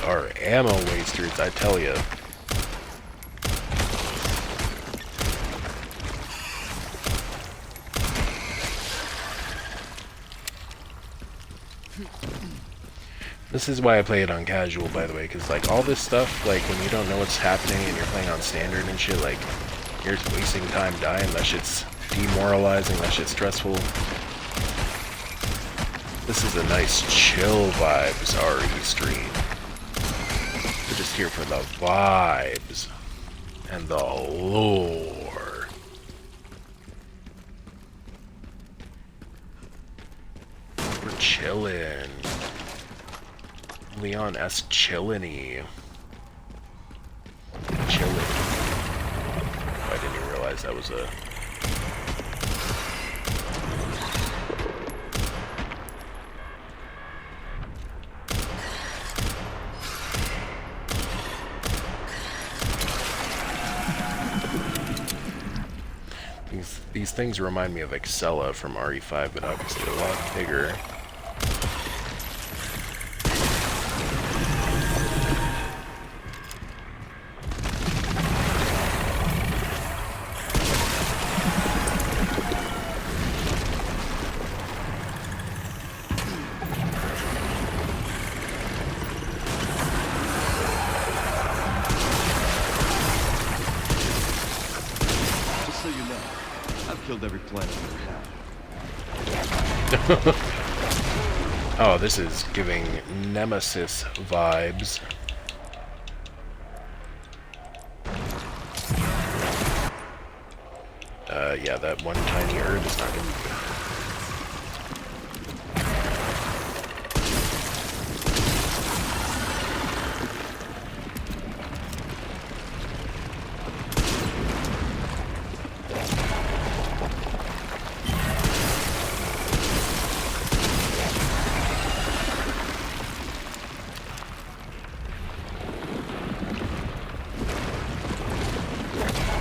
Are ammo wasters, I tell you. This is why I play it on casual, by the way, because like all this stuff, like when you don't know what's happening and you're playing on standard and shit, like you're just wasting time dying. That shit's demoralizing. That shit's stressful. This is a nice chill vibes RE stream. We're just here for the vibes and the lore. We're chillin'. Leon S. Chillin'-y. Chillin'. I didn't even realize that was a... These things remind me of Excella from RE5, but obviously a lot bigger. Just so you know, I've killed every planet in the Oh, this is giving Nemesis vibes. Yeah, that one tiny herb is not gonna be good.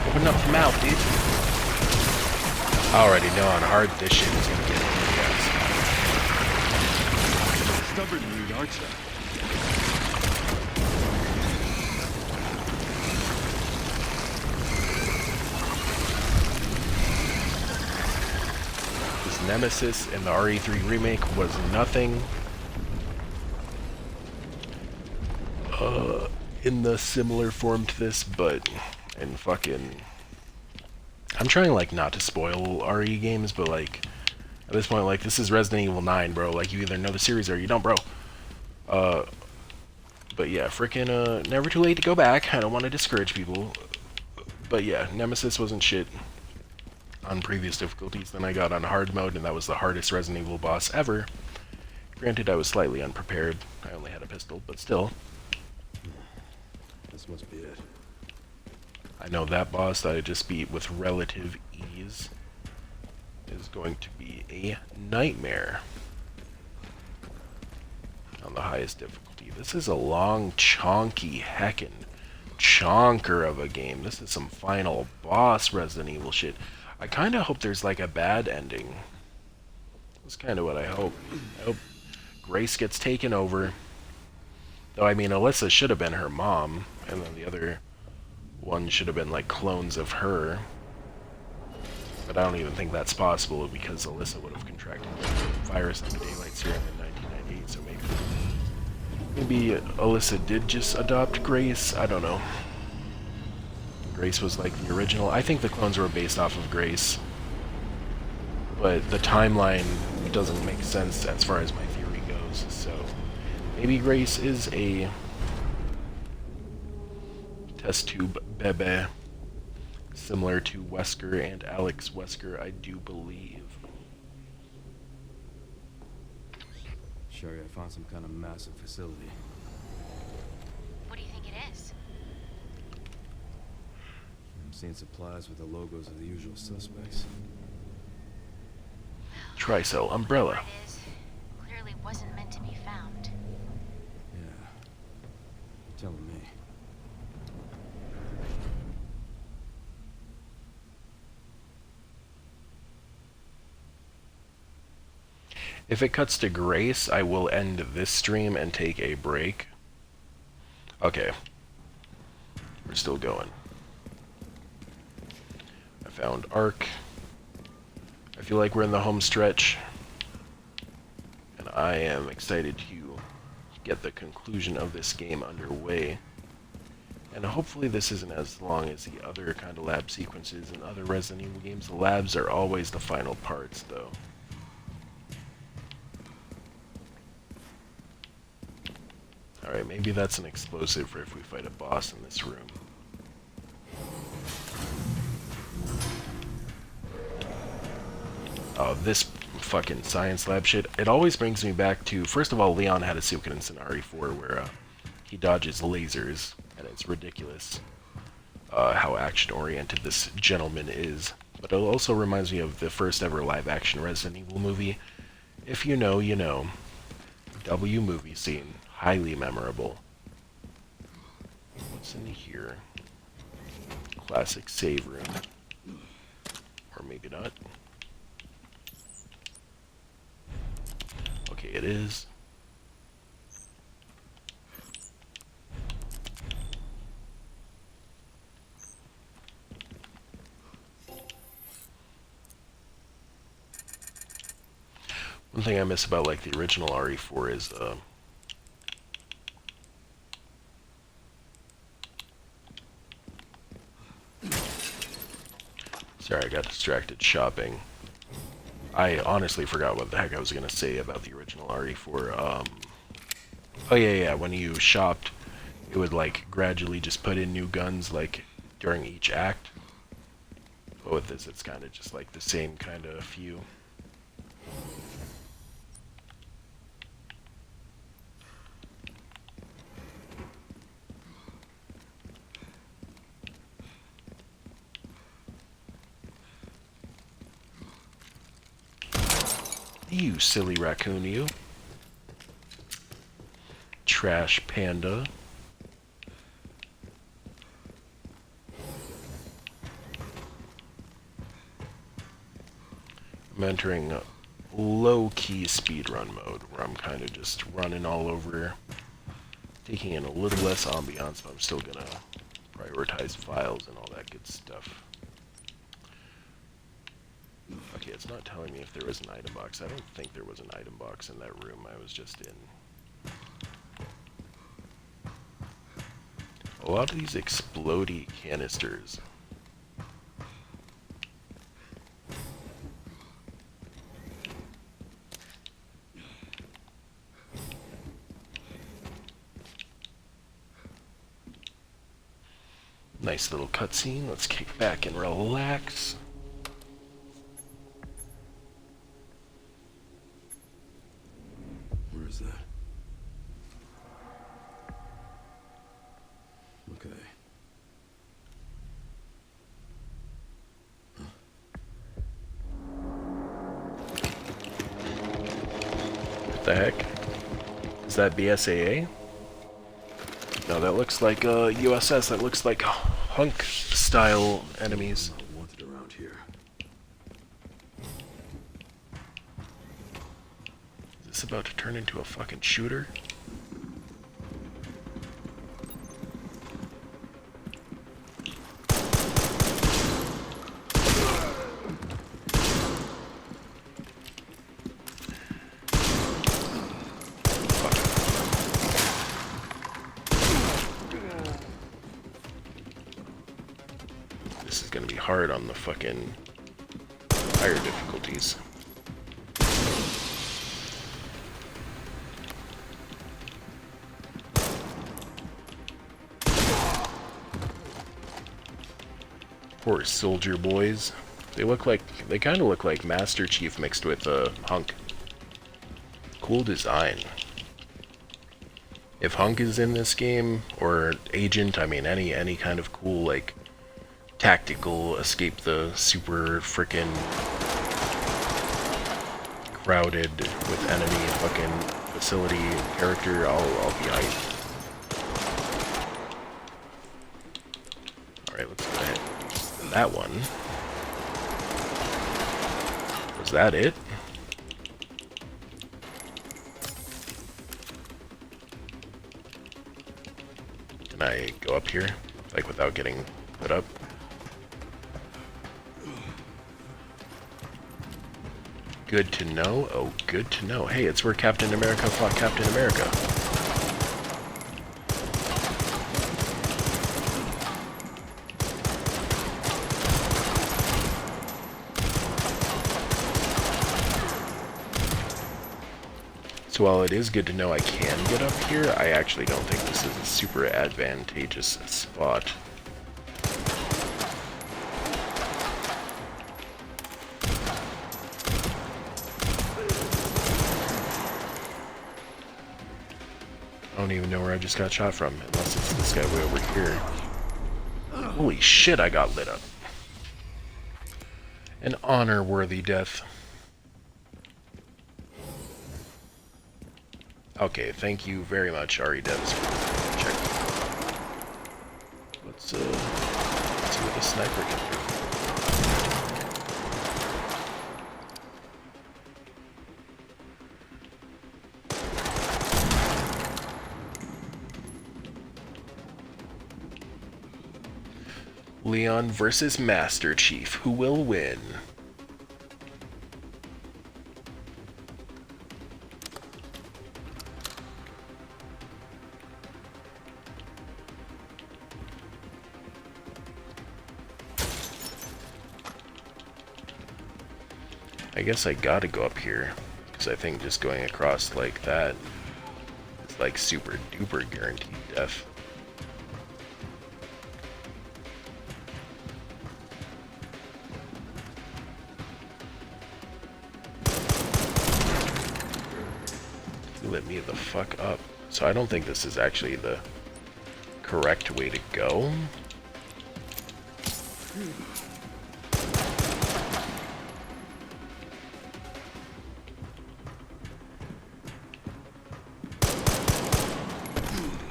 Open up the mouth, dude. I already know on hard this shit is gonna get yes. Stubborn dude, aren't you? This Nemesis in the RE3 remake was nothing in the similar form to this, but in fucking... I'm trying, like, not to spoil RE games, but, like, at this point, like, this is Resident Evil 9, bro. Like, you either know the series or you don't, bro. But yeah, frickin', never too late to go back. I don't want to discourage people. But yeah, Nemesis wasn't shit on previous difficulties. Then I got on hard mode, and that was the hardest Resident Evil boss ever. Granted, I was slightly unprepared. I only had a pistol, but still. This must be it. I know that boss that I just beat with relative ease is going to be a nightmare on the highest difficulty. This is a long, chonky, heckin' chonker of a game. This is some final boss Resident Evil shit. I kind of hope there's like a bad ending. That's kind of what I hope. I hope Grace gets taken over. Though, I mean, Alyssa should have been her mom, and then the other one should have been like clones of her. But I don't even think that's possible because Alyssa would have contracted the virus of the daylight serum in 1998, so maybe Alyssa did just adopt Grace. I don't know. Grace was like the original. I think the clones were based off of Grace. But the timeline doesn't make sense as far as my theory goes, so maybe Grace is a test tube bebe, similar to Wesker and Alex Wesker, I do believe. Sherry, I found some kind of massive facility. What do you think it is? I'm seeing supplies with the logos of the usual suspects. Tricell umbrella. Whatever it is, clearly wasn't meant to be found. Yeah. You're telling me. If it cuts to Grace, I will end this stream and take a break. Okay. We're still going. I found Ark. I feel like we're in the home stretch. And I am excited to get the conclusion of this game underway. And hopefully this isn't as long as the other kind of lab sequences in other Resident Evil games. The labs are always the final parts, though. Alright, maybe that's an explosive for if we fight a boss in this room. Oh, this fucking science lab shit. It always brings me back to, first of all, Leon had a sequence in RE4 where he dodges lasers, and it's ridiculous how action-oriented this gentleman is. But it also reminds me of the first ever live-action Resident Evil movie. If you know, you know. W movie scene. Highly memorable. What's in here? Classic save room. Or maybe not. Okay, it is. One thing I miss about like the original RE4 is sorry, I got distracted shopping. I honestly forgot what the heck I was gonna say about the original RE4. Oh yeah, when you shopped, it would like gradually just put in new guns like during each act. But with this, it's kind of just like the same kind of few. You silly raccoon, you. Trash panda. I'm entering low-key speedrun mode, where I'm kind of just running all over, taking in a little less ambiance, but I'm still gonna prioritize files and all that good stuff. Okay, it's not telling me if there was an item box. I don't think there was an item box in that room I was just in. A lot of these explodey canisters. Nice little cutscene. Let's kick back and relax. Where is that? Okay. What the heck? Is that BSAA? No, that looks like USS. That looks like hunk-style enemies. Not wanted around here. Is this about to turn into a fucking shooter? This is gonna be hard on the fucking higher difficulties. Poor soldier boys. They kind of look like Master Chief mixed with Hunk. Cool design. If Hunk is in this game, or Agent, I mean any kind of cool like tactical escape the super frickin' crowded with enemy fucking facility character, I'll be hyped. Alright, let's go ahead and use that one. Was that it? Can I go up here? Like without getting put up? Good to know. Oh, good to know. Hey, it's where Captain America fought Captain America. So while it is good to know I can get up here, I actually don't think this is a super advantageous spot. I don't even know where I just got shot from, unless it's this guy way over here. Holy shit, I got lit up. An honor-worthy death. Okay, thank you very much, RE devs, for checking. Let's see what the sniper can do. Leon versus Master Chief. Who will win? I I guess I gotta go up here, because I think just going across like that is like super duper guaranteed death. Lit me the fuck up. So I don't think this is actually the correct way to go.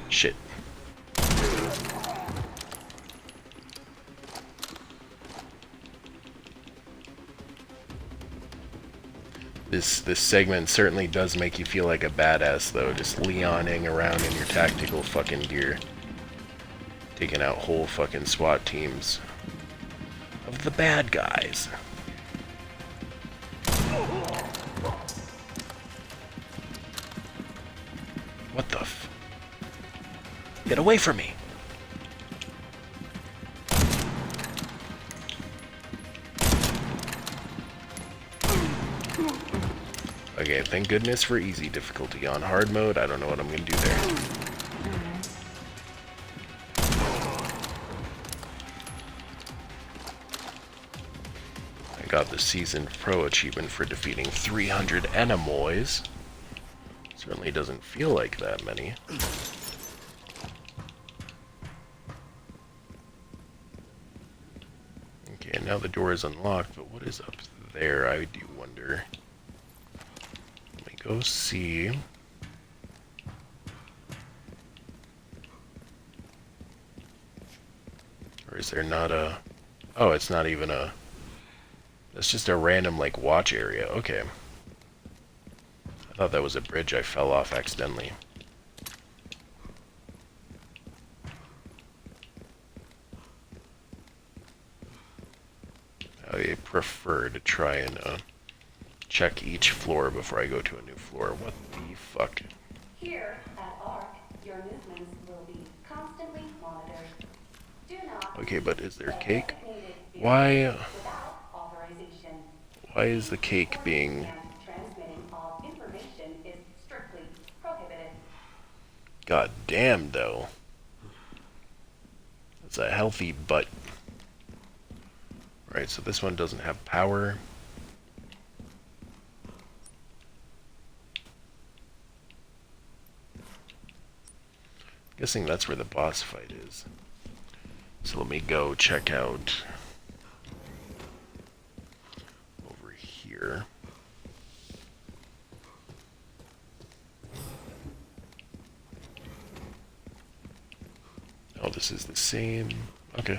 Shit. This segment certainly does make you feel like a badass, though, just Leoning around in your tactical fucking gear. Taking out whole fucking SWAT teams of the bad guys. What the f... Get away from me! Okay, thank goodness for easy difficulty. On hard mode, I don't know what I'm gonna do there. I got the Seasoned Pro achievement for defeating 300 enemies. Certainly doesn't feel like that many. Okay, now the door is unlocked, but what is up there, I do wonder. Go see. Or is there not a... Oh, it's not even a... That's just a random, like, watch area. Okay. I thought that was a bridge I fell off accidentally. I prefer to try and, check each floor before I go to a new floor. What the fuck? Here at ARC, your movements will be constantly monitored. Do not Okay, but is there cake? Why is the cake being... transmitting of information is strictly prohibited. God damn, though. It's a healthy butt. Right, so this one doesn't have power. Guessing that's where the boss fight is. So let me go check out over here. Oh, this is the same. Okay.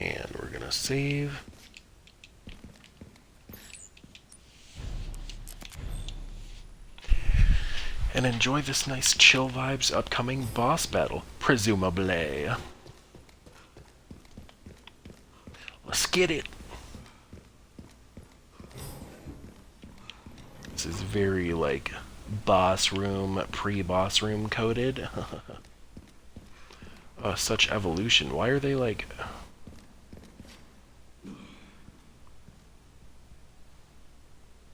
And we're gonna save. And enjoy this nice chill vibes upcoming boss battle, presumably. Let's get it. This is very like boss room, pre-boss room coded. Such evolution. Why are they like...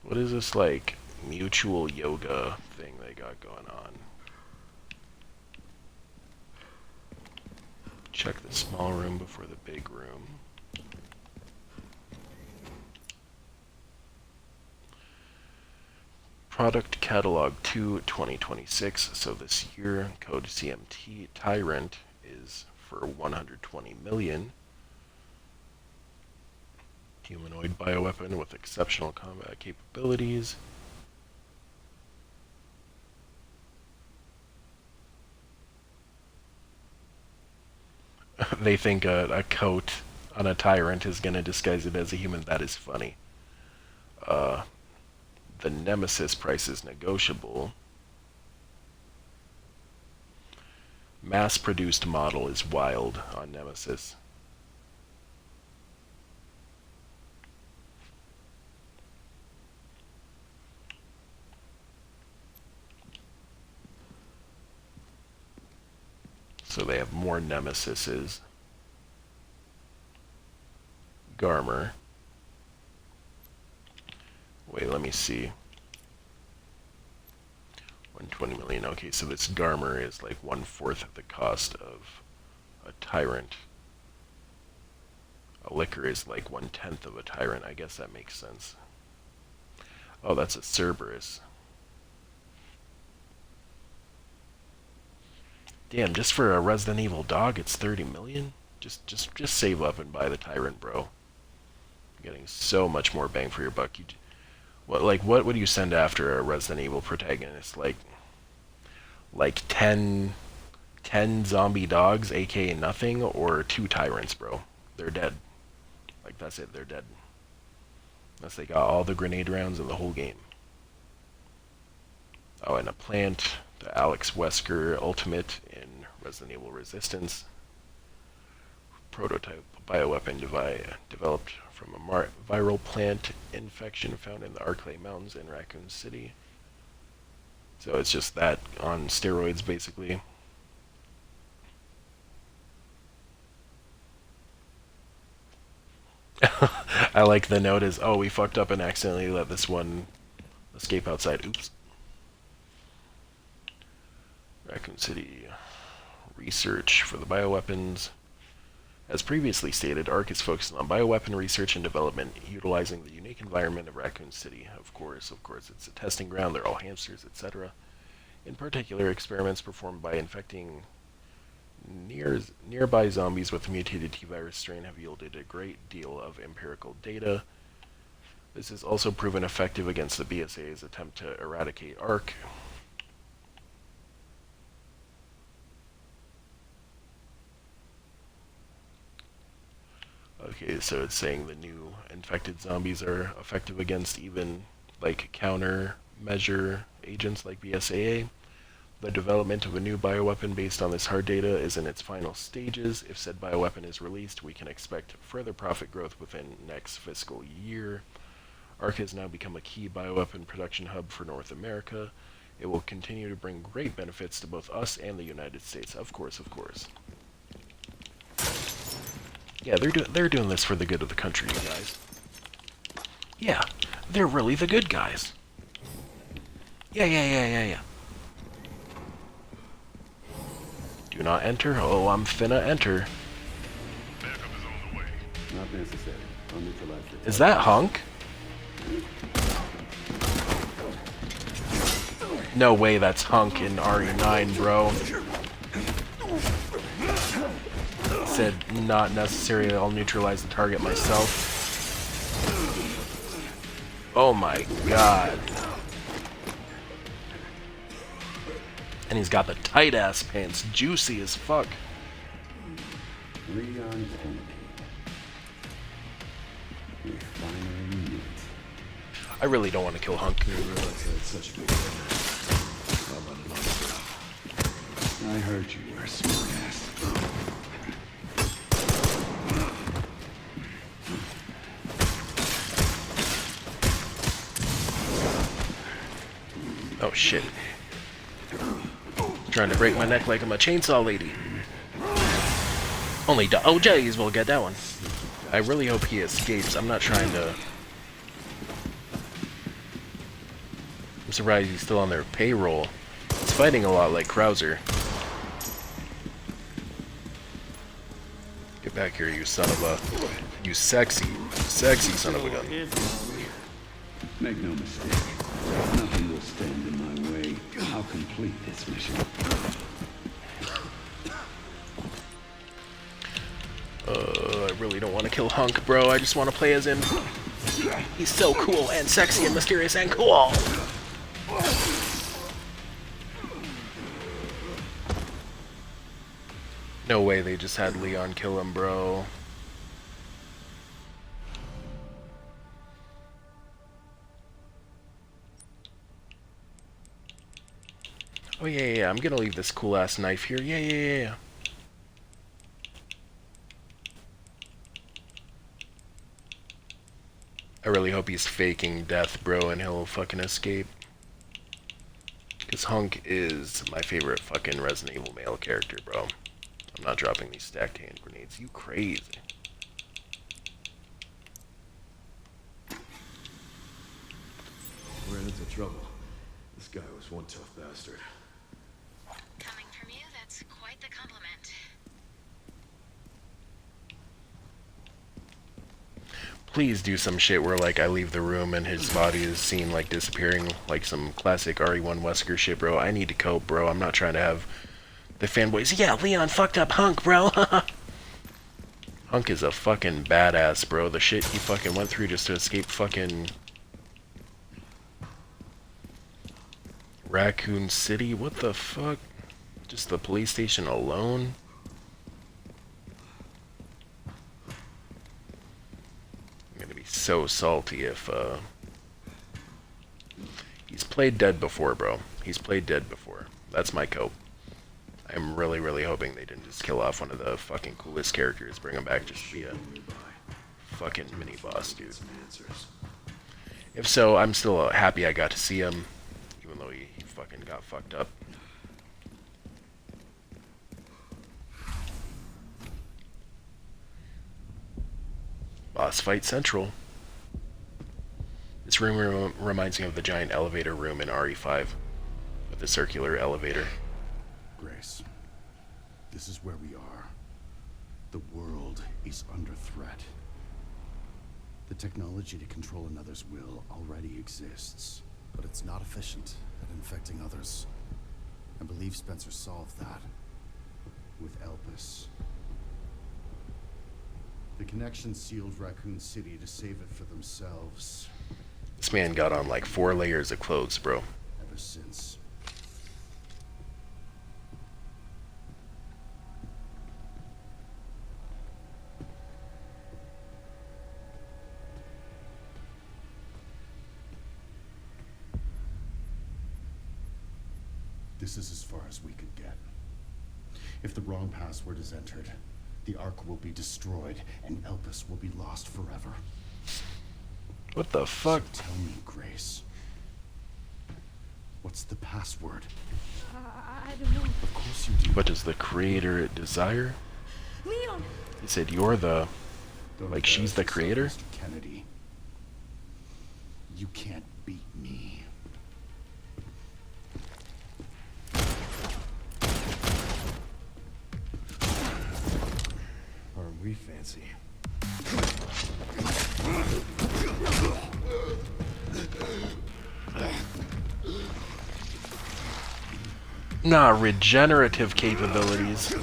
What is this, like, mutual yoga thing they got going on? Check the small room before the big room. Product Catalog 2 2026, so this year, code CMT Tyrant is for 120 million. Humanoid bioweapon with exceptional combat capabilities. They think a coat on a tyrant is going to disguise it as a human. That is funny. The Nemesis price is negotiable. Mass-produced model is wild on Nemesis. So they have more Nemesises. Garmer. Wait, let me see. 120 million. Okay, so this Garmer is like 1/4 of the cost of a Tyrant. A Liquor is like 1/10 of a Tyrant. I guess that makes sense. Oh, that's a Cerberus. Damn, just for a Resident Evil dog, it's 30 million? Just save up and buy the Tyrant, bro. You're getting so much more bang for your buck. What would you send after a Resident Evil protagonist? Like 10 zombie dogs, aka nothing, or 2 Tyrants, bro. They're dead. Like, that's it, they're dead. Unless they got all the grenade rounds in the whole game. Oh, and a plant, the Alex Wesker Ultimate in Resident Evil Resistance. Prototype bioweapon developed from a viral plant infection found in the Arklay Mountains in Raccoon City. So it's just that on steroids, basically. I like the note is, oh, we fucked up and accidentally let this one escape outside. Oops. Raccoon City research for the bioweapons. As previously stated, ARC is focused on bioweapon research and development, utilizing the unique environment of Raccoon City. Of course, it's a testing ground, they're all hamsters, etc. In particular, experiments performed by infecting nearby zombies with the mutated T-virus strain have yielded a great deal of empirical data. This has also proven effective against the BSA's attempt to eradicate ARC. Okay, so it's saying the new infected zombies are effective against even, like, countermeasure agents like BSAA. The development of a new bioweapon based on this hard data is in its final stages. If said bioweapon is released, we can expect further profit growth within next fiscal year. ARC has now become a key bioweapon production hub for North America. It will continue to bring great benefits to both us and the United States. Of course, of course. Yeah, they're doing this for the good of the country, you guys. Yeah, they're really the good guys. Yeah. Do not enter. Oh, I'm finna enter. Backup is on the way. Not necessary. I'll neutralize the Is that Hunk? No way that's Hunk in RE9, bro. Said not necessary, I'll neutralize the target myself. Oh my god. And he's got the tight ass pants, juicy as fuck. Leon Kennedy. We finally meet. I really don't want to kill Hunk. I didn't realize I had such a big head. How about another? I heard you were a smart ass. Oh shit. Trying to break my neck like I'm a chainsaw lady. Only the OJs will get that one. I really hope he escapes. I'm not trying to... I'm surprised he's still on their payroll. He's fighting a lot like Krauser. Get back here, you son of a... You sexy son of a gun. Make no mistake. Nothing will stand in my way. I'll complete this mission. I really don't want to kill Hunk, bro. I just want to play as him. He's so cool and sexy and mysterious and cool. No way they just had Leon kill him, bro. Oh yeah, I'm gonna leave this cool ass knife here. Yeah. I really hope he's faking death, bro, and he'll fucking escape. Because Hunk is my favorite fucking Resident Evil male character, bro. I'm not dropping these stacked hand grenades. You crazy. Ran into trouble. This guy was one tough bastard. Coming from you, that's quite the compliment. Please do some shit where, like, I leave the room and his body is seen, like, disappearing, like some classic RE1 Wesker shit, bro. I need to cope, bro. I'm not trying to have the fanboys, yeah, Leon fucked up Hunk, bro. Hunk is a fucking badass, bro. The shit he fucking went through just to escape fucking Raccoon City. What the fuck? Just the police station alone? I'm gonna be so salty if, he's played dead before, bro. He's played dead before. That's my cope. I'm really, really hoping they didn't just kill off one of the fucking coolest characters, bring him back just to be a fucking mini-boss, dude. If so, I'm still happy I got to see him, even though he fucking got fucked up. Boss fight central. This room reminds me of the giant elevator room in RE5, with the circular elevator. Grace, this is where we are. The world is under threat. The technology to control another's will already exists, but it's not efficient at infecting others. I believe Spencer solved that with Elpis. The connection sealed Raccoon City to save it for themselves. This man got on like 4 layers of clothes, bro. Ever since. This is as far as we could get. If the wrong password is entered, the Ark will be destroyed, and Elpis will be lost forever. What the fuck? So tell me, Grace. What's the password? I don't know. Of course you do. What does the creator desire? Leon! He said you're the... Don't like she's the embarrass creator? yourself, Mr. Kennedy. You can't beat me. Aren't we fancy? Nah, regenerative capabilities.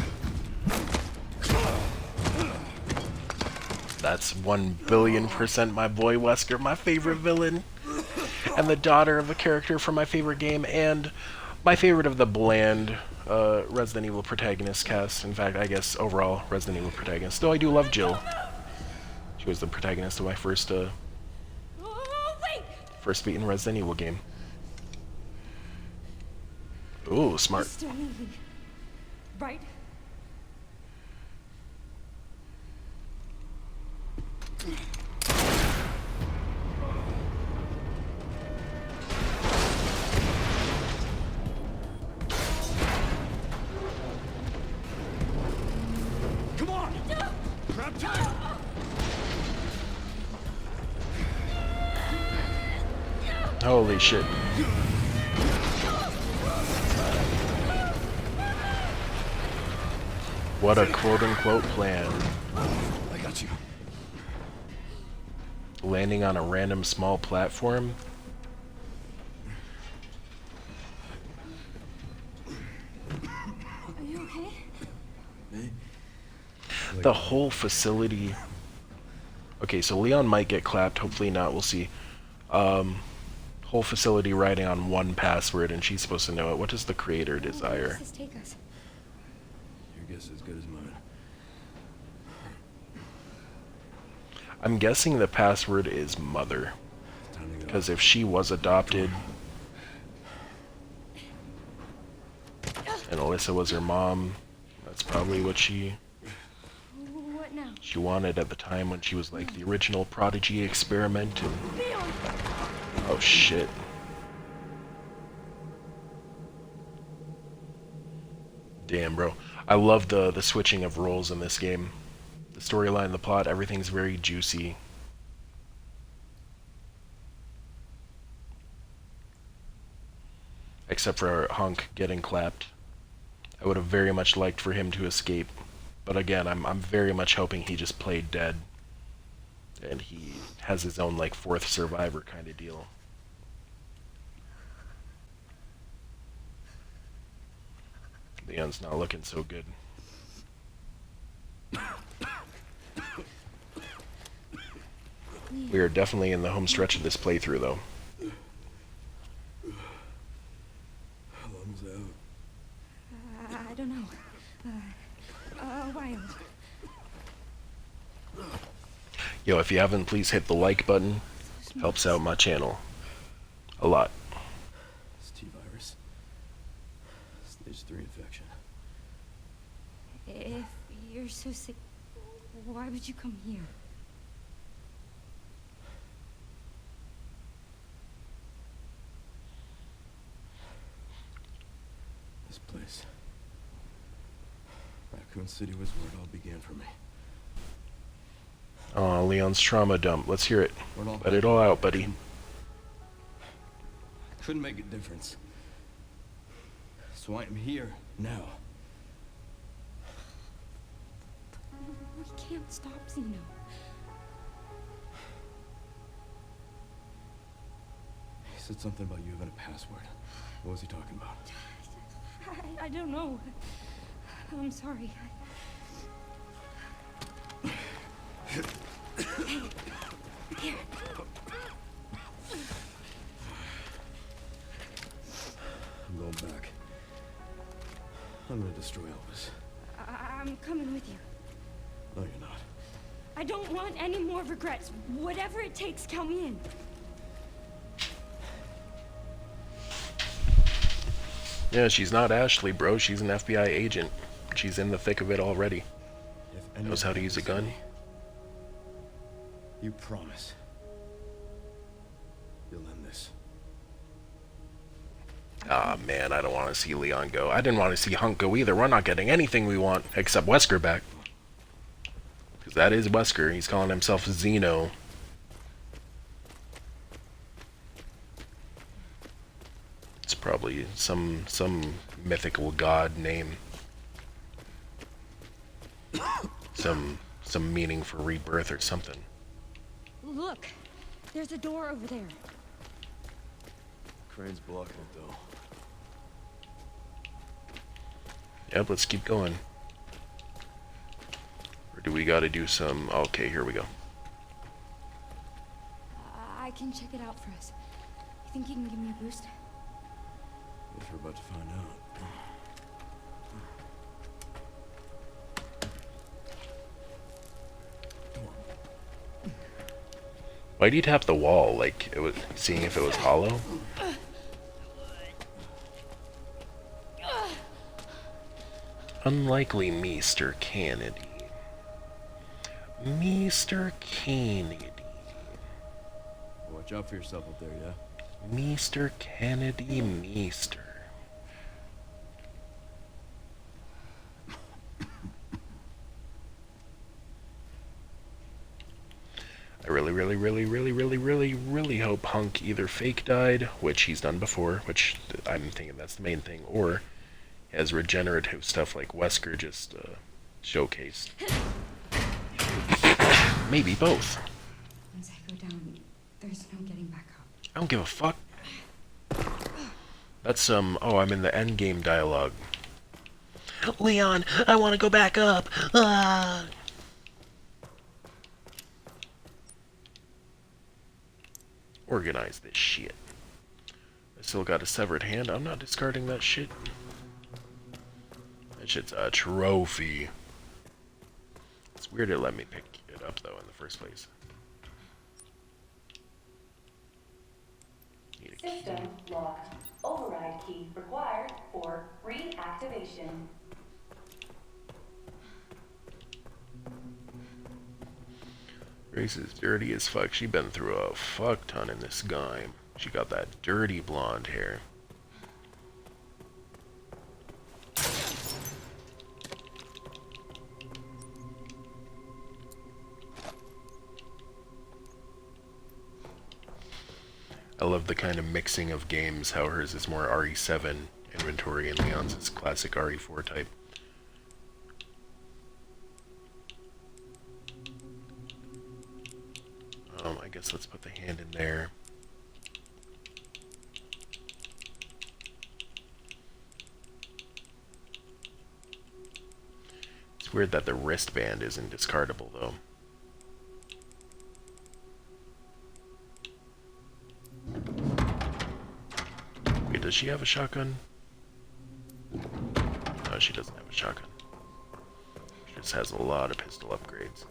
That's 1,000,000,000% my boy Wesker, my favorite villain. And the daughter of a character from my favorite game, and my favorite of the bland Resident Evil protagonist cast. In fact, I guess overall Resident Evil protagonist. Though I do love Jill. She was the protagonist of my first beaten Resident Evil game. Ooh, smart. You're still leaving, right? Come on! Grab time! Holy shit. What a quote-unquote plan. I got you. Landing on a random small platform? Are you okay? The whole facility... Okay, so Leon might get clapped, hopefully not, we'll see. Whole facility riding on one password, and she's supposed to know it. What does the creator Where desire? does this take us? Your guess is as good as mine. I'm guessing the password is mother. Time to go. Because if she was adopted... And Alyssa was her mom. That's probably what What now? she wanted at the time when she was like the original prodigy experiment. And Leon! oh shit. Damn, bro. I love the switching of roles in this game. The storyline, the plot, everything's very juicy. Except for Hunk getting clapped. I would have very much liked for him to escape. But again, I'm very much hoping he just played dead. And he has his own like fourth survivor kind of deal. Leon's not looking so good. We are definitely in the home stretch of this playthrough, though. How long was out? I don't know. A while. Yo, if you haven't, please hit the like button. Helps out my channel. A lot. It's T-virus. Stage 3 infection. If you're so sick, why would you come here? This place. Raccoon City was where it all began for me. Aw, Leon's trauma dump. Let's hear it. Where all Let it all out, buddy. Couldn't make a difference. So I am here now. We can't stop Zeno. He said something about you having a password. What was he talking about? I don't know. I'm sorry. Here. I'm going back. I'm gonna destroy Elvis. I'm coming with you. No, you're not. I don't want any more regrets. Whatever it takes, count me in. Yeah, she's not Ashley, bro. She's an FBI agent. She's in the thick of it already. If Knows how to use a gun. You promise. You'll end this. Ah, man, I don't want to see Leon go. I didn't want to see Hunk go either. We're not getting anything we want except Wesker back. Because that is Wesker. He's calling himself Zeno. It's probably some mythical god name. Some meaning for rebirth or something. Look, there's a door over there. Crane's blocking it, though. Yep, let's keep going. Or do we gotta do some... Okay, here we go. I can check it out for us. You think you can give me a boost? Guess we're about to find out. Why'd you tap the wall? Like, it was seeing if it was hollow? Unlikely, Mr. Kennedy. Mr. Kennedy. Watch out for yourself up there, yeah? Mr. Kennedy, Meester. I really hope Hunk either fake died, which he's done before, which I'm thinking that's the main thing, or has regenerative stuff like Wesker just showcased. Maybe both. Once I go down, there's no getting back up. I don't give a fuck. That's some, oh, I'm in the endgame dialogue. Leon, I want to go back up. Ah. Organize this shit. I still got a severed hand. I'm not discarding that shit. That shit's a trophy. It's weird it let me pick it up, though, in the first place. System locked. override key required for reactivation. Grace is dirty as fuck. She been through a fuck ton in this game. She got that dirty blonde hair. I love the kind of mixing of games, how hers is more RE7 inventory and Leon's is classic RE4 type. I guess let's put the hand in there. It's weird that the wristband isn't discardable though. Wait, does she have a shotgun? No, she doesn't have a shotgun. She just has a lot of pistol upgrades.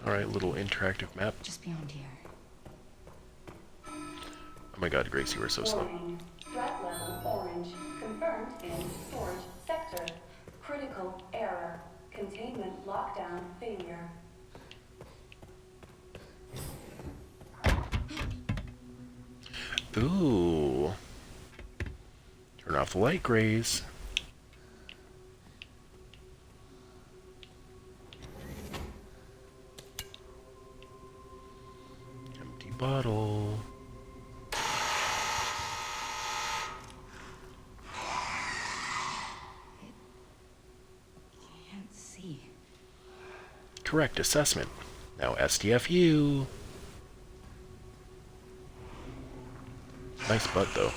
Alright, little interactive map. Just beyond here. Oh my god, Grace, you were so slow. Warning. Threat level orange. Confirmed in storage sector. Critical error. Containment lockdown failure. Ooh. Turn off the light, Grace. Empty bottle. Can't see. Correct assessment. Now STFU. Nice butt though.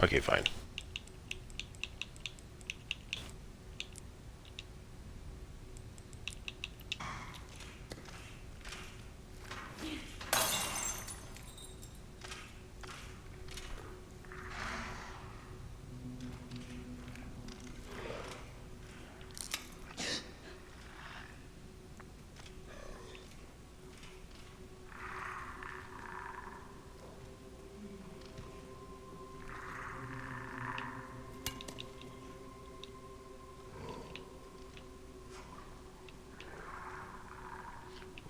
Okay, fine.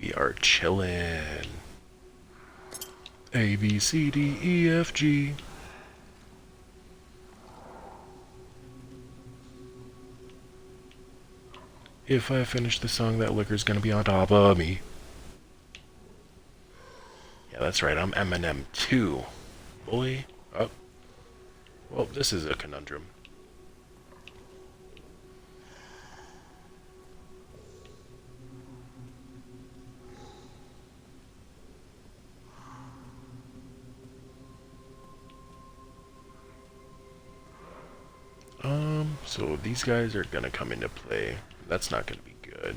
We are chillin'. A, B, C, D, E, F, G. If I finish the song, that liquor's gonna be on top of me. Yeah, that's right, I'm Eminem too. Boy. Oh. Well, this is a conundrum. So these guys are gonna come into play. That's not gonna be good.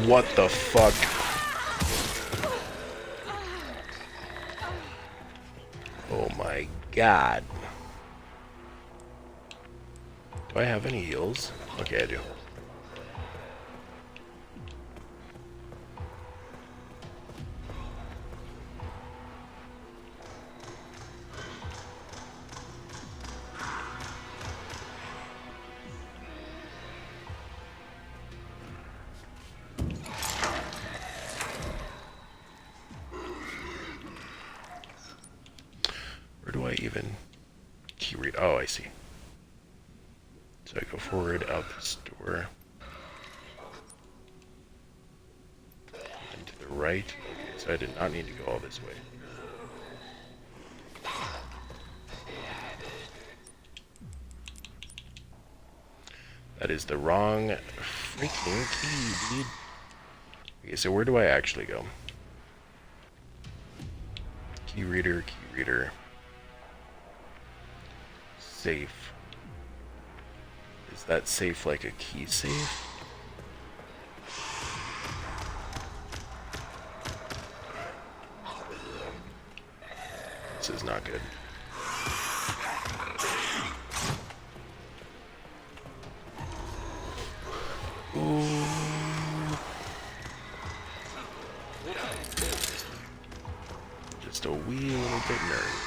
What the fuck? god. Do I have any heals? Okay, I do. Where do I even key read? Oh, I see. So I go forward, out this door. And to the right. Okay, so I did not need to go all this way. That is the wrong freaking key, dude. Okay, so where do I actually go? Key reader, key reader. Safe. Is that safe like a key safe? This is not good. Ooh. Just a wee little bit nervous.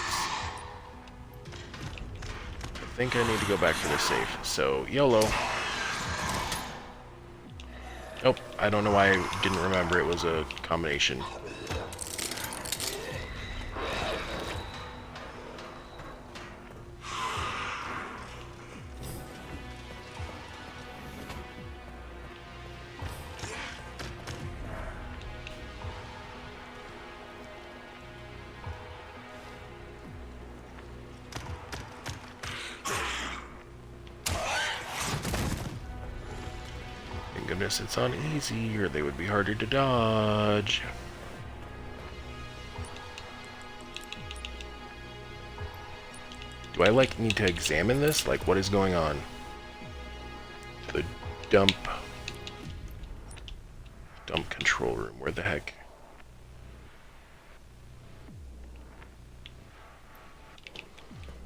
I think I need to go back for the safe, so YOLO. Nope, I don't know why I didn't remember it was a combination. Thank goodness it's on easy, or they would be harder to dodge. Do I, like, need to examine this? Like, what is going on? The dump control room. Where the heck?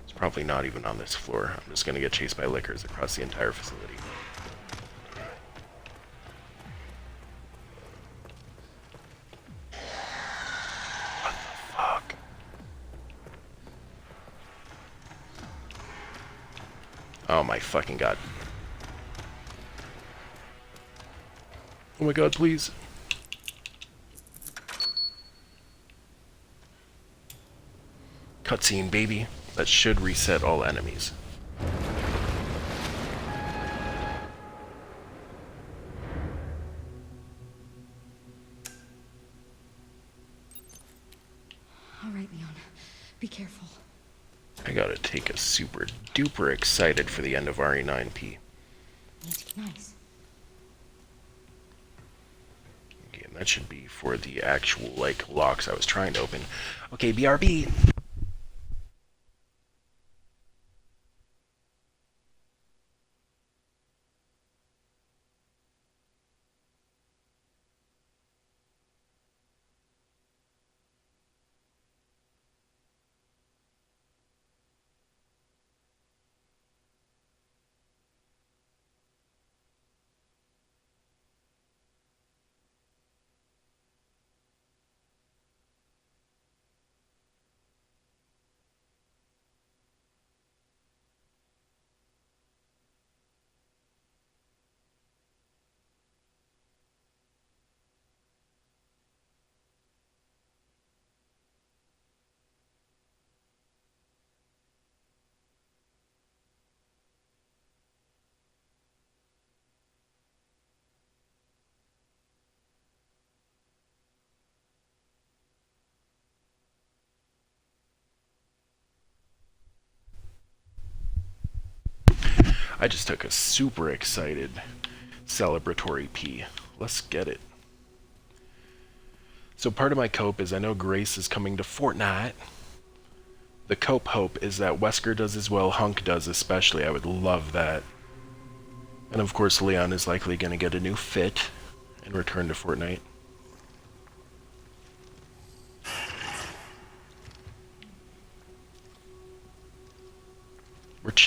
It's probably not even on this floor. I'm just gonna get chased by lickers across the entire facility. What the fuck? Oh my fucking god. Oh my god, please. Cutscene, baby. That should reset all enemies. All right, Leon. Be careful. I gotta take a super duper excited for the end of RE9P. Need to be nice. Okay, and that should be for the actual, like, locks I was trying to open. Okay, BRB! I just took a super excited celebratory pee. Let's get it. So part of my cope is I know Grace is coming to Fortnite. The cope hope is that Wesker does as well, Hunk does especially. I would love that. And of course Leon is likely going to get a new fit and return to Fortnite.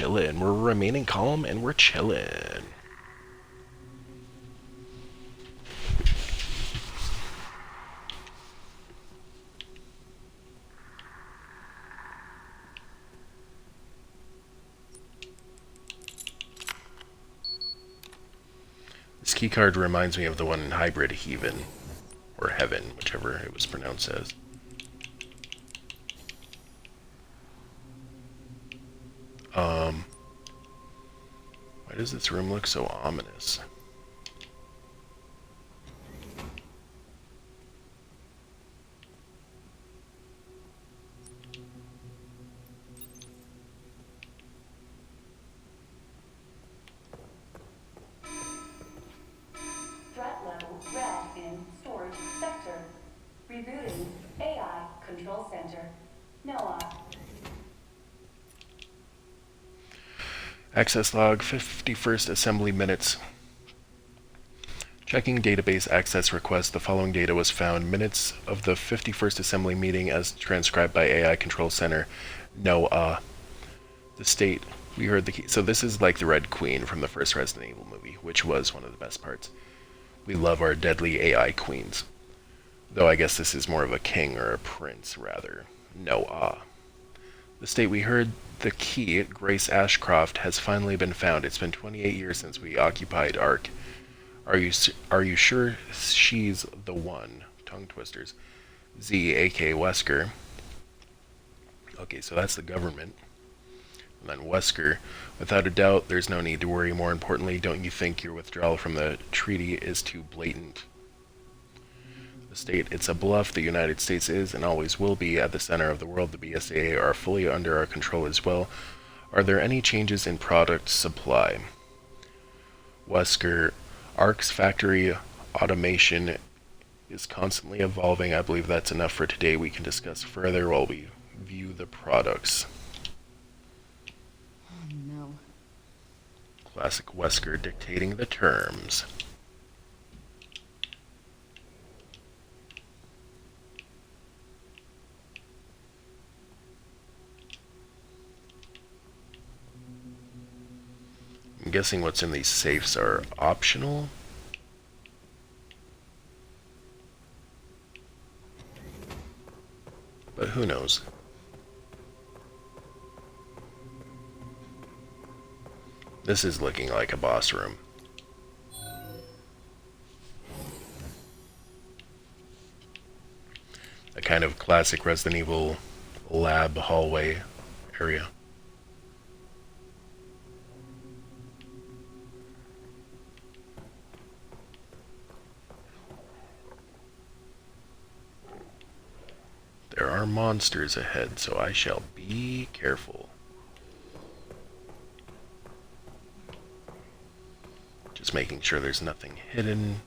chillin'. We're remaining calm and we're chillin'. This keycard reminds me of the one in Hybrid Heaven, or Heaven, whichever it was pronounced as. Why does this room look so ominous? Threat level red in storage sector. Rebooting AI control center. NOAA. Access log, 51st assembly minutes. Checking database access request, the following data was found. Minutes of the 51st assembly meeting as transcribed by AI control center. NOAA. The state, we heard the key. So this is like the Red Queen from the first Resident Evil movie, which was one of the best parts. We love our deadly AI queens. Though I guess this is more of a king or a prince, rather. NOAA. The state, we heard the key, Grace Ashcroft, has finally been found. It's been 28 years since we occupied Ark. Are you sure she's the one? Tongue twisters. Z, a.k.a. Wesker. Okay, so that's the government. And then Wesker. Without a doubt, there's no need to worry. More importantly, don't you think your withdrawal from the treaty is too blatant? The state, it's a bluff. The United States is and always will be at the center of the world. The BSAA are fully under our control as well. Are there any changes in product supply? Wesker, Ark's factory automation is constantly evolving. I believe that's enough for today. We can discuss further while we view the products. Oh no. Classic Wesker dictating the terms. I'm guessing what's in these safes are optional. But who knows? This is looking like a boss room. A kind of classic Resident Evil lab hallway area. There are monsters ahead, so I shall be careful. Just making sure there's nothing hidden.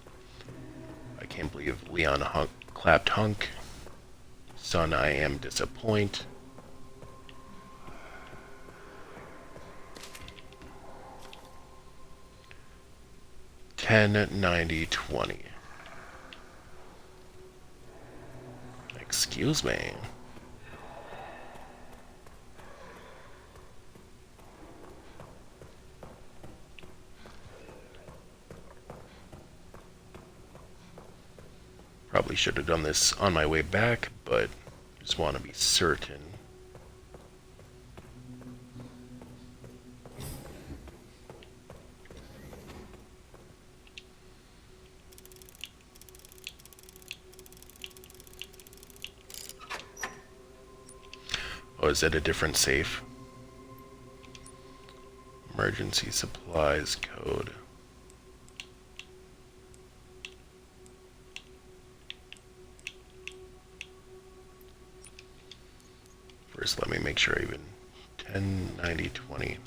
I can't believe Leon clapped hunk. Son, I am disappoint. $10.90.20. Excuse me. Probably should have done this on my way back, but just want to be certain. Oh, is it a different safe? Emergency supplies code. First, let me make sure I even 10.90.20.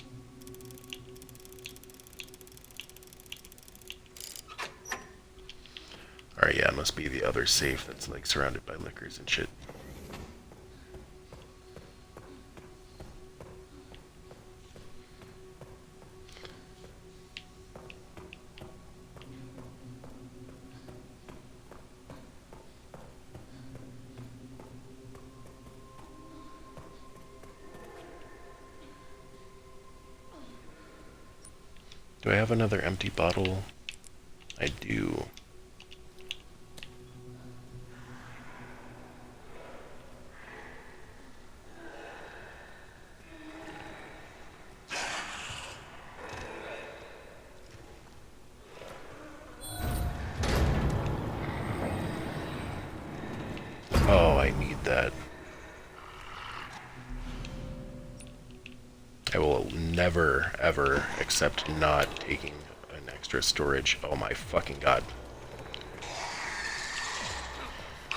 Alright, yeah, it must be the other safe that's like surrounded by liquors and shit. Do I have another empty bottle? I do. Oh, I need that. I will never, ever accept not taking an extra storage. Oh my fucking god.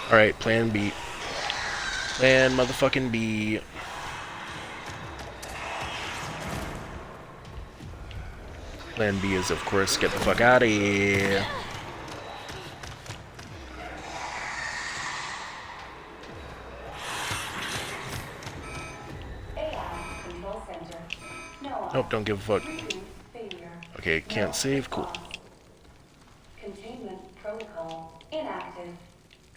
Alright, plan B. Plan motherfucking B. Plan B is, of course, get the fuck out of here. Nope, don't give a fuck. Okay, can't save. Cool. Containment protocol inactive.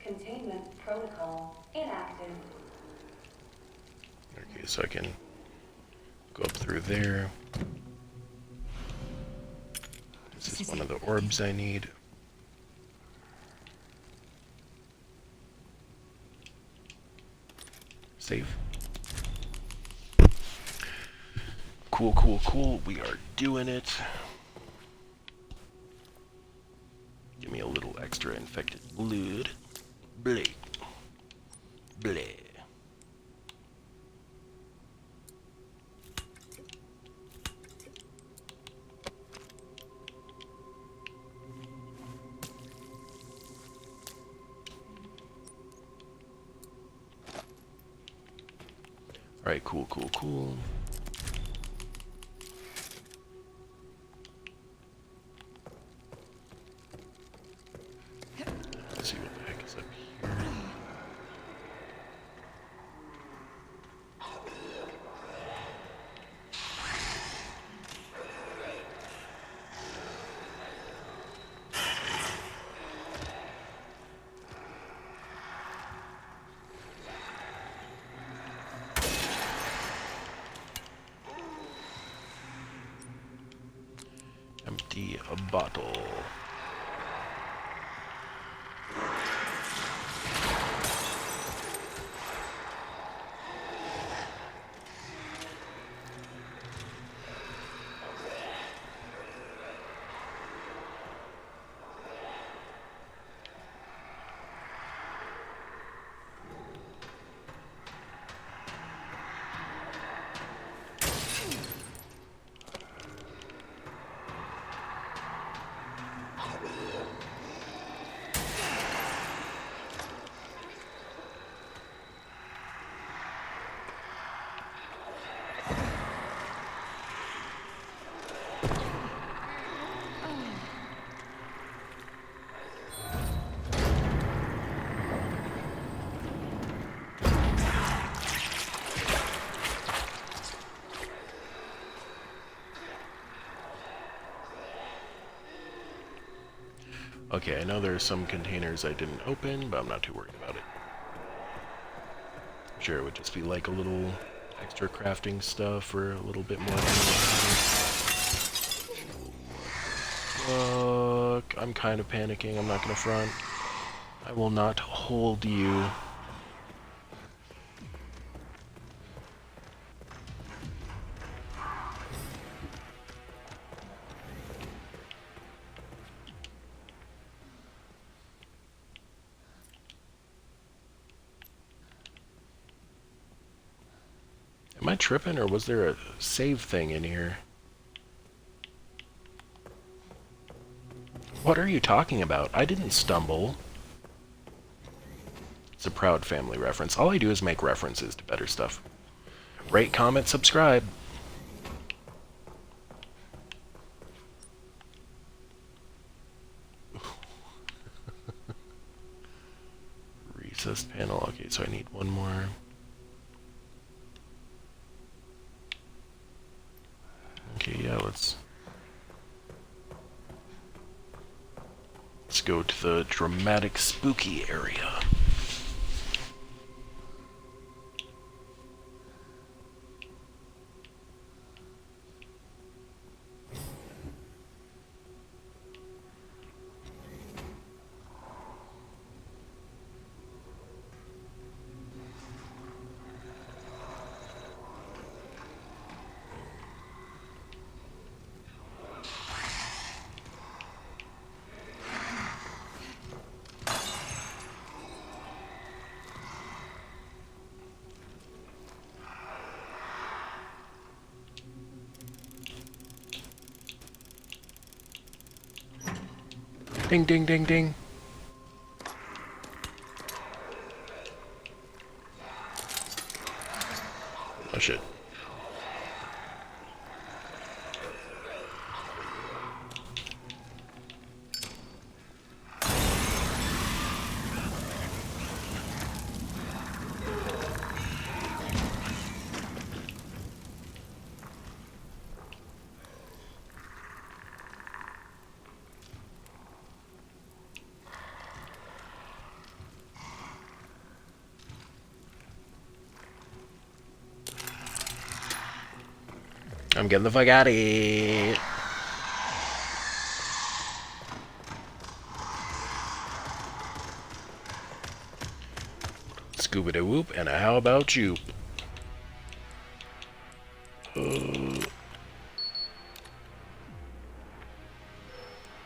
Containment protocol inactive. Okay, so I can go up through there. This is one of the orbs I need. Save. Cool, cool, cool. We are doing it. Give me a little extra infected blood. Bleh. Bleh. Alright, cool, cool, cool. Let's see what the heck is up here. Empty a bottle. Okay, I know there are some containers I didn't open, but I'm not too worried about it. I'm sure it would just be like a little extra crafting stuff or a little bit more. Fuck, I'm kind of panicking, I'm not gonna front. I will not hold you. Am I tripping, or was there a save thing in here? What are you talking about? I didn't stumble. It's a Proud Family reference. All I do is make references to better stuff. Rate, comment, subscribe. Recessed panel. Okay, so I need one more. Okay, yeah, let's go to the dramatic spooky area. Ding, ding, ding, ding. Oh shit. I'm getting the fuck out of here. Scooby Doo whoop, and a how about you?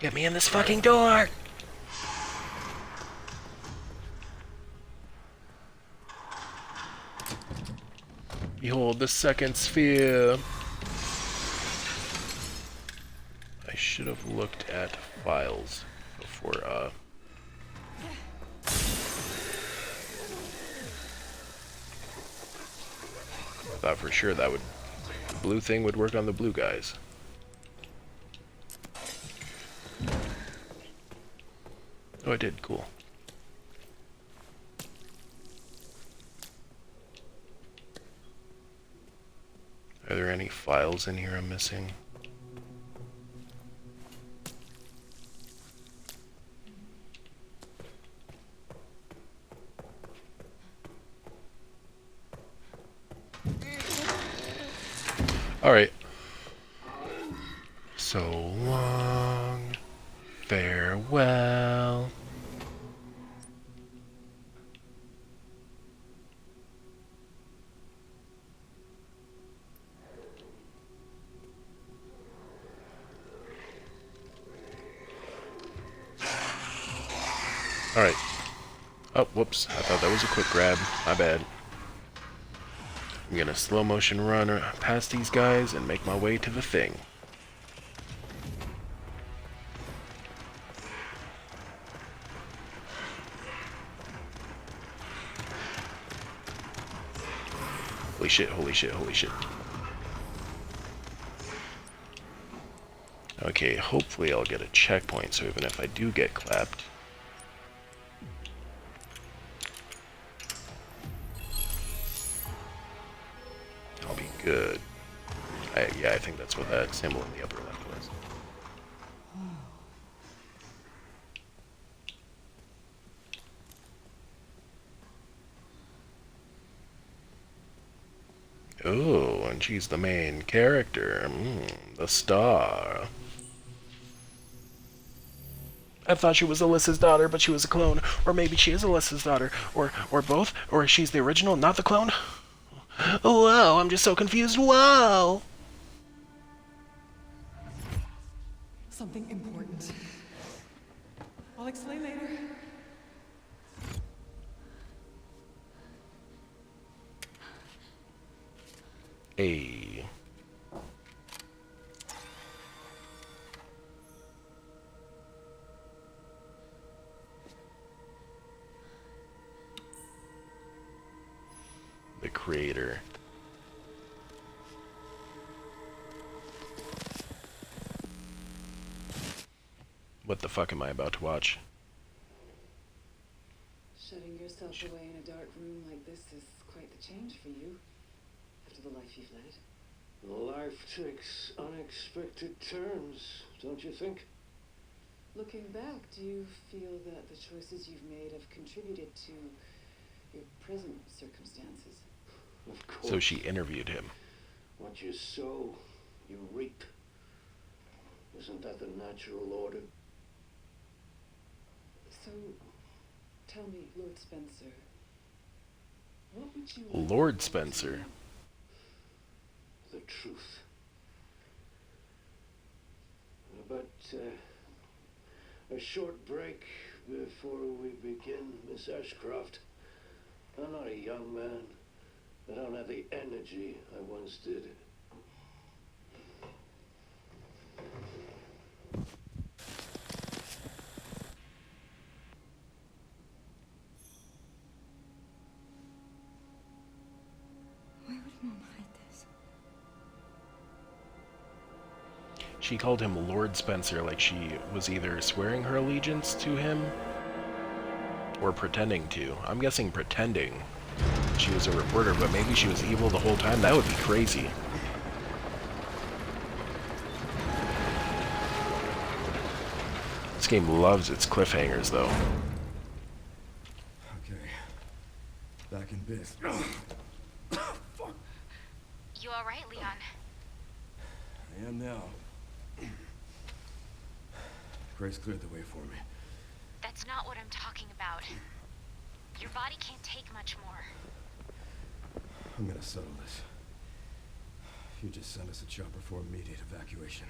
Get me in this fucking door! Behold the second sphere. I should have looked at files before, I thought for sure that would... the blue thing would work on the blue guys. Oh, it did. Cool. Are there any files in here I'm missing? Alright. So long. Farewell. Alright. Oh, whoops. I thought that was a quick grab. My bad. I'm gonna slow motion run past these guys and make my way to the thing. Holy shit, holy shit, holy shit. Okay, hopefully I'll get a checkpoint, so even if I do get clapped... I'll be good. Yeah, I think that's what that symbol in the upper left was. Oh, and she's the main character. The star. I thought she was Alyssa's daughter, but she was a clone. Or maybe she is Alyssa's daughter. Or both. Or she's the original, not the clone. Whoa, I'm just so confused. Whoa! Something important. I'll explain later. Hey. The creator. What the fuck am I about to watch? Shutting yourself away in a dark room like this is quite the change for you, after the life you've led. Life takes unexpected turns, don't you think? Looking back, do you feel that the choices you've made have contributed to your present circumstances? Of course. So she interviewed him. What you sow, you reap. Isn't that the natural order? So, tell me, Lord Spencer, what would you like Lord to Spencer. know? The truth. But, a short break before we begin, Miss Ashcroft. I'm not a young man. I don't have the energy I once did. She called him Lord Spencer, like she was either swearing her allegiance to him or pretending to. I'm guessing pretending. She was a reporter, but maybe she was evil the whole time. That would be crazy. This game loves its cliffhangers, though. Okay. Back in biz. Fuck. You alright, Leon? I am now. Grace cleared the way for me. That's not what I'm talking about. Your body can't take much more. I'm gonna settle this. You just send us a chopper for immediate evacuation.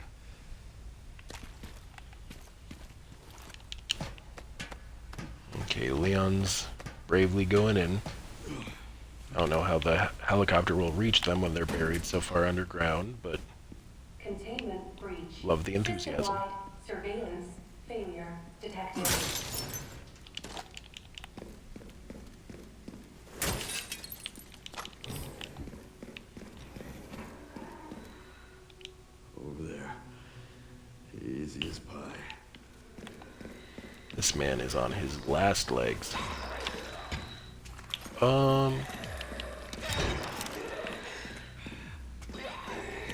Okay, Leon's bravely going in. I don't know how the helicopter will reach them when they're buried so far underground, but Containment breach. love the enthusiasm. System-wide surveillance failure detected. Over there. Easy as pie. This man is on his last legs. I'm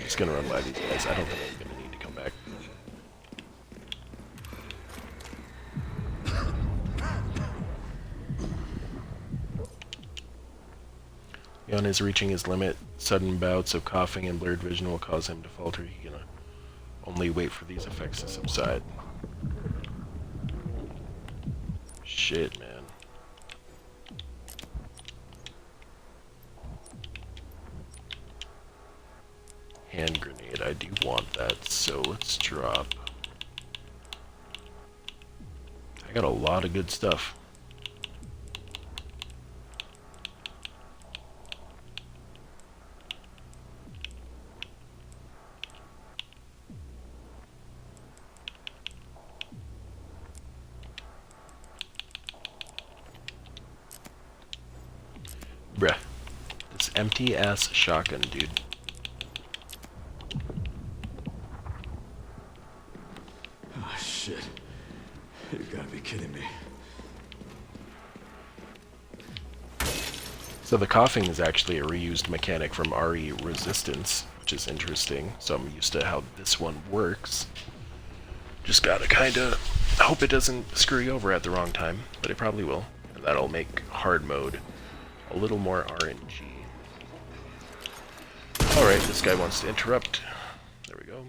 just gonna run by these guys. I don't think I'm gonna need to come back. Leon is reaching his limit. Sudden bouts of coughing and blurred vision will cause him to falter. He can only wait for these effects to subside. Shit, man. Hand grenade, I do want that, so let's drop. I got a lot of good stuff. Bruh. This empty ass shotgun, dude. Oh, shit. You gotta be kidding me. So the coughing is actually a reused mechanic from RE Resistance, which is interesting. So I'm used to how this one works. Just gotta kinda hope it doesn't screw you over at the wrong time, but it probably will. And that'll make hard mode a little more RNG. Alright, this guy wants to interrupt. There we go.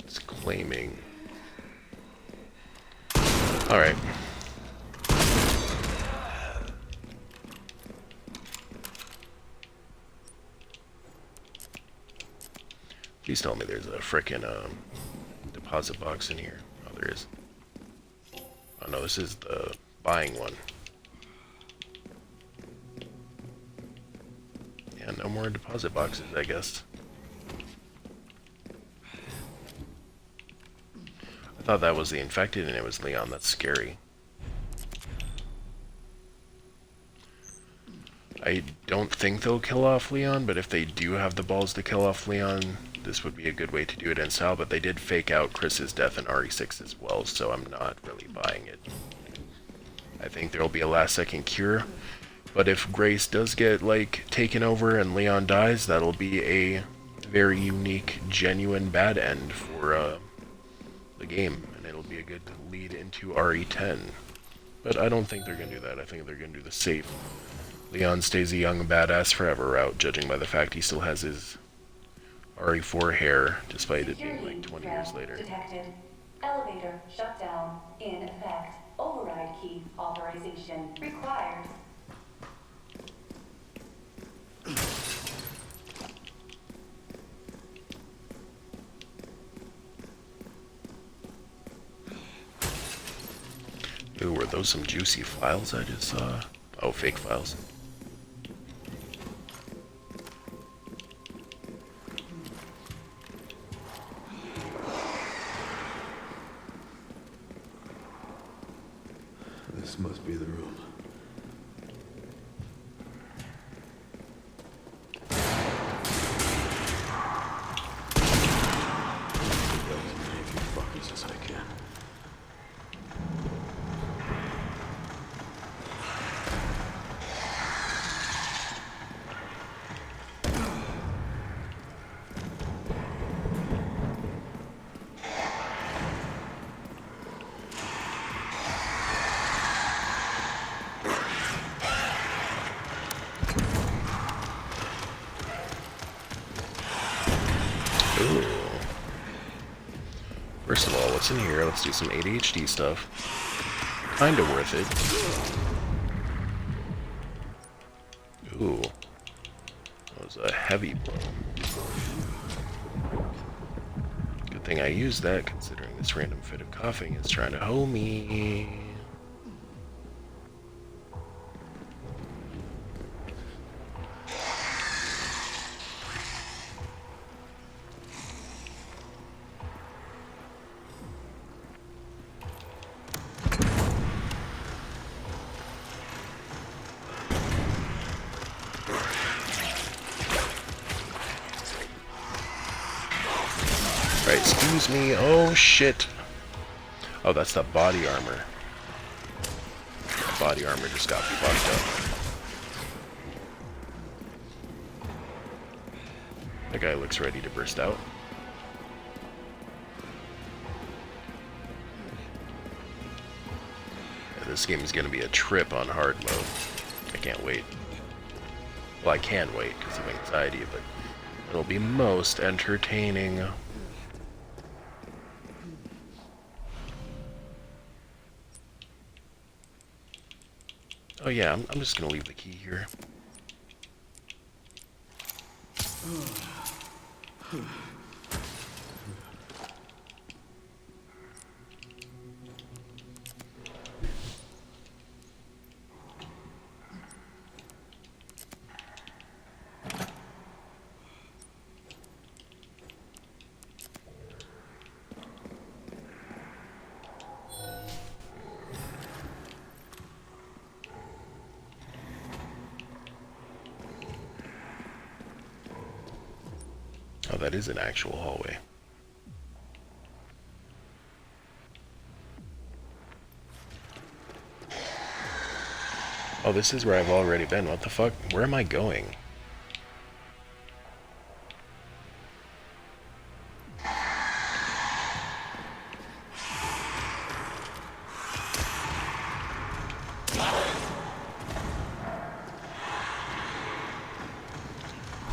It's claiming. Alright. Please tell me there's a frickin' deposit box in here. Oh, there is. Oh no, this is the buying one. Yeah, no more deposit boxes, I guess. I thought that was the infected and it was Leon. That's scary. I don't think they'll kill off Leon, but if they do have the balls to kill off Leon, this would be a good way to do it in style. But they did fake out Chris's death in RE6 as well, so I'm not really buying it. I think there'll be a last second cure, but if Grace does get, like, taken over and Leon dies, that'll be a very unique, genuine bad end for the game, and it'll be a good lead into RE10. But I don't think they're going to do that. I think they're going to do the safe Leon stays a young badass forever route, judging by the fact he still has his RE4 hair, despite it being like 20 years later. Detected. Elevator shut down. In effect. Override key authorization required. Ooh, were those some juicy files I just saw? Oh, fake files. This must be the room. Ooh. First of all, what's in here? Let's do some ADHD stuff. Kinda worth it. Ooh. That was a heavy blow. Good thing I used that, considering this random fit of coughing is trying to hoe me. Right, excuse me. Oh shit. Oh, that's the body armor. The body armor just got fucked up. That guy looks ready to burst out. Yeah, this game is gonna be a trip on hard mode. I can't wait. Well, I can wait because of anxiety, but it'll be most entertaining. Oh yeah, I'm just gonna leave the key here. Oh, that is an actual hallway. Oh, this is where I've already been. What the fuck? Where am I going?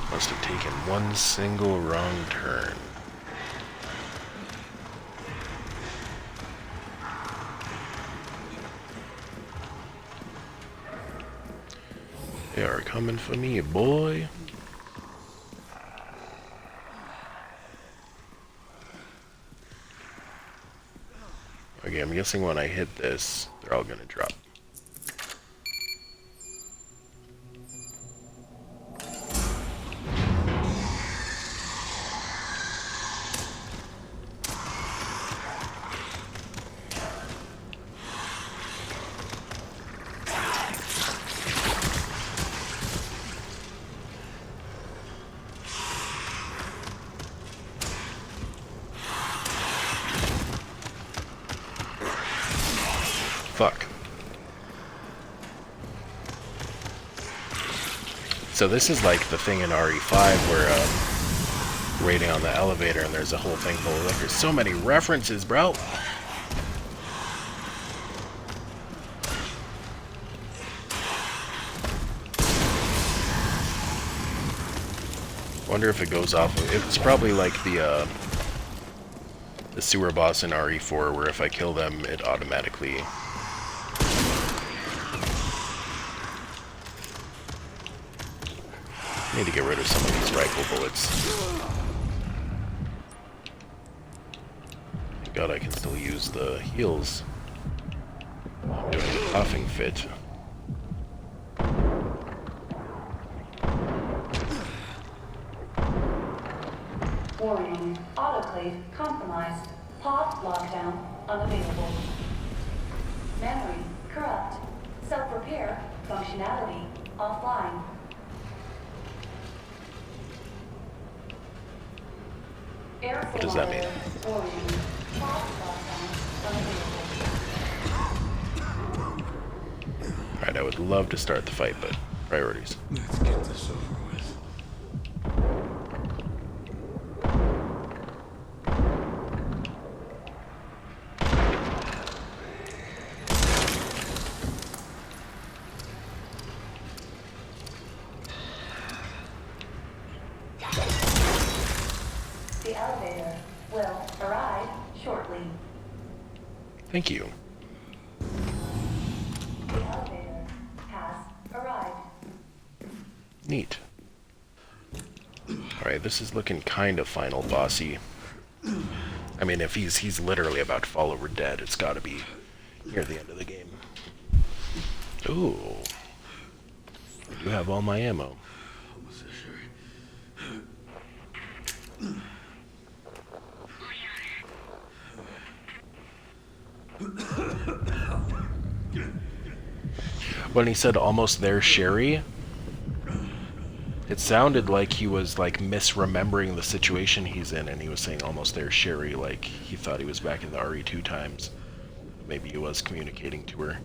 Must have taken one single wrong turn. They are coming for me, boy. Okay, I'm guessing when I hit this, they're all gonna drop. Fuck. So this is like the thing in RE5 where waiting on the elevator and there's a whole thing full of like, there's so many references, bro. Wonder if it goes off of, it's probably like the sewer boss in RE4 where if I kill them it automatically need to get rid of some of these rifle bullets. Thank God I can still use the heals. I'm doing a coughing fit. Warning, autoclave compromised. Pod lockdown unavailable. Memory corrupt. Self-repair functionality offline. What does that mean? Warning, pod lockdown unavailable. Alright, I would love to start the fight, but priorities. Let's get this over with. The will arrive shortly. Thank you. The elevator has arrived. Neat. Alright, this is looking kind of final bossy. I mean, if he's literally about to fall over dead, it's gotta be near the end of the game. Ooh. I do have all my ammo. When he said almost there, Sherry, it sounded like he was like misremembering the situation he's in, and he was saying almost there, Sherry, like he thought he was back in the RE2 times. Maybe he was communicating to her.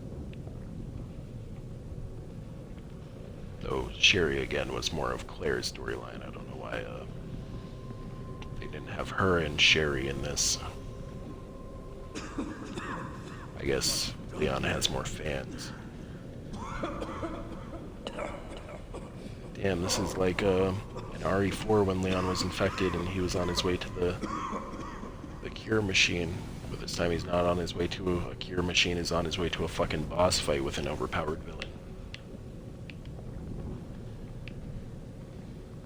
Though Sherry again was more of Claire's storyline. I don't know why they didn't have her and Sherry in this. I guess Leon has more fans. Damn, this is like an RE4 when Leon was infected and he was on his way to the cure machine. But this time he's not on his way to a cure machine, he's on his way to a fucking boss fight with an overpowered villain.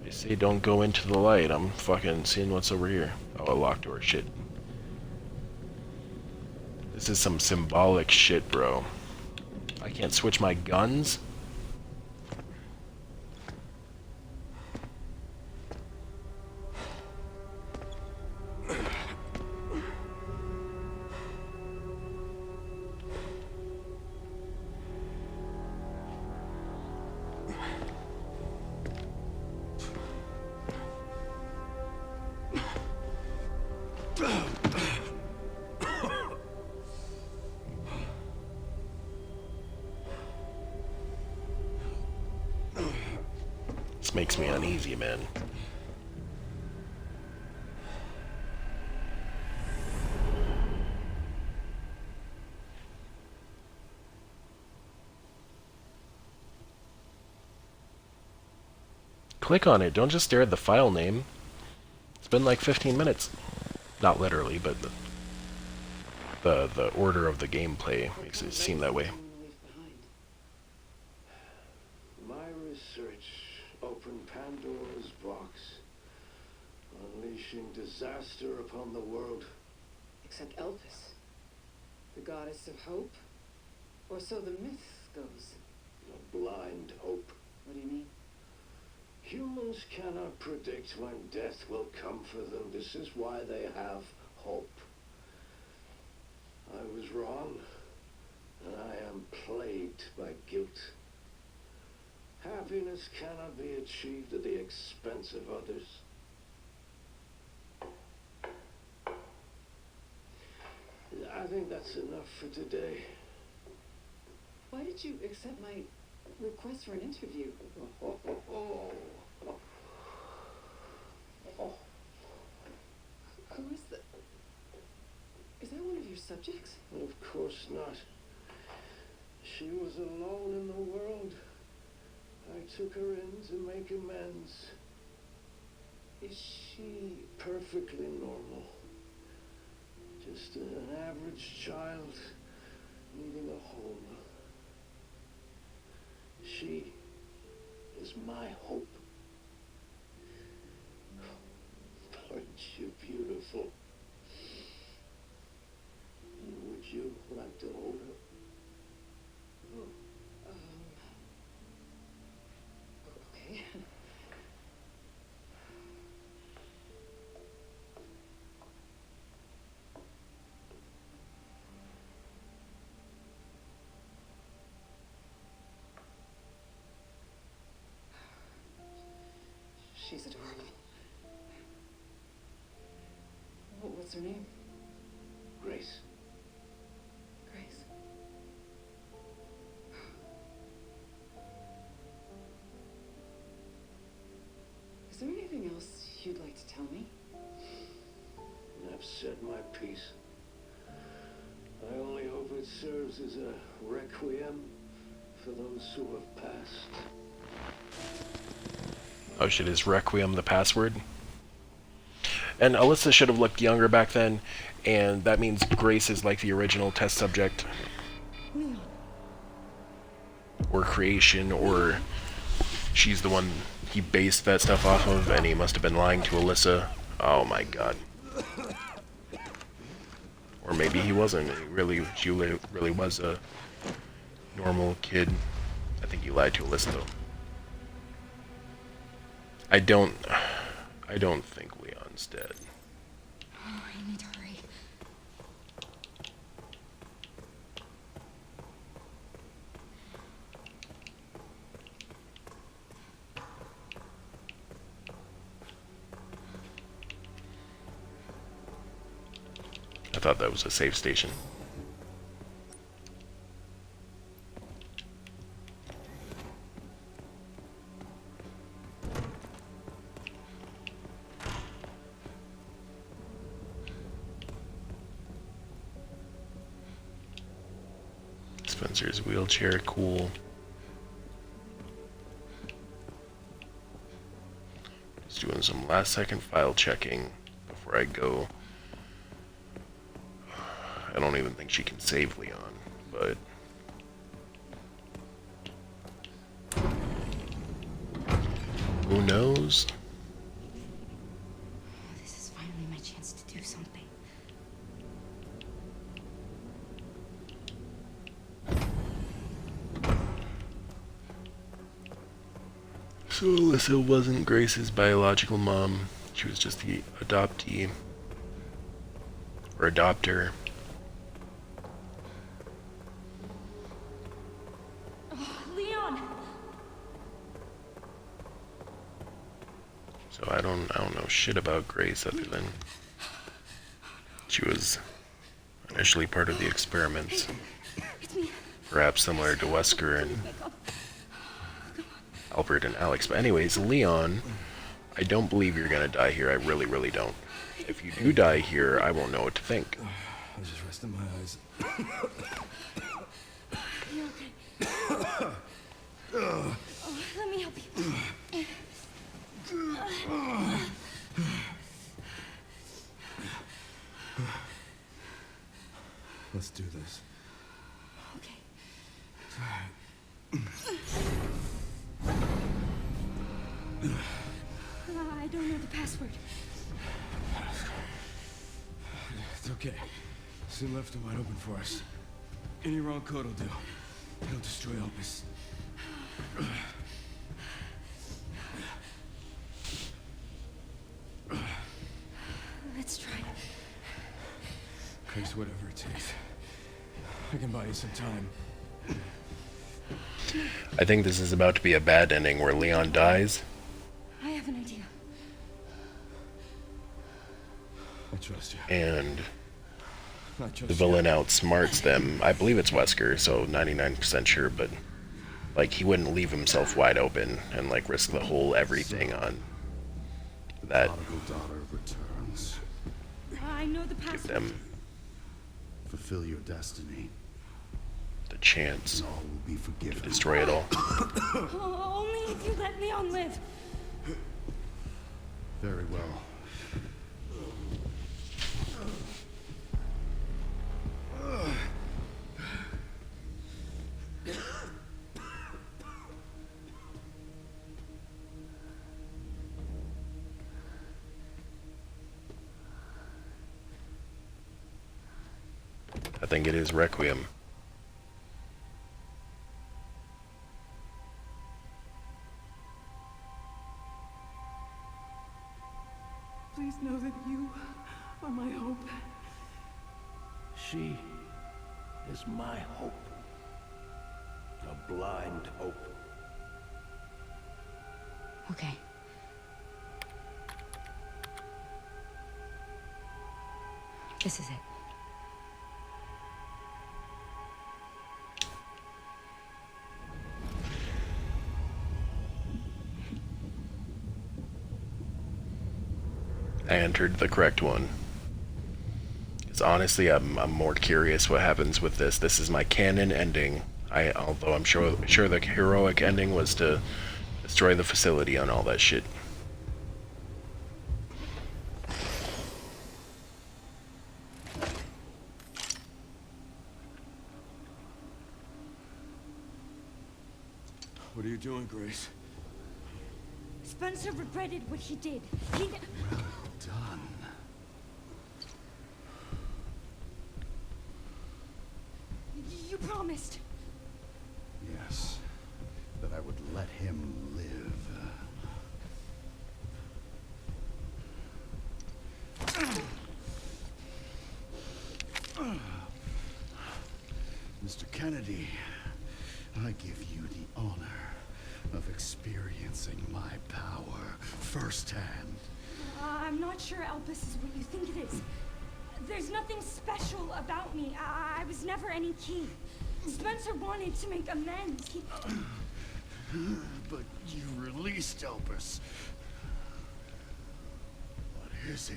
They say don't go into the light, I'm fucking seeing what's over here. Oh, a locked door, shit. This is some symbolic shit, bro. I can't switch my guns? This makes me uneasy, man. Click on it, don't just stare at the file name. It's been like 15 minutes. Not literally, but the order of the gameplay makes it seem that way. My research opened Pandora's box, unleashing disaster upon the world. Except Elpis, the goddess of hope? Or so the myth goes. A blind hope. What do you mean? Humans cannot predict when death will come for them. This is why they have hope. I was wrong, and I am plagued by guilt. Happiness cannot be achieved at the expense of others. I think that's enough for today. Why did you accept my request for an interview? Who is that? Is that one of your subjects? Of course not. She was alone in the world. I took her in to make amends. Is she Perfectly normal. Just an average child needing a home. She is my hope. Aren't you beautiful? Would you like to hold her? okay? She's adorable. What's her name? Grace. Grace. Is there anything else you'd like to tell me? I've said my piece. I only hope it serves as a requiem for those who have passed. Oh shit, is Requiem the password? And Alyssa should have looked younger back then, and that means Grace is like the original test subject. Leon. Or creation, or she's the one he based that stuff off of, and he must have been lying to Alyssa. Oh my god. Or maybe he wasn't. She really was a normal kid. I think he lied to Alyssa though. I don't think Leon's dead. Oh, I need to hurry. I thought that was a safe station. Spencer's wheelchair, cool. Just doing some last second file checking before I go. I don't even think she can save Leon, but who knows? This is finally my chance to do something. So Alyssa wasn't Grace's biological mom. She was just the adoptee. Or adopter. Leon! So I don't know shit about Grace other than she was initially part of the experiments. It's me. Perhaps similar to Wesker and Albert and Alex. But anyways, Leon, I don't believe you're gonna die here. I really, really don't. If you do die here, I won't know what to think. I was just resting my eyes. You okay? Oh, let me help you. Let's do this. Okay. I don't know the password. It's okay. Soon left it wide open for us. Any wrong code will do. It'll destroy Opus. Let's try. Chris, whatever it takes. I can buy you some time. I think this is about to be a bad ending where Leon dies. I have an idea. I trust you. And I trust the villain outsmarts them. I believe it's Wesker, so 99% sure, but like he wouldn't leave himself wide open and like risk the whole everything on that. Prodigal daughter returns. I know the Give password. them Fulfill your destiny. the chance All will be to forgiven. destroy it all. Oh, only if you let Leon live. Very well. I think it is Requiem. Please know that you are my hope. She is my hope. A blind hope. Okay. This is it. I entered the correct one. Because honestly, I'm more curious what happens with this. This is my canon ending. Although I'm sure the heroic ending was to destroy the facility and all that shit. What are you doing, Grace? Spencer regretted what he did. Well done. You promised. Yes, that I would let him live. Mr. Kennedy, I give you the honor of experiencing my power firsthand. I'm not sure Elpis is what you think it is. There's nothing special about me. I was never any key. Spencer wanted to make amends. But you released Elpis. What is it?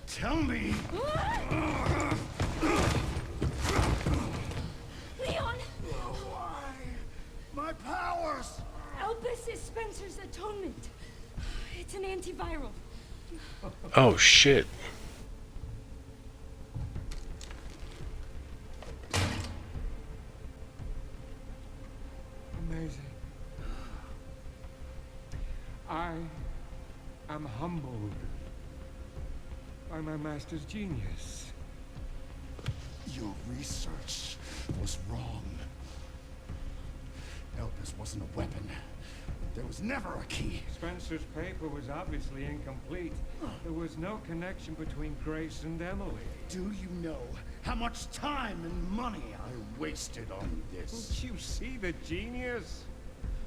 Tell me! Leon! Why? My powers! Elpis is Spencer's atonement. It's an antiviral. Oh shit. Amazing. I am humbled by my master's genius. Your research was wrong. Elpis wasn't a weapon. There was never a key. Spencer's paper was obviously incomplete. There was no connection between Grace and Emily. Do you know how much time and money I wasted on this? Don't you see the genius?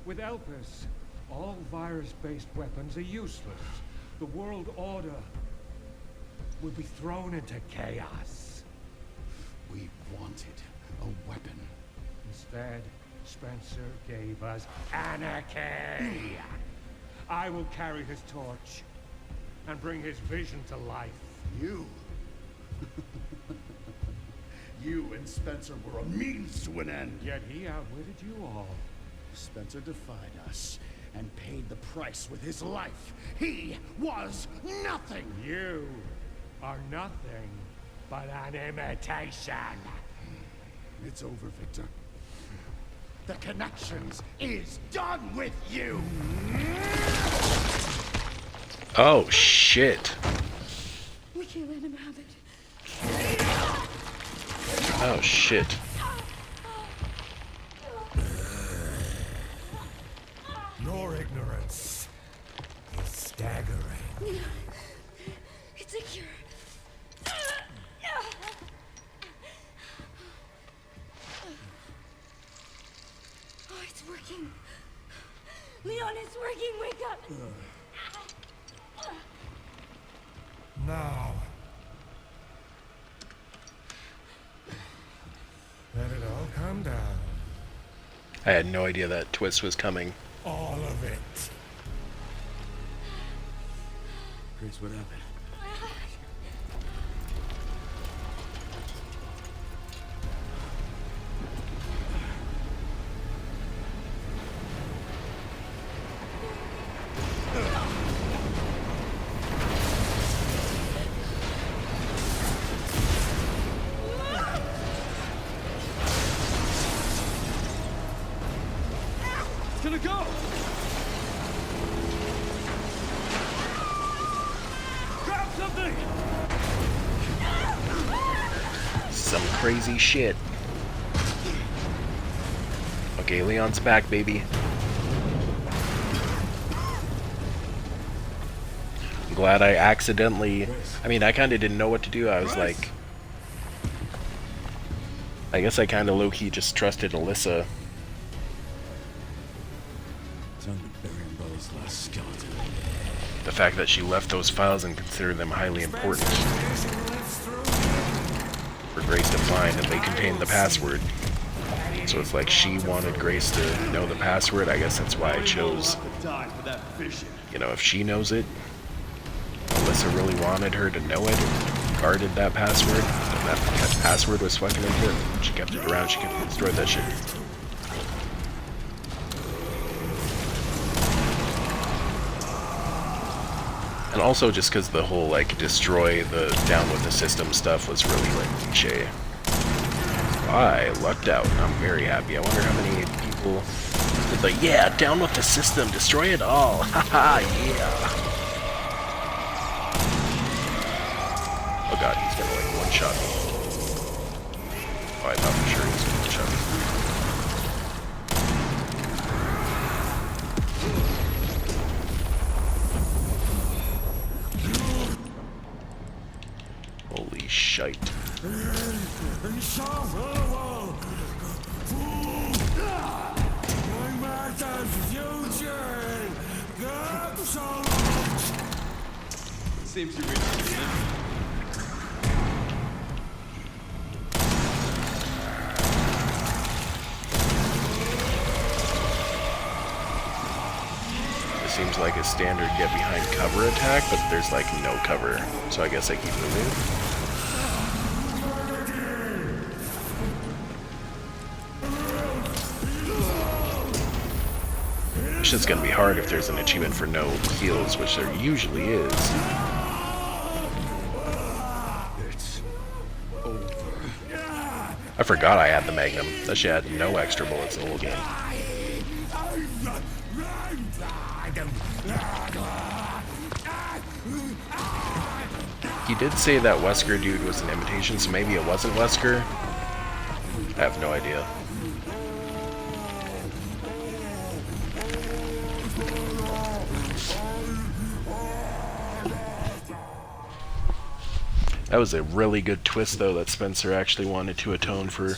With Elpis, all virus-based weapons are useless. The world order will be thrown into chaos. We wanted a weapon. Instead, Spencer gave us anarchy. I will carry his torch and bring his vision to life. You? You and Spencer were a means to an end. Yet he outwitted you all. Spencer defied us and paid the price with his life. He was nothing. You are nothing but an imitation. It's over, Victor. The Connections is done with you! Oh shit. We can't let him have it. Oh shit. Your ignorance is staggering. It's a cure. Oh, it's working. Leon, it's working. Wake up. Now, let it all come down. I had no idea that twist was coming. All of it. Grace, what happened? It's gonna go! Grab something! Some crazy shit. Okay, Leon's back, baby. I'm glad I accidentally... I mean, I kind of didn't know what to do. I was like... I guess I kind of low-key just trusted Alyssa. Time to bury Umbrella's last skeleton. The fact that she left those files and considered them highly important for Grace to find, and they contained the password. So it's like she wanted Grace to know the password. I guess that's why I chose, you know, if she knows it, Alyssa really wanted her to know it, guarded that password, and that password was fucking important. She kept it around, she could have destroyed that shit. And also just because the whole, like, destroy the down with the system stuff was really, like, cliche. I lucked out. I'm very happy. I wonder how many people cool. The yeah, down with the system, destroy it all. Haha, yeah. Oh god, he's gonna like one shot me. Oh, I thought for sure he was gonna one shot me. Holy shite. Seems you reached the end. It seems like a standard get behind cover attack, but there's like no cover, so I guess I keep moving. This is gonna be hard if there's an achievement for no heals, which there usually is. It's over. I forgot I had the Magnum. That shit had no extra bullets the whole game. He did say that Wesker dude was an imitation, so maybe it wasn't Wesker. I have no idea. That was a really good twist, though, that Spencer actually wanted to atone for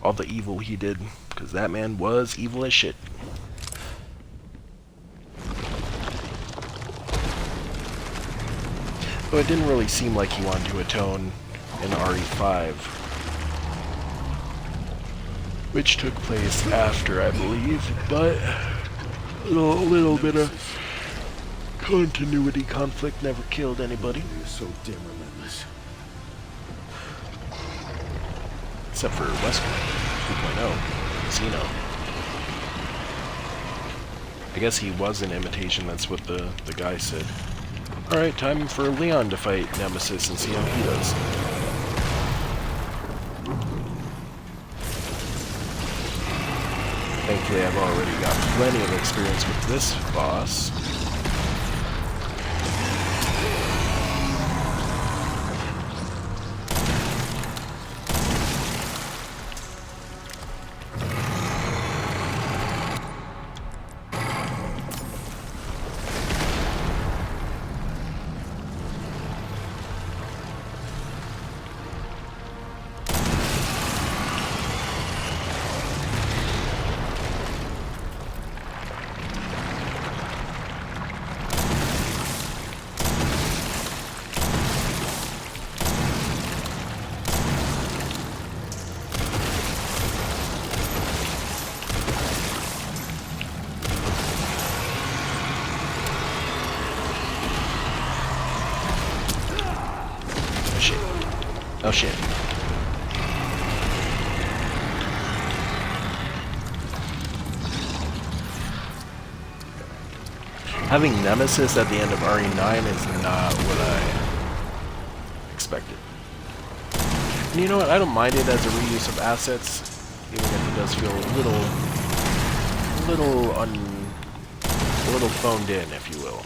all the evil he did, because that man was evil as shit. Though it didn't really seem like he wanted to atone in RE5, which took place after, I believe, but a little bit of continuity conflict never killed anybody. You're so damn relentless. Except for Wesker 2.0, Xeno. I guess he was an imitation, that's what the guy said. Alright, time for Leon to fight Nemesis and see how he does. Thankfully, I've already got plenty of experience with this boss. Oh shit. Having Nemesis at the end of RE9 is not what I expected. And you know what? I don't mind it as a reuse of assets, even if it does feel a little phoned in, if you will.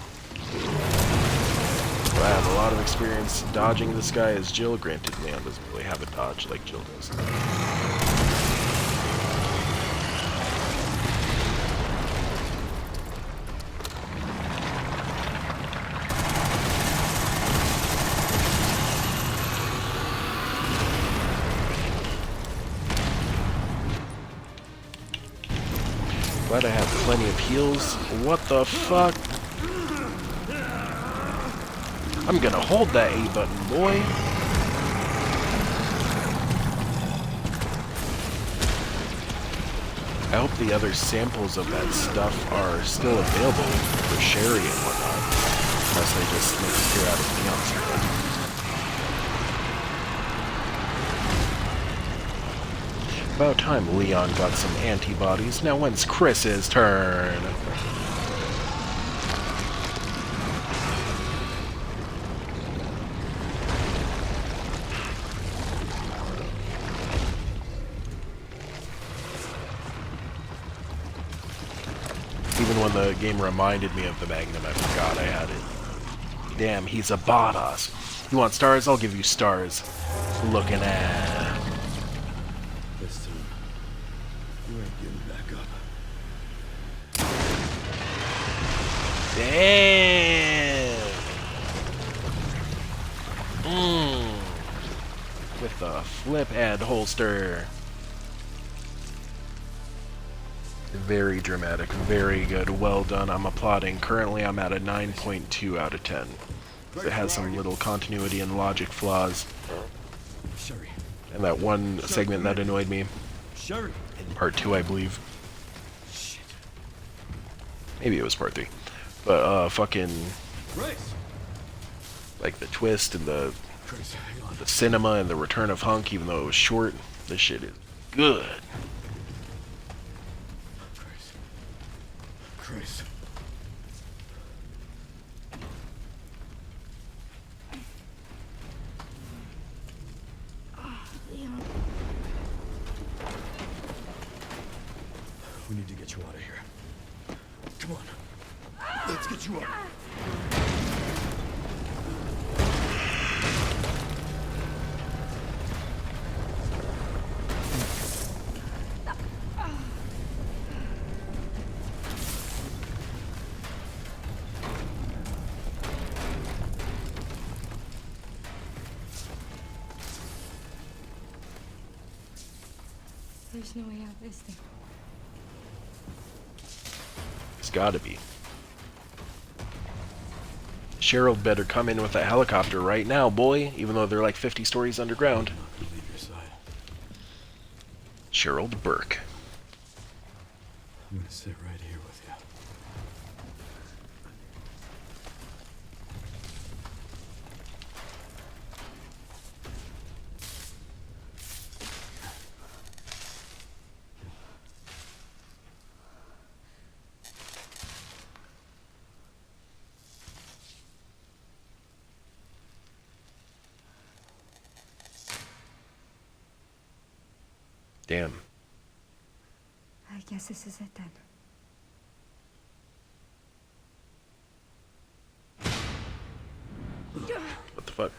I have a lot of experience dodging this guy as Jill. Granted, Leon doesn't really have a dodge like Jill does. Glad I have plenty of heals. What the fuck? I'm gonna hold that A button, boy. I hope the other samples of that stuff are still available for Sherry and whatnot. Unless they just disappear out of Leon's. About time Leon got some antibodies. Now when's Chris's turn? when the game reminded me of the Magnum, I forgot I had it. Damn, he's a badass. You want stars? I'll give you stars. Looking at... This time, you ain't getting back up. Damn! With the flip and holster. Very dramatic, very good, well done. I'm applauding. Currently I'm at a 9.2 out of 10. It has some little continuity and logic flaws. And that one segment that annoyed me. In part 2, I believe. Maybe it was part 3. But, fucking... like the twist and the cinema and the return of Hunk, even though it was short. This shit is good. Chris. Leon. We need to get you out of here. Come on. Let's get you out. There's no way out, is there? It's gotta be. Cheryl better come in with a helicopter right now, boy, even though they're like 50 stories underground. Cheryl Burke. I'm gonna sit right here with you. Damn. I guess this is it then. What the fuck?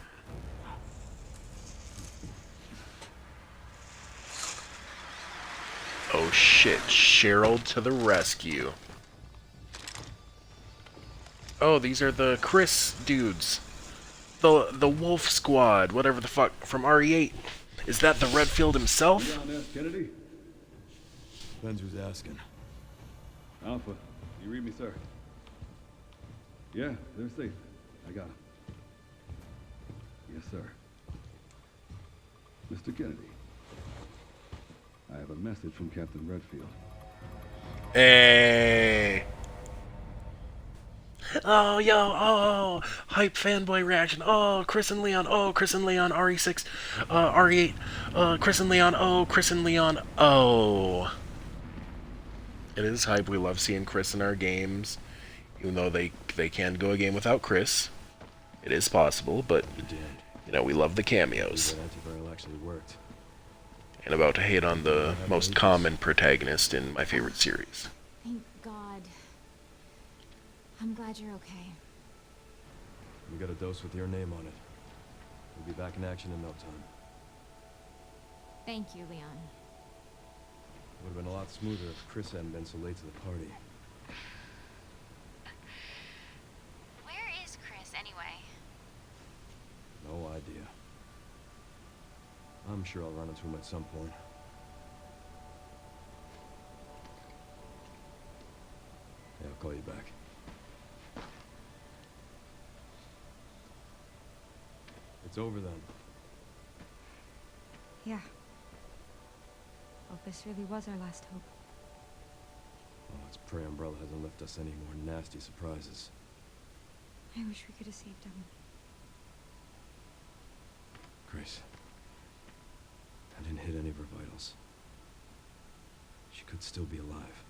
Oh shit, Cheryl to the rescue. Oh, these are the Chris dudes. The Wolf Squad, whatever the fuck, from RE8. Is that the Redfield himself? Leon F. Kennedy? Depends who's asking. Alpha, you read me, sir? Yeah, they're safe. I got them. Yes, sir. Mr. Kennedy, I have a message from Captain Redfield. Hey. Oh, yo, oh, hype fanboy reaction. Oh, Chris and Leon. Oh, Chris and Leon, RE6, RE8. Chris and Leon. Oh, Chris and Leon. Oh. It is hype. We love seeing Chris in our games, even though they can go a game without Chris. It is possible, but you know we love the cameos. That antiviral actually worked. And about to hate on the most common protagonist in my favorite series. Thank God. I'm glad you're okay. We got a dose with your name on it. We'll be back in action in no time. Thank you, Leon. Would have been a lot smoother if Chris hadn't been so late to the party. Where is Chris, anyway? No idea. I'm sure I'll run into him at some point. Yeah, I'll call you back. It's over then. Yeah. Hope this really was our last hope. Oh, let's pray Umbrella hasn't left us any more nasty surprises. I wish we could have saved him. Grace. I didn't hit any of her vitals. She could still be alive.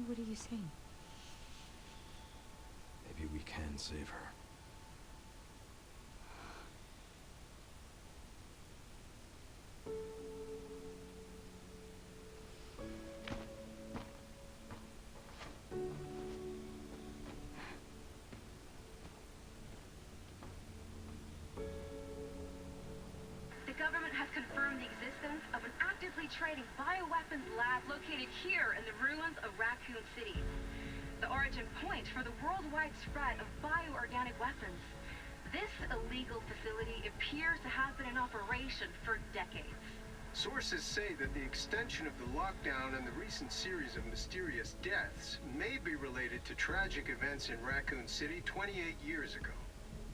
What are you saying? Maybe we can save her. confirmed the existence of an actively trading bioweapons lab located here in the ruins of Raccoon City. The origin point for the worldwide spread of bioorganic weapons. This illegal facility appears to have been in operation for decades. Sources say that the extension of the lockdown and the recent series of mysterious deaths may be related to tragic events in Raccoon City 28 years ago.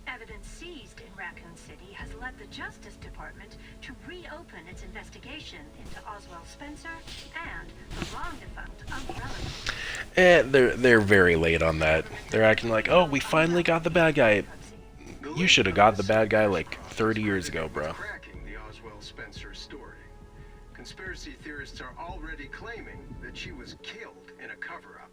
Evidence seized in Raccoon City has led the Justice Department to reopen its investigation into Oswald Spencer and the long-defunct Umbrella. They're very late on that. They're acting like, oh, we finally got the bad guy. You should have got the bad guy like 30 years ago, bro. Cracking the Oswald Spencer story. Conspiracy theorists are already claiming that she was killed in a cover-up,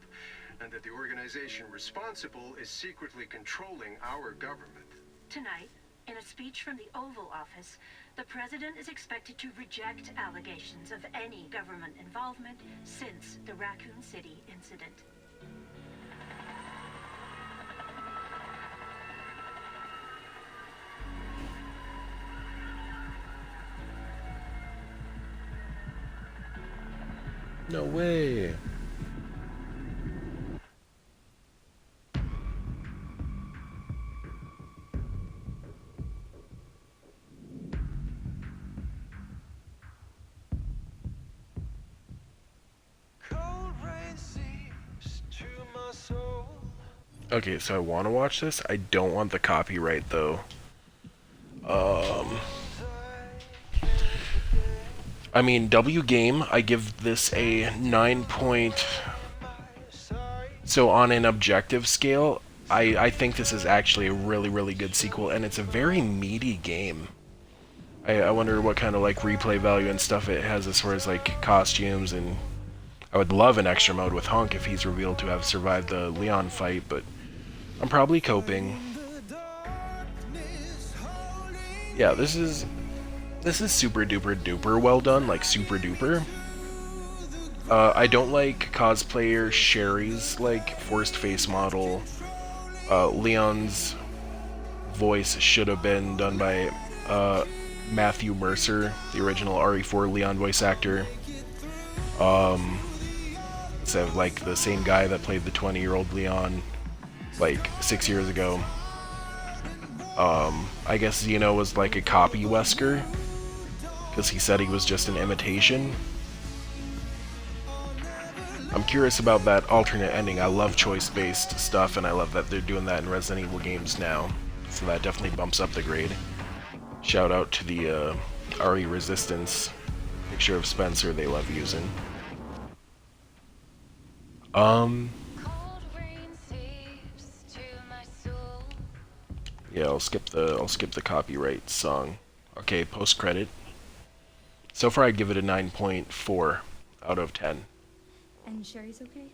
and that the organization responsible is secretly controlling our government. Tonight, in a speech from the Oval Office, the president is expected to reject allegations of any government involvement since the Raccoon City incident. No way. Okay, so I want to watch this. I don't want the copyright though. I mean, W game, I give this a 9 point... So on an objective scale, I think this is actually a really, really good sequel, and it's a very meaty game. I wonder what kind of like replay value and stuff it has as far as like costumes, and I would love an extra mode with Hunk if he's revealed to have survived the Leon fight, but I'm probably coping. Yeah, this is super duper duper well done, like super duper. I don't like cosplayer Sherry's like forced face model. Leon's voice should have been done by Matthew Mercer, the original RE4 Leon voice actor. So like the same guy that played the 20-year-old Leon like 6 years ago. I guess Zeno was like a copy Wesker, because he said he was just an imitation. I'm curious about that alternate ending. I love choice-based stuff, and I love that they're doing that in Resident Evil games now. So that definitely bumps up the grade. Shout out to the RE Resistance picture of Spencer they love using. Yeah, I'll skip the copyright song. Okay, post credit. So far, I'd give it a 9.4 out of 10. And Sherry's okay?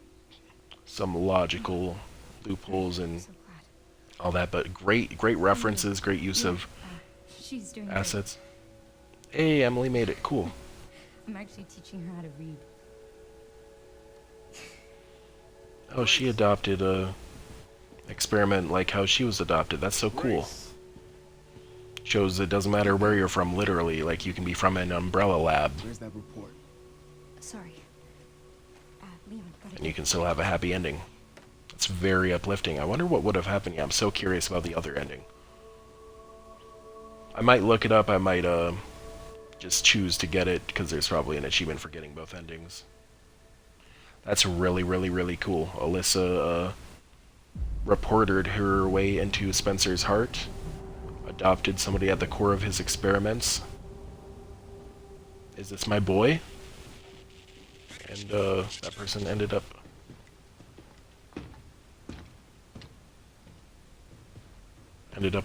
Some logical loopholes and all that, but great references, great use of She's doing assets. Hey, Emily made it. Cool. I'm actually teaching her how to read. Oh, she adopted a experiment like how she was adopted. That's so cool. Shows it doesn't matter where you're from, literally. Like, you can be from an Umbrella lab. Where's that report? Sorry. Leon, And you can still have a happy ending. It's very uplifting. I wonder what would have happened. Yeah, I'm so curious about the other ending. I might look it up. I might just choose to get it, because there's probably an achievement for getting both endings. That's really, really, really cool. Alyssa reported her way into Spencer's heart, adopted somebody at the core of his experiments. Is this my boy? And that person ended up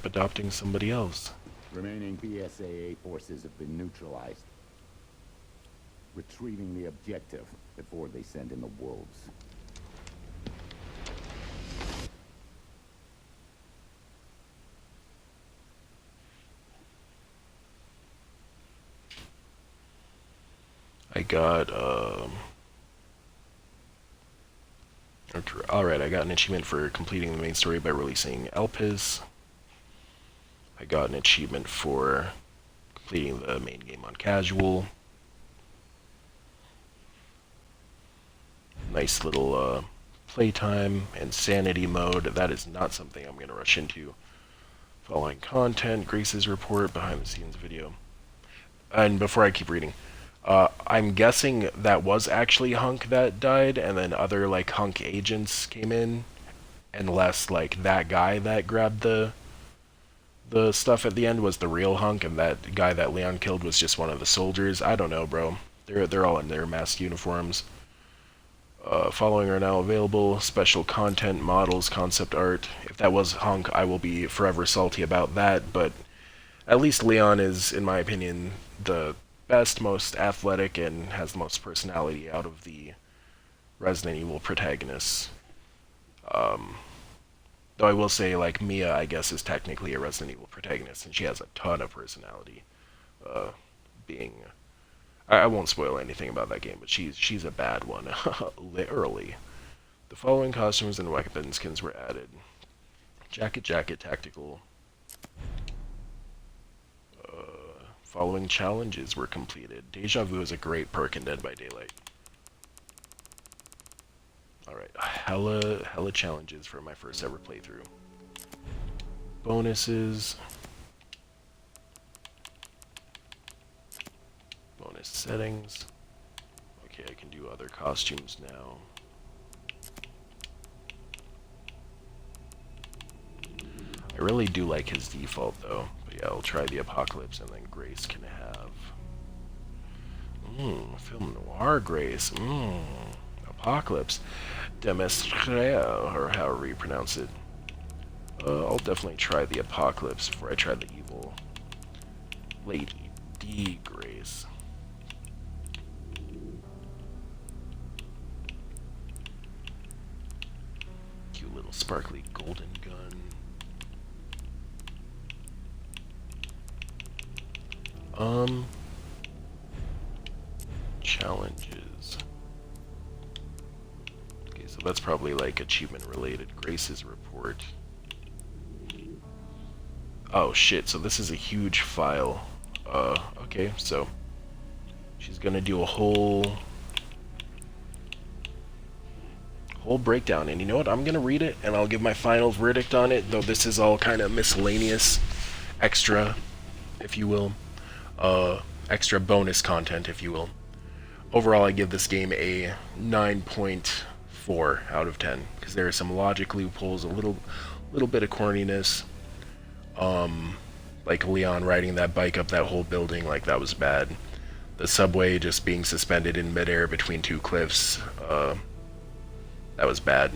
adopting somebody else. Remaining BSAA forces have been neutralized. Retrieving the objective before they send in the wolves. I got, alright, I got an achievement for completing the main story by releasing Elpis. I got an achievement for completing the main game on casual. Nice little playtime and sanity mode. That is not something I'm going to rush into. Following content, Grace's report, behind the scenes video. And before I keep reading, I'm guessing that was actually Hunk that died, and then other like Hunk agents came in, unless like that guy that grabbed the stuff at the end was the real Hunk, and that guy that Leon killed was just one of the soldiers. I don't know, bro. They're all in their masked uniforms. Following are now available. Special content, models, concept art. If that was Hunk, I will be forever salty about that, but at least Leon is, in my opinion, the best, most athletic, and has the most personality out of the Resident Evil protagonists. Though I will say, like, Mia, I guess, is technically a Resident Evil protagonist, and she has a ton of personality. Being... I won't spoil anything about that game, but she's a bad one, literally. The following costumes and weapon skins were added. Jacket, tactical. Following challenges were completed. Deja Vu is a great perk in Dead by Daylight. Alright, hella challenges for my first ever playthrough. Bonuses. Bonus settings. Okay, I can do other costumes now. I really do like his default though. But yeah, I'll try the Apocalypse, and then Grace can have... film noir Grace. Apocalypse. Demestreo, or however you pronounce it. I'll definitely try the Apocalypse before I try the evil Lady D Grace. Cute little sparkly golden gun. Challenges. Okay, so that's probably like achievement related. Grace's report. Oh shit, so this is a huge file. Okay, so she's gonna do a whole breakdown, and you know what? I'm gonna read it and I'll give my final verdict on it, though this is all kind of miscellaneous extra, if you will. Extra bonus content, if you will. Overall, I give this game a 9.4 out of 10, because there are some logic loopholes, a little bit of corniness. Like Leon riding that bike up that whole building, like that was bad. The subway just being suspended in midair between two cliffs, that was bad.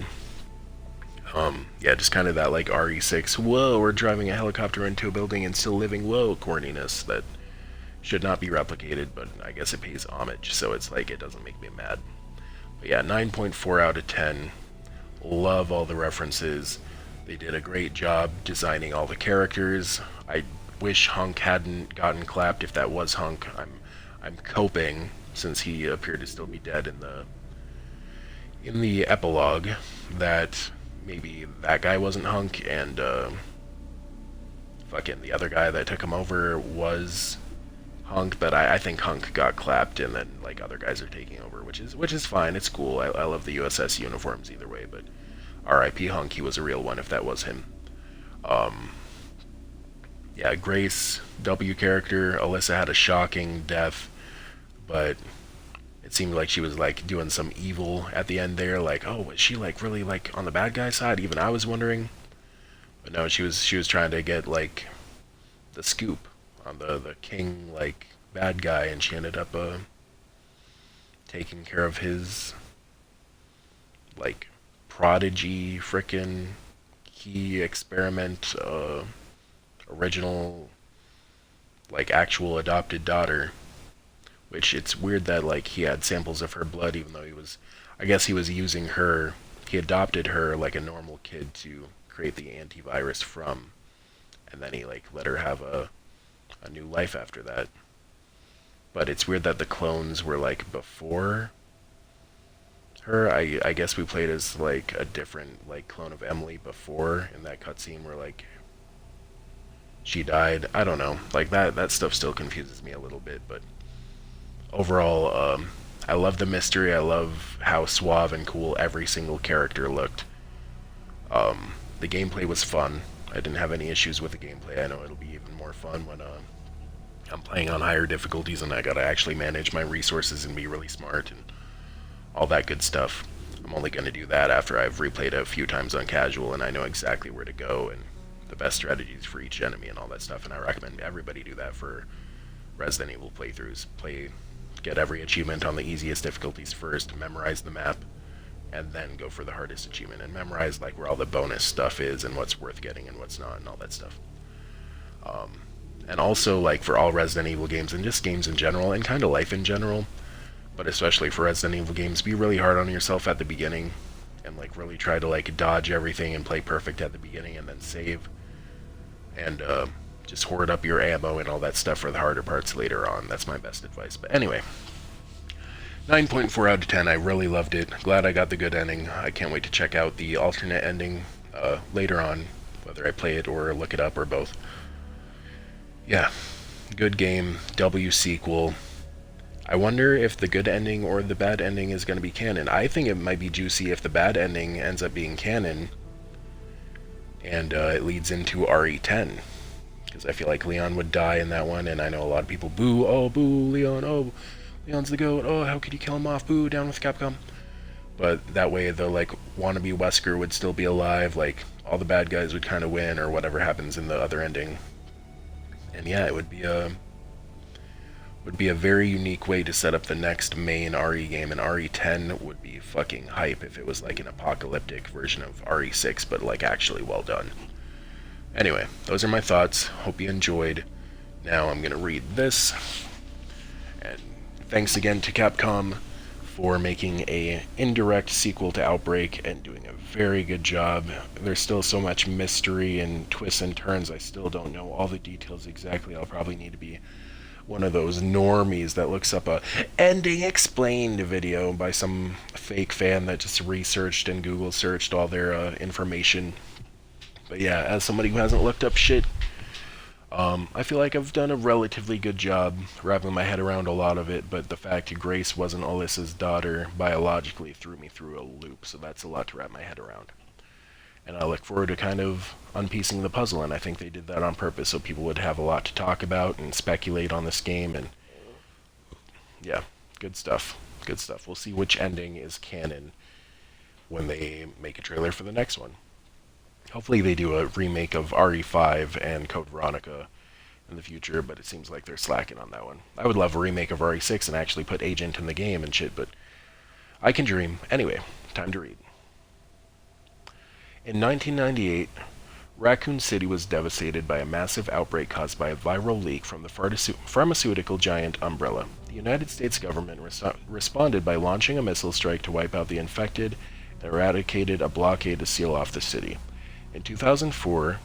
Yeah, just kind of that like RE6, whoa, we're driving a helicopter into a building and still living, whoa, corniness that should not be replicated, but I guess it pays homage, so it's like it doesn't make me mad. But yeah, 9.4 out of 10. Love all the references. They did a great job designing all the characters. I wish Hunk hadn't gotten clapped if that was Hunk. I'm coping, since he appeared to still be dead in the epilogue, that maybe that guy wasn't Hunk, and fucking the other guy that took him over was Hunk, but I think Hunk got clapped, and then like other guys are taking over, which is fine. It's cool. I love the USS uniforms either way, but R.I.P. Hunk, he was a real one if that was him. Yeah, Grace, W character. Alyssa had a shocking death, but it seemed like she was like doing some evil at the end there. Like, oh, was she like really like on the bad guy side? Even I was wondering. But no, she was trying to get like the scoop on the king like bad guy, and she ended up taking care of his like prodigy frickin' key experiment original like actual adopted daughter, which it's weird that like he had samples of her blood, even though I guess he was using her, he adopted her like a normal kid to create the antivirus from, and then he like let her have a new life after that. But it's weird that the clones were like before her. I guess we played as like a different like clone of Emily before in that cutscene where like she died. I don't know. Like that stuff still confuses me a little bit, but overall, I love the mystery. I love how suave and cool every single character looked. The gameplay was fun. I didn't have any issues with the gameplay. I know it'll be even more fun when I'm playing on higher difficulties and I gotta actually manage my resources and be really smart and all that good stuff. I'm only gonna do that after I've replayed it a few times on casual and I know exactly where to go and the best strategies for each enemy and all that stuff. And I recommend everybody do that for Resident Evil playthroughs. Get every achievement on the easiest difficulties first, memorize the map, and then go for the hardest achievement and memorize like where all the bonus stuff is and what's worth getting and what's not and all that stuff. And also like for all Resident Evil games and just games in general and kind of life in general, but especially for Resident Evil games, be really hard on yourself at the beginning and like really try to like dodge everything and play perfect at the beginning and then save and just hoard up your ammo and all that stuff for the harder parts later on. That's my best advice. But anyway, 9.4 out of 10. I really loved it. Glad I got the good ending. I can't wait to check out the alternate ending later on, whether I play it or look it up or both. Yeah, good game. W sequel. I wonder if the good ending or the bad ending is going to be canon. I think it might be juicy if the bad ending ends up being canon and it leads into RE10. Because I feel like Leon would die in that one, and I know a lot of people boo, oh, boo, Leon, oh, Leon's the GOAT, oh, how could you kill him off, boo, down with Capcom. But that way the, like, wannabe Wesker would still be alive, like, all the bad guys would kind of win, or whatever happens in the other ending. And yeah, it would be a very unique way to set up the next main RE game, and RE10 would be fucking hype if it was like an apocalyptic version of RE6, but like actually well done. Anyway, those are my thoughts. Hope you enjoyed. Now I'm gonna read this. And thanks again to Capcom for making a indirect sequel to Outbreak and doing a very good job. There's still so much mystery and twists and turns. I still don't know all the details exactly. I'll probably need to be one of those normies that looks up a ending explained video by some fake fan that just researched and Google searched all their information. But yeah, as somebody who hasn't looked up shit, I feel like I've done a relatively good job wrapping my head around a lot of it, but the fact Grace wasn't Alyssa's daughter biologically threw me through a loop, so that's a lot to wrap my head around. And I look forward to kind of unpiecing the puzzle, and I think they did that on purpose so people would have a lot to talk about and speculate on this game, and yeah, good stuff. Good stuff. We'll see which ending is canon when they make a trailer for the next one. Hopefully they do a remake of RE5 and Code Veronica in the future, but it seems like they're slacking on that one. I would love a remake of RE6 and actually put Agent in the game and shit, but I can dream. Anyway, time to read. In 1998, Raccoon City was devastated by a massive outbreak caused by a viral leak from the pharmaceutical giant Umbrella. The United States government responded by launching a missile strike to wipe out the infected and eradicated a blockade to seal off the city. In 2004,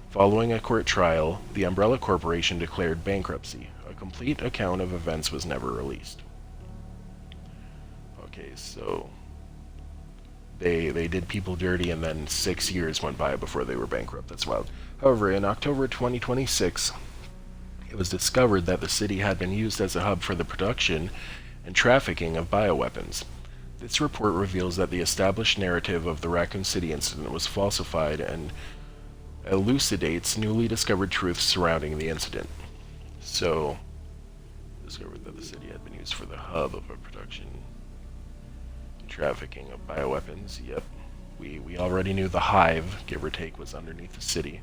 following a court trial, the Umbrella Corporation declared bankruptcy. A complete account of events was never released. Okay, so they did people dirty, and then 6 years went by before they were bankrupt. That's wild. However, in October 2026, it was discovered that the city had been used as a hub for the production and trafficking of bioweapons. This report reveals that the established narrative of the Raccoon City incident was falsified and elucidates newly discovered truths surrounding the incident. So, discovered that the city had been used for the hub of a production trafficking of bioweapons. Yep. We already knew the Hive, give or take, was underneath the city.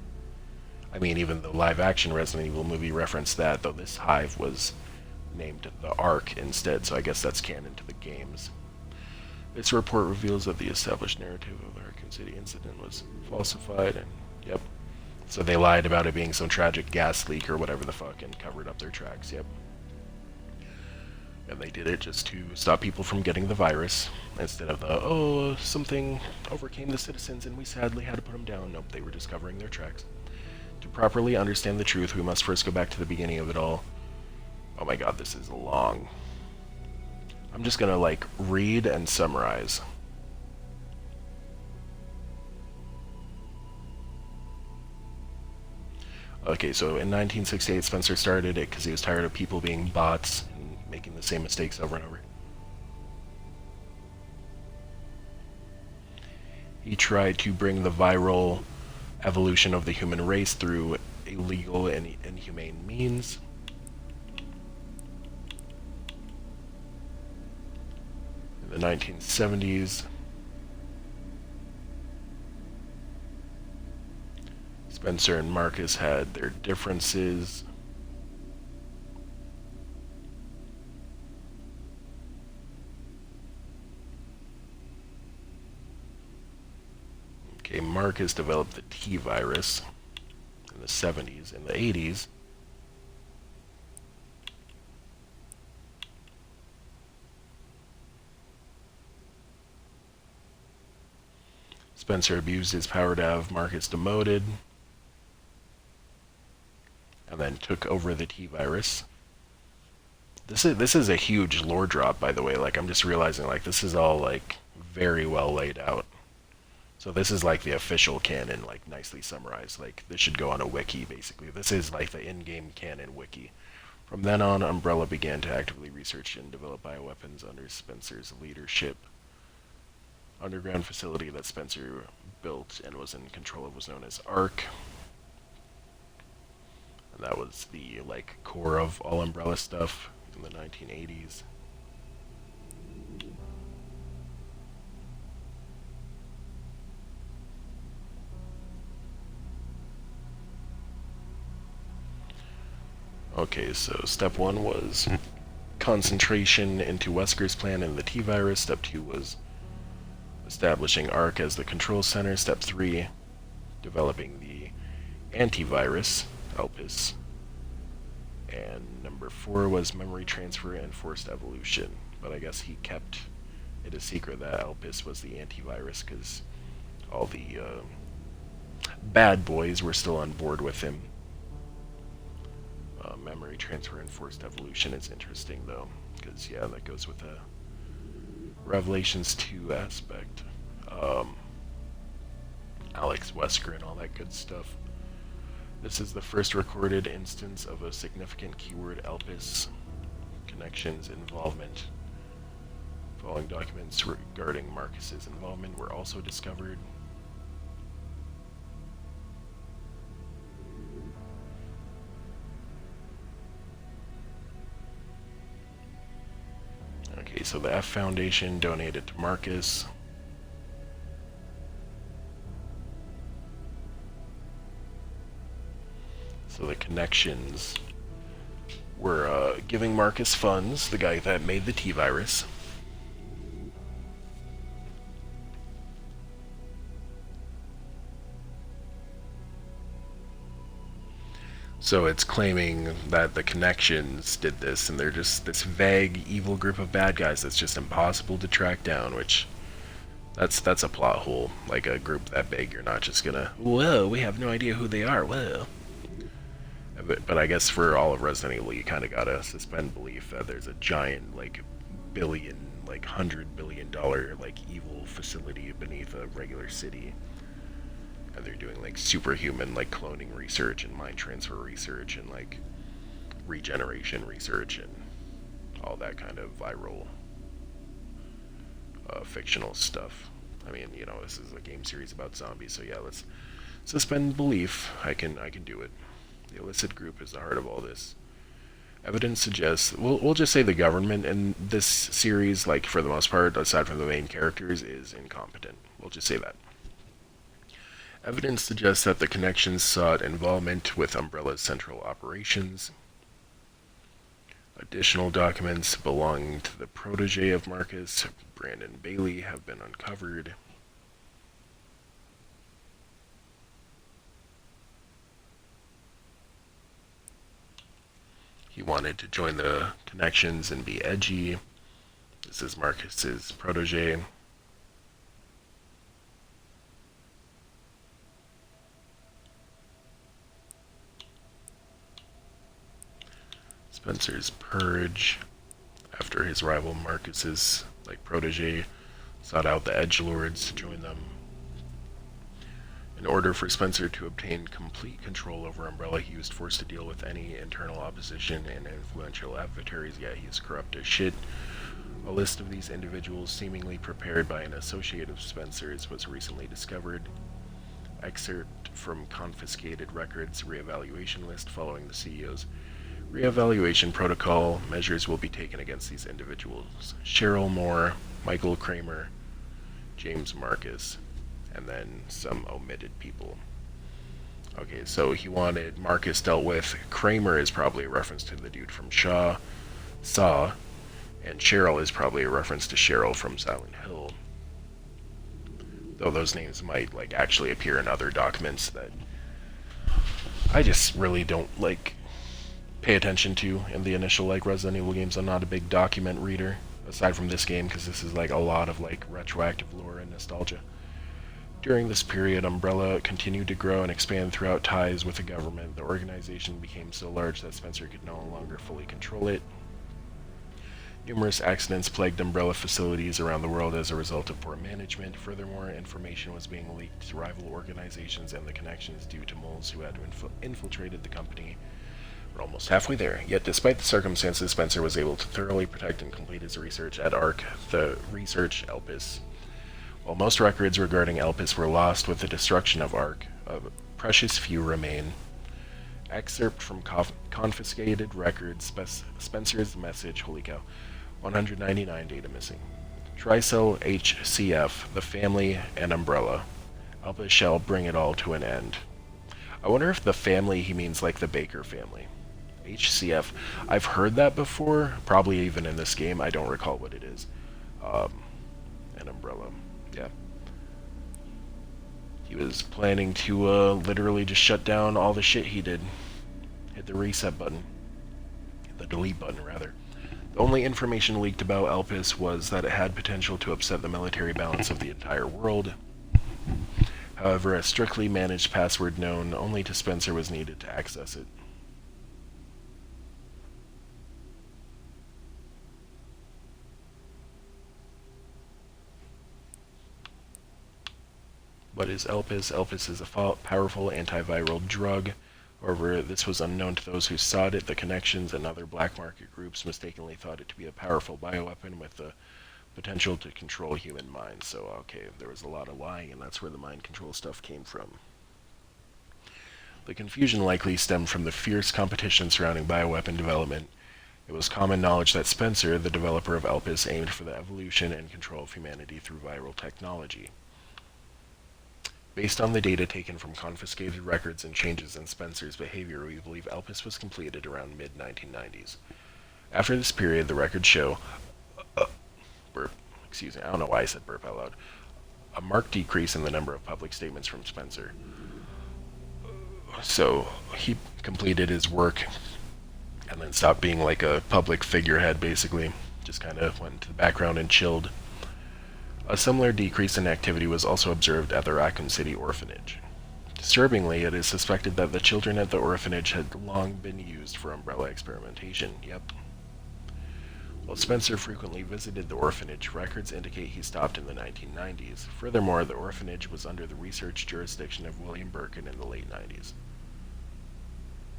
I mean, even the live-action Resident Evil movie referenced that, though this Hive was named the Ark instead, so I guess that's canon to the games. This report reveals that the established narrative of the Raccoon City incident was falsified, and yep. So they lied about it being some tragic gas leak or whatever the fuck and covered up their tracks, yep. And they did it just to stop people from getting the virus, instead of the, oh, something overcame the citizens and we sadly had to put them down. Nope, they were just covering their tracks. To properly understand the truth, we must first go back to the beginning of it all. Oh my god, this is long. I'm just gonna, like, read and summarize. Okay, so in 1968, Spencer started it because he was tired of people being bots and making the same mistakes over and over. He tried to bring the viral evolution of the human race through illegal and inhumane means. In the 1970s, Spencer and Marcus had their differences. Okay, Marcus developed the T virus in the 70s. In the 80s, Spencer abused his power to have Marcus demoted, and then took over the T virus. This is a huge lore drop, by the way. Like, I'm just realizing, like, this is all like very well laid out. So this is like the official canon, like nicely summarized. Like, this should go on a wiki, basically. This is like the in-game canon wiki. From then on, Umbrella began to actively research and develop bioweapons under Spencer's leadership. Underground facility that Spencer built and was in control of was known as ARC. And that was the like core of all Umbrella stuff in the 1980s. Okay, so step 1 was concentration into Wesker's plan and the T-virus. Step 2 was establishing ARC as the control center. Step 3, developing the antivirus, Elpis. And number 4 was memory transfer and forced evolution. But I guess he kept it a secret that Elpis was the antivirus because all the bad boys were still on board with him. Memory transfer and forced evolution is interesting though, because yeah, that goes with the Revelations 2 aspect. Alex Wesker and all that good stuff. This is the first recorded instance of a significant keyword Elpis connections involvement. Following documents regarding Marcus's involvement were also discovered. Okay, so the F Foundation donated to Marcus. So the connections were giving Marcus funds, the guy that made the T-virus. So it's claiming that the connections did this, and they're just this vague, evil group of bad guys that's just impossible to track down, which that's a plot hole. Like, a group that big, you're not just gonna, whoa, we have no idea who they are, whoa. But I guess for all of Resident Evil, you kind of gotta suspend belief that there's a giant, like, billion, like, $100 billion, like, evil facility beneath a regular city. And they're doing like superhuman like cloning research and mind transfer research and like regeneration research and all that kind of viral fictional stuff. I mean, you know, this is a game series about zombies, so yeah, let's suspend belief. I can do it. The illicit group is the heart of all this. Evidence suggests we'll just say the government in this series, like for the most part, aside from the main characters, is incompetent. We'll just say that. Evidence suggests that the connections sought involvement with Umbrella's central operations. Additional documents belonging to the protege of Marcus, Brandon Bailey, have been uncovered. He wanted to join the connections and be edgy. This is Marcus's protege. Spencer's purge after his rival Marcus's like protege sought out the edgelords to join them. In order for Spencer to obtain complete control over Umbrella, he used force to deal with any internal opposition and influential adversaries, yet he is corrupt as shit. A list of these individuals, seemingly prepared by an associate of Spencer's, was recently discovered. Excerpt from confiscated records reevaluation list following the CEO's reevaluation protocol. Measures will be taken against these individuals: Cheryl Moore, Michael Kramer, James Marcus, and then some omitted people. Okay, so he wanted Marcus dealt with. Kramer is probably a reference to the dude from Saw, and Cheryl is probably a reference to Cheryl from Silent Hill. Though those names might like actually appear in other documents that I just really don't like pay attention to in the initial like Resident Evil games. I'm not a big document reader aside from this game because this is like a lot of like retroactive lore and nostalgia. During this period, Umbrella continued to grow and expand throughout ties with the government. The organization became so large that Spencer could no longer fully control it. Numerous accidents plagued Umbrella facilities around the world as a result of poor management. Furthermore, information was being leaked to rival organizations, and the connections due to moles who had infiltrated the company were almost halfway there. Yet, despite the circumstances, Spencer was able to thoroughly protect and complete his research at ARC, the research Elpis. While most records regarding Elpis were lost with the destruction of ARC, a precious few remain. Excerpt from confiscated records, Spencer's message, holy cow, 199 data missing. Tricell, HCF, the family, and Umbrella. Elpis shall bring it all to an end. I wonder if the family he means like the Baker family. HCF, I've heard that before, probably even in this game, I don't recall what it is. And Umbrella, yeah. He was planning to literally just shut down all the shit he did. Hit the reset button. The delete button, rather. The only information leaked about Elpis was that it had potential to upset the military balance of the entire world. However, a strictly managed password known only to Spencer was needed to access it. What is Elpis? Elpis is a powerful antiviral drug. However, this was unknown to those who sought it. The connections and other black market groups mistakenly thought it to be a powerful bioweapon with the potential to control human minds. So, okay, there was a lot of lying, and that's where the mind control stuff came from. The confusion likely stemmed from the fierce competition surrounding bioweapon development. It was common knowledge that Spencer, the developer of Elpis, aimed for the evolution and control of humanity through viral technology. Based on the data taken from confiscated records and changes in Spencer's behavior, we believe Elpis was completed around mid-1990s. After this period, the records show excuse me, I don't know why I said burp out loud. A marked decrease in the number of public statements from Spencer. So he completed his work and then stopped being like a public figurehead, basically. Just kind of went to the background and chilled. A similar decrease in activity was also observed at the Raccoon City orphanage. Disturbingly, it is suspected that the children at the orphanage had long been used for Umbrella experimentation. Yep. While Spencer frequently visited the orphanage, records indicate he stopped in the 1990s. Furthermore, the orphanage was under the research jurisdiction of William Birkin in the late 90s.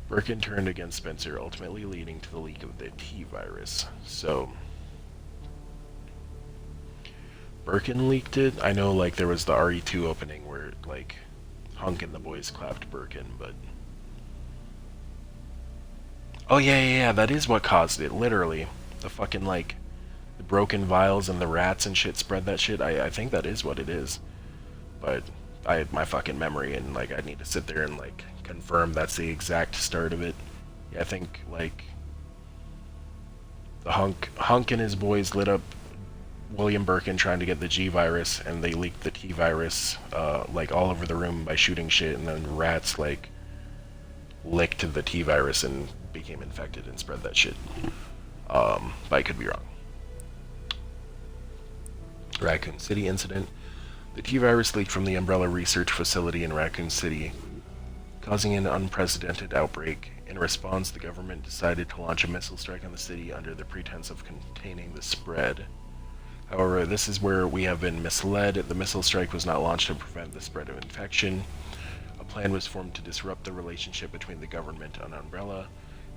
Birkin turned against Spencer, ultimately leading to the leak of the T-virus. So, Birkin leaked it? I know, like, there was the RE2 opening where, like, Hunk and the boys clapped Birkin, but... Oh, yeah, that is what caused it, literally. The fucking, like, the broken vials and the rats and shit spread that shit. I think that is what it is. But I had my fucking memory, and, like, I need to sit there and, like, confirm that's the exact start of it. Yeah, I think, like, the Hunk and his boys lit up William Birkin trying to get the G-virus, and they leaked the T-virus, like, all over the room by shooting shit, and then rats, like, licked the T-virus and became infected and spread that shit. But I could be wrong. Raccoon City incident. The T-virus leaked from the Umbrella research facility in Raccoon City, causing an unprecedented outbreak. In response, the government decided to launch a missile strike on the city under the pretense of containing the spread. However, this is where we have been misled. The missile strike was not launched to prevent the spread of infection. plan was formed to disrupt the relationship between the government and Umbrella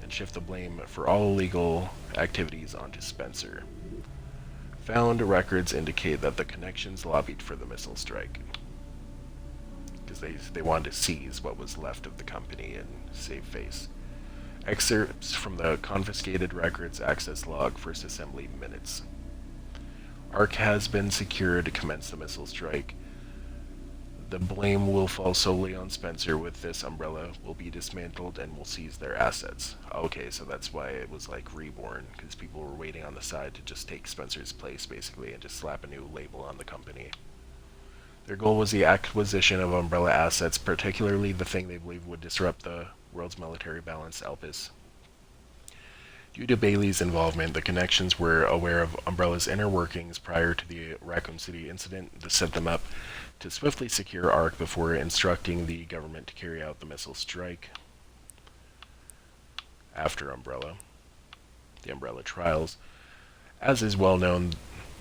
and shift the blame for all illegal activities onto Spencer. Found records indicate that the connections lobbied for the missile strike because they wanted to seize what was left of the company and save face. Excerpts from the confiscated records access log first assembly minutes. ARC has been secured to commence the missile strike. The blame will fall solely on Spencer. With this, Umbrella will be dismantled and will seize their assets. Okay, so that's why it was like reborn, because people were waiting on the side to just take Spencer's place, basically, and just slap a new label on the company. Their goal was the acquisition of Umbrella assets, particularly the thing they believed would disrupt the world's military balance, Elpis. Due to Bailey's involvement, the Connections were aware of Umbrella's inner workings prior to the Raccoon City incident that set them up to swiftly secure ARC before instructing the government to carry out the missile strike. After the Umbrella trials. As is well known,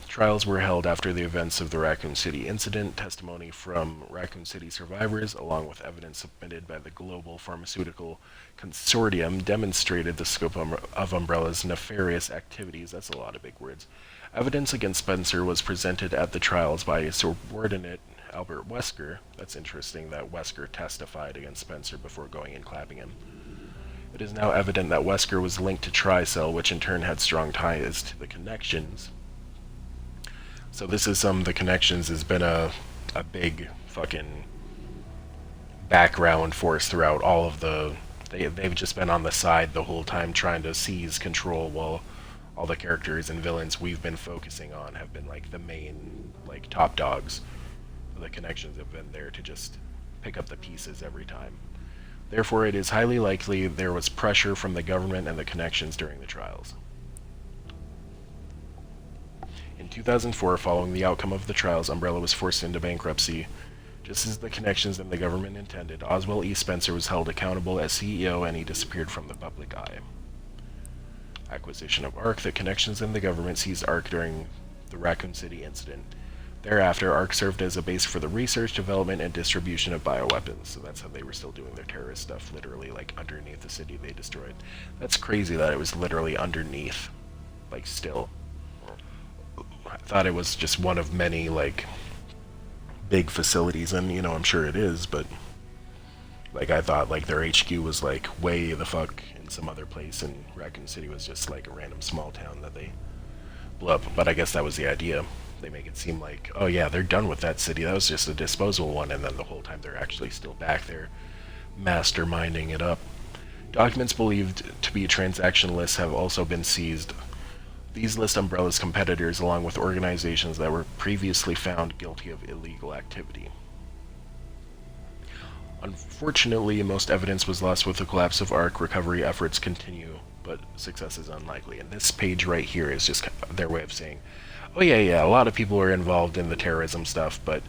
trials were held after the events of the Raccoon City incident. Testimony from Raccoon City survivors, along with evidence submitted by the Global Pharmaceutical Consortium, demonstrated the scope of Umbrella's nefarious activities. That's a lot of big words. Evidence against Spencer was presented at the trials by a subordinate, Albert Wesker. That's interesting that Wesker testified against Spencer before going and clapping him. It is now evident that Wesker was linked to Tricell, which in turn had strong ties to the Connections. So this is the Connections has been a big fucking background force throughout all of the... They've just been on the side the whole time trying to seize control, while all the characters and villains we've been focusing on have been like the main, like, top dogs. The Connections have been there to just pick up the pieces every time. Therefore, it is highly likely there was pressure from the government and the Connections during the trials. In 2004, following the outcome of the trials, Umbrella was forced into bankruptcy. Just as the Connections and the government intended, Oswald E. Spencer was held accountable as CEO and he disappeared from the public eye. Acquisition of ARC. The Connections and the government seized ARC during the Raccoon City incident. Thereafter, ARC served as a base for the research, development, and distribution of bioweapons. So that's how they were still doing their terrorist stuff, literally, like, underneath the city they destroyed. That's crazy that it was literally underneath. Like, still. I thought it was just one of many, like, big facilities, and, you know, I'm sure it is, but, like, I thought, like, their HQ was, like, way the fuck in some other place, and Raccoon City was just, like, a random small town that they blew up. But I guess that was the idea. They make it seem like, oh yeah, they're done with that city, that was just a disposable one, and then the whole time they're actually still back there masterminding it up. Documents believed to be transaction lists have also been seized. These list Umbrella's competitors along with organizations that were previously found guilty of illegal activity. Unfortunately, most evidence was lost with the collapse of ARC. Recovery efforts continue, but success is unlikely. And this page right here is just their way of saying, oh yeah, a lot of people were involved in the terrorism stuff, but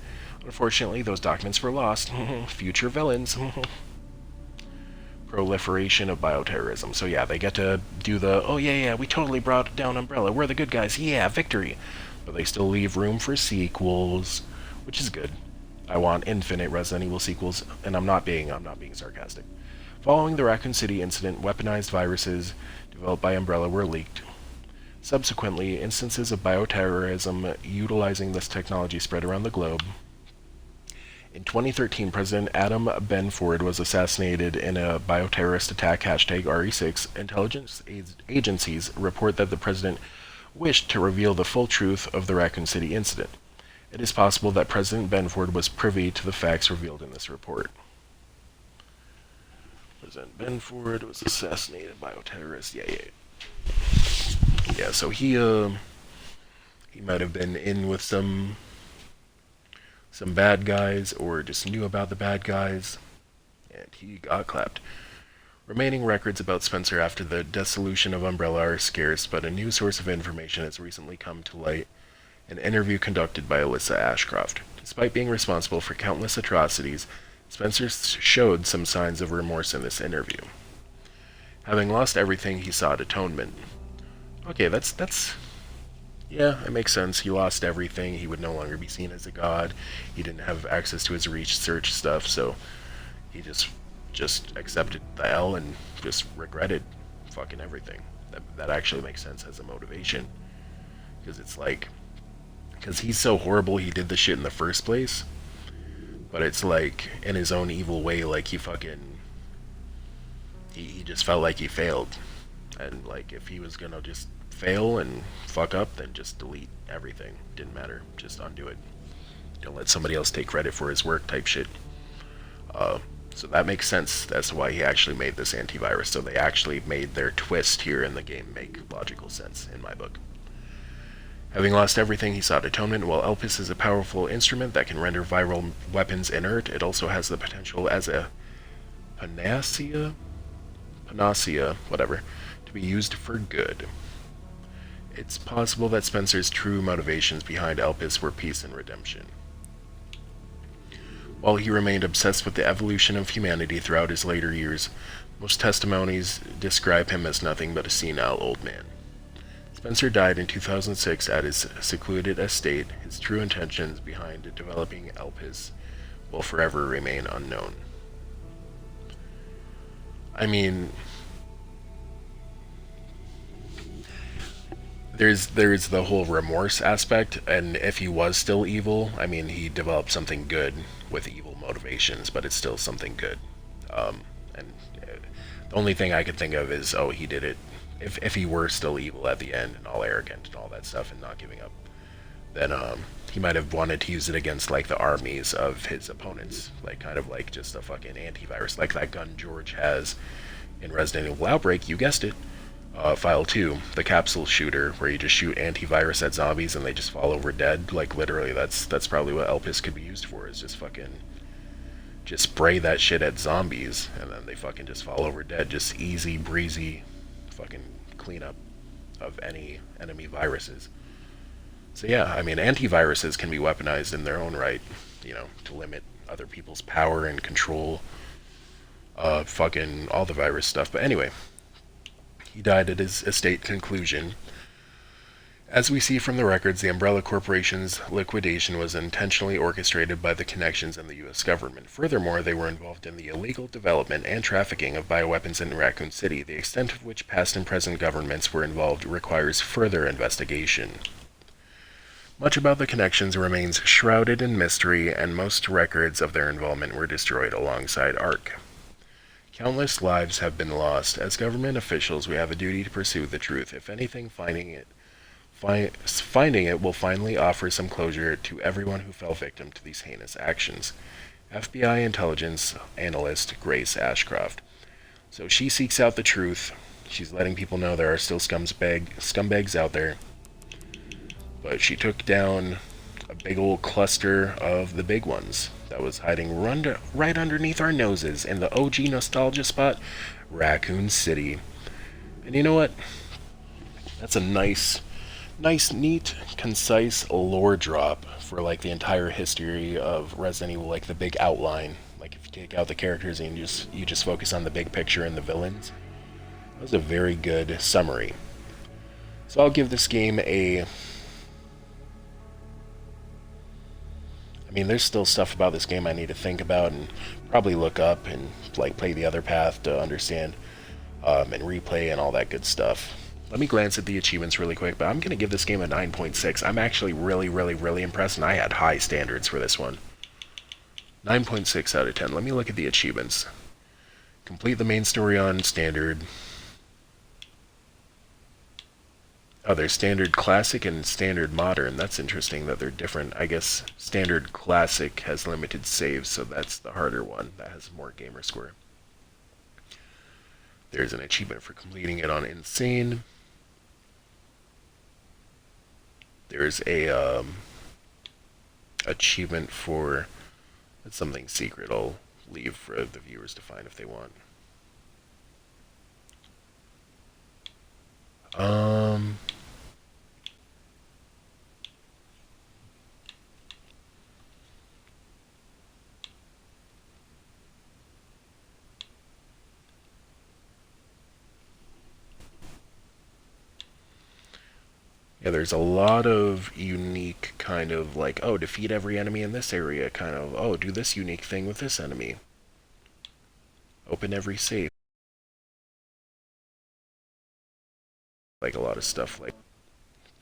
unfortunately those documents were lost. Future villains. Proliferation of bioterrorism. So yeah, they get to do the, oh yeah, we totally brought down Umbrella, we're the good guys, yeah, victory. But they still leave room for sequels, which is good. I want infinite Resident Evil sequels, and I'm not being sarcastic. Following the Raccoon City incident, weaponized viruses developed by Umbrella were leaked. Subsequently, instances of bioterrorism utilizing this technology spread around the globe. In 2013, President Adam Benford was assassinated in a bioterrorist attack, #RE6. Intelligence agencies report that the president wished to reveal the full truth of the Raccoon City incident. It is possible that President Benford was privy to the facts revealed in this report. President Benford was assassinated by a terrorist. Yeah, so he might have been in with some bad guys, or just knew about the bad guys, and he got clapped. Remaining records about Spencer after the dissolution of Umbrella are scarce, but a new source of information has recently come to light. An interview conducted by Alyssa Ashcroft. Despite being responsible for countless atrocities, Spencer showed some signs of remorse in this interview. Having lost everything, he sought atonement. Okay, yeah, it makes sense. He lost everything. He would no longer be seen as a god. He didn't have access to his research stuff, so He just accepted the L and just regretted fucking everything. That actually makes sense as a motivation, because it's like, because he's so horrible he did the shit in the first place, but it's like in his own evil way, like he just felt like he failed, and like if he was gonna just fail and fuck up, then just delete everything. Didn't matter, just undo it. Don't let somebody else take credit for his work type shit. So that makes sense as to why he actually made this antivirus. So they actually made their twist here in the game make logical sense in my book. Having lost everything, he sought atonement. While Elpis is a powerful instrument that can render viral weapons inert, it also has the potential as a panacea, whatever, to be used for good. It's possible that Spencer's true motivations behind Elpis were peace and redemption. While he remained obsessed with the evolution of humanity throughout his later years, most testimonies describe him as nothing but a senile old man. Spencer died in 2006 at his secluded estate. His true intentions behind developing Elpis will forever remain unknown. I mean, there's the whole remorse aspect, and if he was still evil, I mean, he developed something good with evil motivations, but it's still something good. And the only thing I could think of is, oh, he did it. If he were still evil at the end and all arrogant and all that stuff and not giving up, then he might have wanted to use it against like the armies of his opponents, like kind of like just a fucking antivirus, like that gun George has in Resident Evil Outbreak. You guessed it. File 2, the capsule shooter, where you just shoot antivirus at zombies and they just fall over dead. Like literally, that's probably what Elpis could be used for, is just fucking just spray that shit at zombies and then they fucking just fall over dead. Just easy breezy fucking cleanup of any enemy viruses. So yeah, I mean, antiviruses can be weaponized in their own right, you know, to limit other people's power and control fucking all the virus stuff. But anyway, he died at his estate conclusion. As we see from the records, the Umbrella Corporation's liquidation was intentionally orchestrated by the connections in the U.S. government. Furthermore, they were involved in the illegal development and trafficking of bioweapons in Raccoon City. The extent of which past and present governments were involved requires further investigation. Much about the connections remains shrouded in mystery, and most records of their involvement were destroyed alongside ARC. Countless lives have been lost. As government officials, we have a duty to pursue the truth. If anything, finding it will finally offer some closure to everyone who fell victim to these heinous actions. FBI intelligence analyst Grace Ashcroft. So she seeks out the truth. She's letting people know there are still scumbags out there. But she took down a big old cluster of the big ones that was hiding right underneath our noses in the OG nostalgia spot, Raccoon City. And you know what? That's a nice, neat, concise lore drop for like the entire history of Resident Evil, like the big outline. Like if you take out the characters and you just focus on the big picture and the villains. That was a very good summary. So I'll give this game a... I mean, there's still stuff about this game I need to think about and probably look up and like play the other path to understand and replay and all that good stuff. Let me glance at the achievements really quick, but I'm going to give this game a 9.6. I'm actually really impressed, and I had high standards for this one. 9.6 out of 10. Let me look at the achievements. Complete the main story on standard. Oh, there's standard classic and standard modern. That's interesting that they're different. I guess standard classic has limited saves, so that's the harder one. That has more gamer score. There's an achievement for completing it on insane. There's a achievement for... That's something secret I'll leave for the viewers to find if they want. Yeah, there's a lot of unique kind of like, oh, defeat every enemy in this area, kind of, oh, do this unique thing with this enemy. open every safe. Like a lot of stuff like,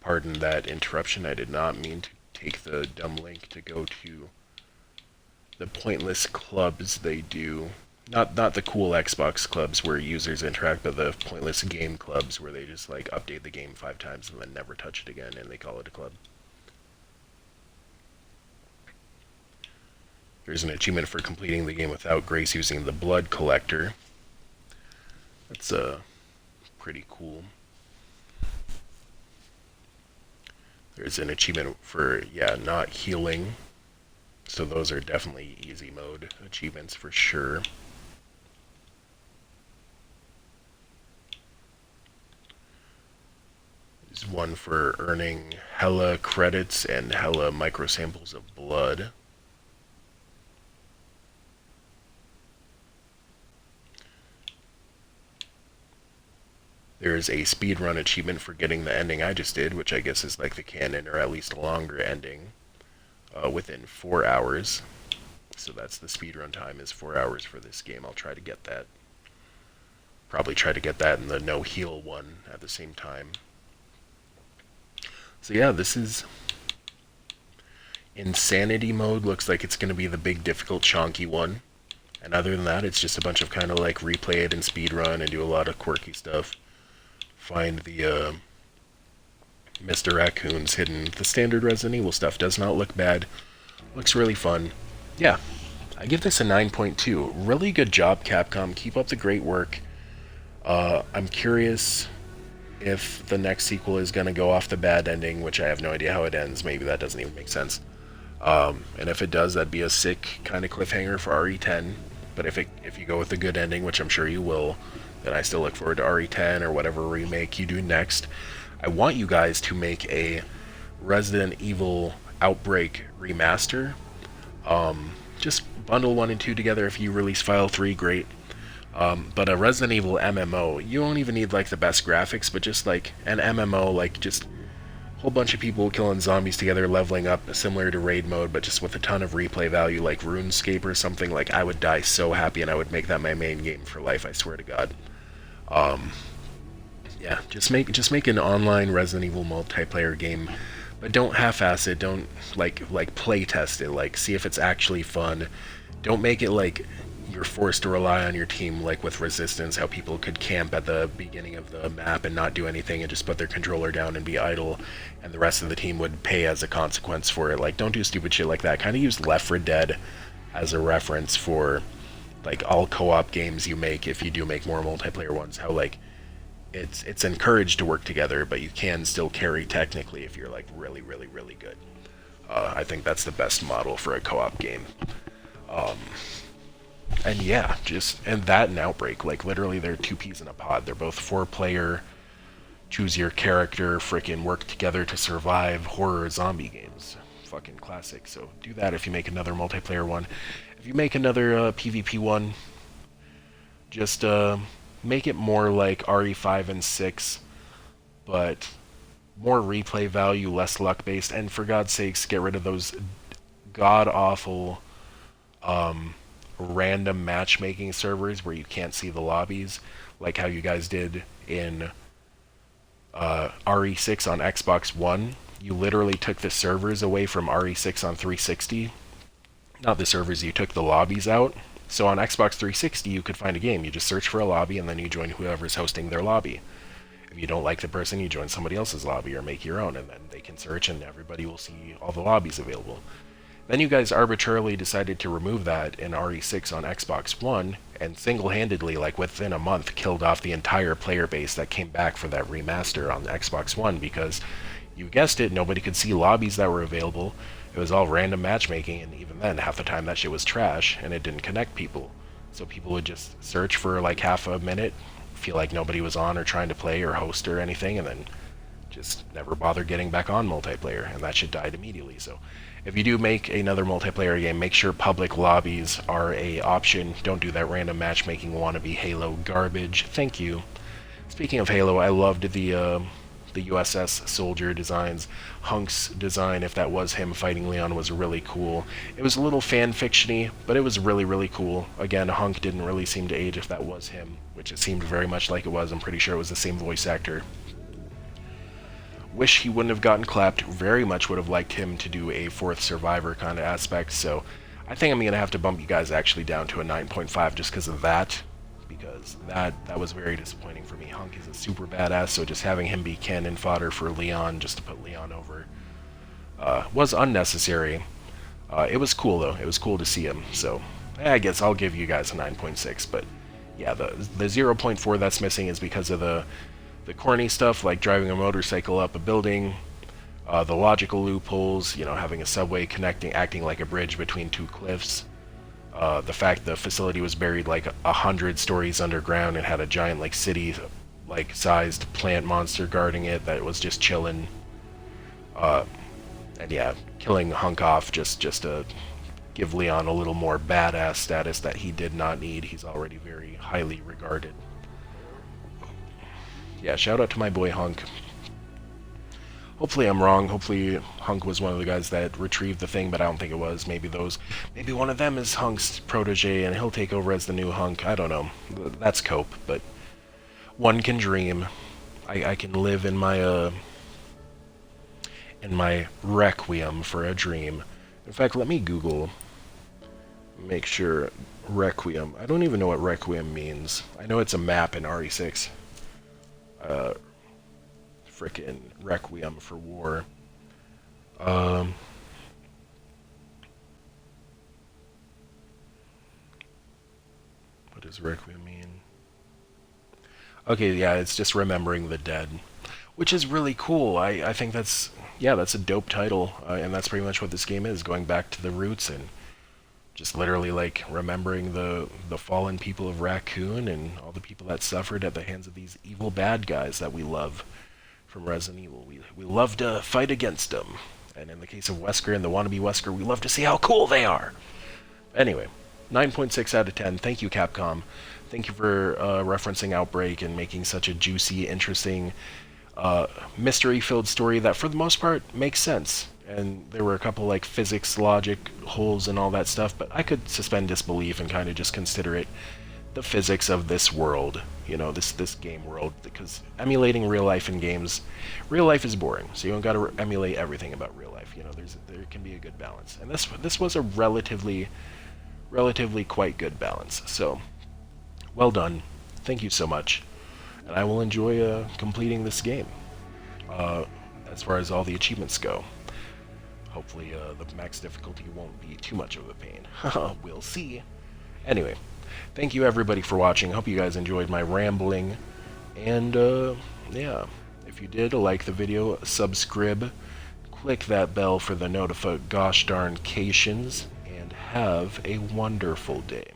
pardon that interruption, I did not mean to take the dumb link to go to the pointless clubs they do. Not the cool Xbox clubs where users interact, but the pointless game clubs where they just like update the game 5 times and then never touch it again and they call it a club. There's an achievement for completing the game without grace using the blood collector. That's pretty cool. There's an achievement for, yeah, not healing. So those are definitely easy mode achievements for sure. There's one for earning hella credits and hella microsamples of blood. There's a speedrun achievement for getting the ending I just did, which I guess is like the canon, or at least a longer ending, within 4 hours. So that's the speedrun time is 4 hours for this game. I'll try to get that. Probably try to get that in the no heal one at the same time. So yeah, this is insanity mode. Looks like it's going to be the big difficult chonky one. And other than that, it's just a bunch of kind of like replay it and speedrun and do a lot of quirky stuff. Find the Mr. Raccoon's hidden. The standard Resident Evil stuff does not look bad. Looks really fun. Yeah, I give this a 9.2. Really good job, Capcom. Keep up the great work. I'm curious if the next sequel is going to go off the bad ending, which I have no idea how it ends. Maybe that doesn't even make sense. And if it does, that'd be a sick kind of cliffhanger for RE10. But if you go with the good ending, which I'm sure you will, then I still look forward to RE10 or whatever remake you do next. I want you guys to make a Resident Evil Outbreak remaster. Just bundle 1 and 2 together. If you release File 3, great. But a Resident Evil MMO, you don't even need like the best graphics, but just like an MMO, like just a whole bunch of people killing zombies together, leveling up, similar to raid mode, but just with a ton of replay value, like RuneScape or something. Like, I would die so happy, and I would make that my main game for life, I swear to God. Yeah, just make an online Resident Evil multiplayer game, but don't half-ass it. Don't like play test it. Like, see if it's actually fun. Don't make it like you're forced to rely on your team, like with Resistance, how people could camp at the beginning of the map and not do anything and just put their controller down and be idle, and the rest of the team would pay as a consequence for it. Like, don't do stupid shit like that. Kind of use Left 4 Dead as a reference for like all co-op games you make, if you do make more multiplayer ones, how like it's encouraged to work together, but you can still carry technically if you're like really good. I think that's the best model for a co-op game. And yeah, and that and Outbreak, like literally they're 2 peas in a pod. They're both 4-player, choose your character, frickin' work together to survive horror zombie games. Fucking classic. So do that if you make another multiplayer one. If you make another PvP one, just make it more like RE5 and 6, but more replay value, less luck-based, and for God's sakes, get rid of those god-awful random matchmaking servers where you can't see the lobbies, like how you guys did in RE6 on Xbox One. You literally took the servers away from RE6 on 360. Not the servers, you took the lobbies out. So on Xbox 360, you could find a game. You just search for a lobby, and then you join whoever's hosting their lobby. If you don't like the person, you join somebody else's lobby or make your own, and then they can search, and everybody will see all the lobbies available. Then you guys arbitrarily decided to remove that in RE6 on Xbox One, and single-handedly, like within a month, killed off the entire player base that came back for that remaster on Xbox One, because, you guessed it, nobody could see lobbies that were available. It was all random matchmaking, and even then, half the time that shit was trash, and it didn't connect people. So people would just search for like half a minute, feel like nobody was on or trying to play or host or anything, and then just never bother getting back on multiplayer, and that shit died immediately. So if you do make another multiplayer game, make sure public lobbies are a option. Don't do that random matchmaking wannabe Halo garbage. Thank you. Speaking of Halo, I loved the the USS soldier designs. Hunk's design, if that was him fighting Leon, was really cool. It was a little fan-fiction-y, but it was really, really cool. Again, Hunk didn't really seem to age if that was him, which it seemed very much like it was. I'm pretty sure it was the same voice actor. Wish he wouldn't have gotten clapped. Very much would have liked him to do a fourth survivor kind of aspect, so I think I'm going to have to bump you guys actually down to a 9.5 just because of that. Because that was very disappointing for me. Hunk is a super badass, so just having him be cannon fodder for Leon, just to put Leon over, was unnecessary. It was cool, though. It was cool to see him, so I guess I'll give you guys a 9.6, but yeah, the 0.4 that's missing is because of the corny stuff, like driving a motorcycle up a building, the logical loopholes, you know, having a subway acting like a bridge between two cliffs, the fact the facility was buried like 100 stories underground and had a giant like city like sized plant monster guarding it that was just chilling, and yeah, killing Hunk off just to give Leon a little more badass status that he did not need. He's already very highly regarded. Yeah, shout out to my boy Hunk. Hopefully I'm wrong. Hopefully Hunk was one of the guys that retrieved the thing, but I don't think it was. Maybe one of them is Hunk's protege, and he'll take over as the new Hunk. I don't know. That's Cope, but one can dream. I can live in my requiem for a dream. In fact, let me Google. Make sure requiem. I don't even know what requiem means. I know it's a map in RE6. Frickin' Requiem for War. What does Requiem mean? Okay, yeah, it's just remembering the dead, which is really cool. I think that's a dope title, and that's pretty much what this game is, going back to the roots and just literally like remembering the fallen people of Raccoon and all the people that suffered at the hands of these evil bad guys that we love from Resident Evil. We love to fight against them, and in the case of Wesker and the wannabe Wesker, we love to see how cool they are. Anyway, 9.6 out of 10. Thank you, Capcom. Thank you for referencing Outbreak and making such a juicy, interesting, mystery-filled story that for the most part makes sense. And there were a couple like physics, logic holes and all that stuff, but I could suspend disbelief and kind of just consider it the physics of this world, you know, this game world, because emulating real life in games, real life is boring, so you don't got to emulate everything about real life. You know, there can be a good balance, and this was a relatively quite good balance. So, well done, thank you so much, and I will enjoy completing this game. As far as all the achievements go. Hopefully the max difficulty won't be too much of a pain. We'll see. Anyway, thank you everybody for watching. Hope you guys enjoyed my rambling. And yeah, if you did, like the video, subscribe, click that bell for the gosh darn cations, and have a wonderful day.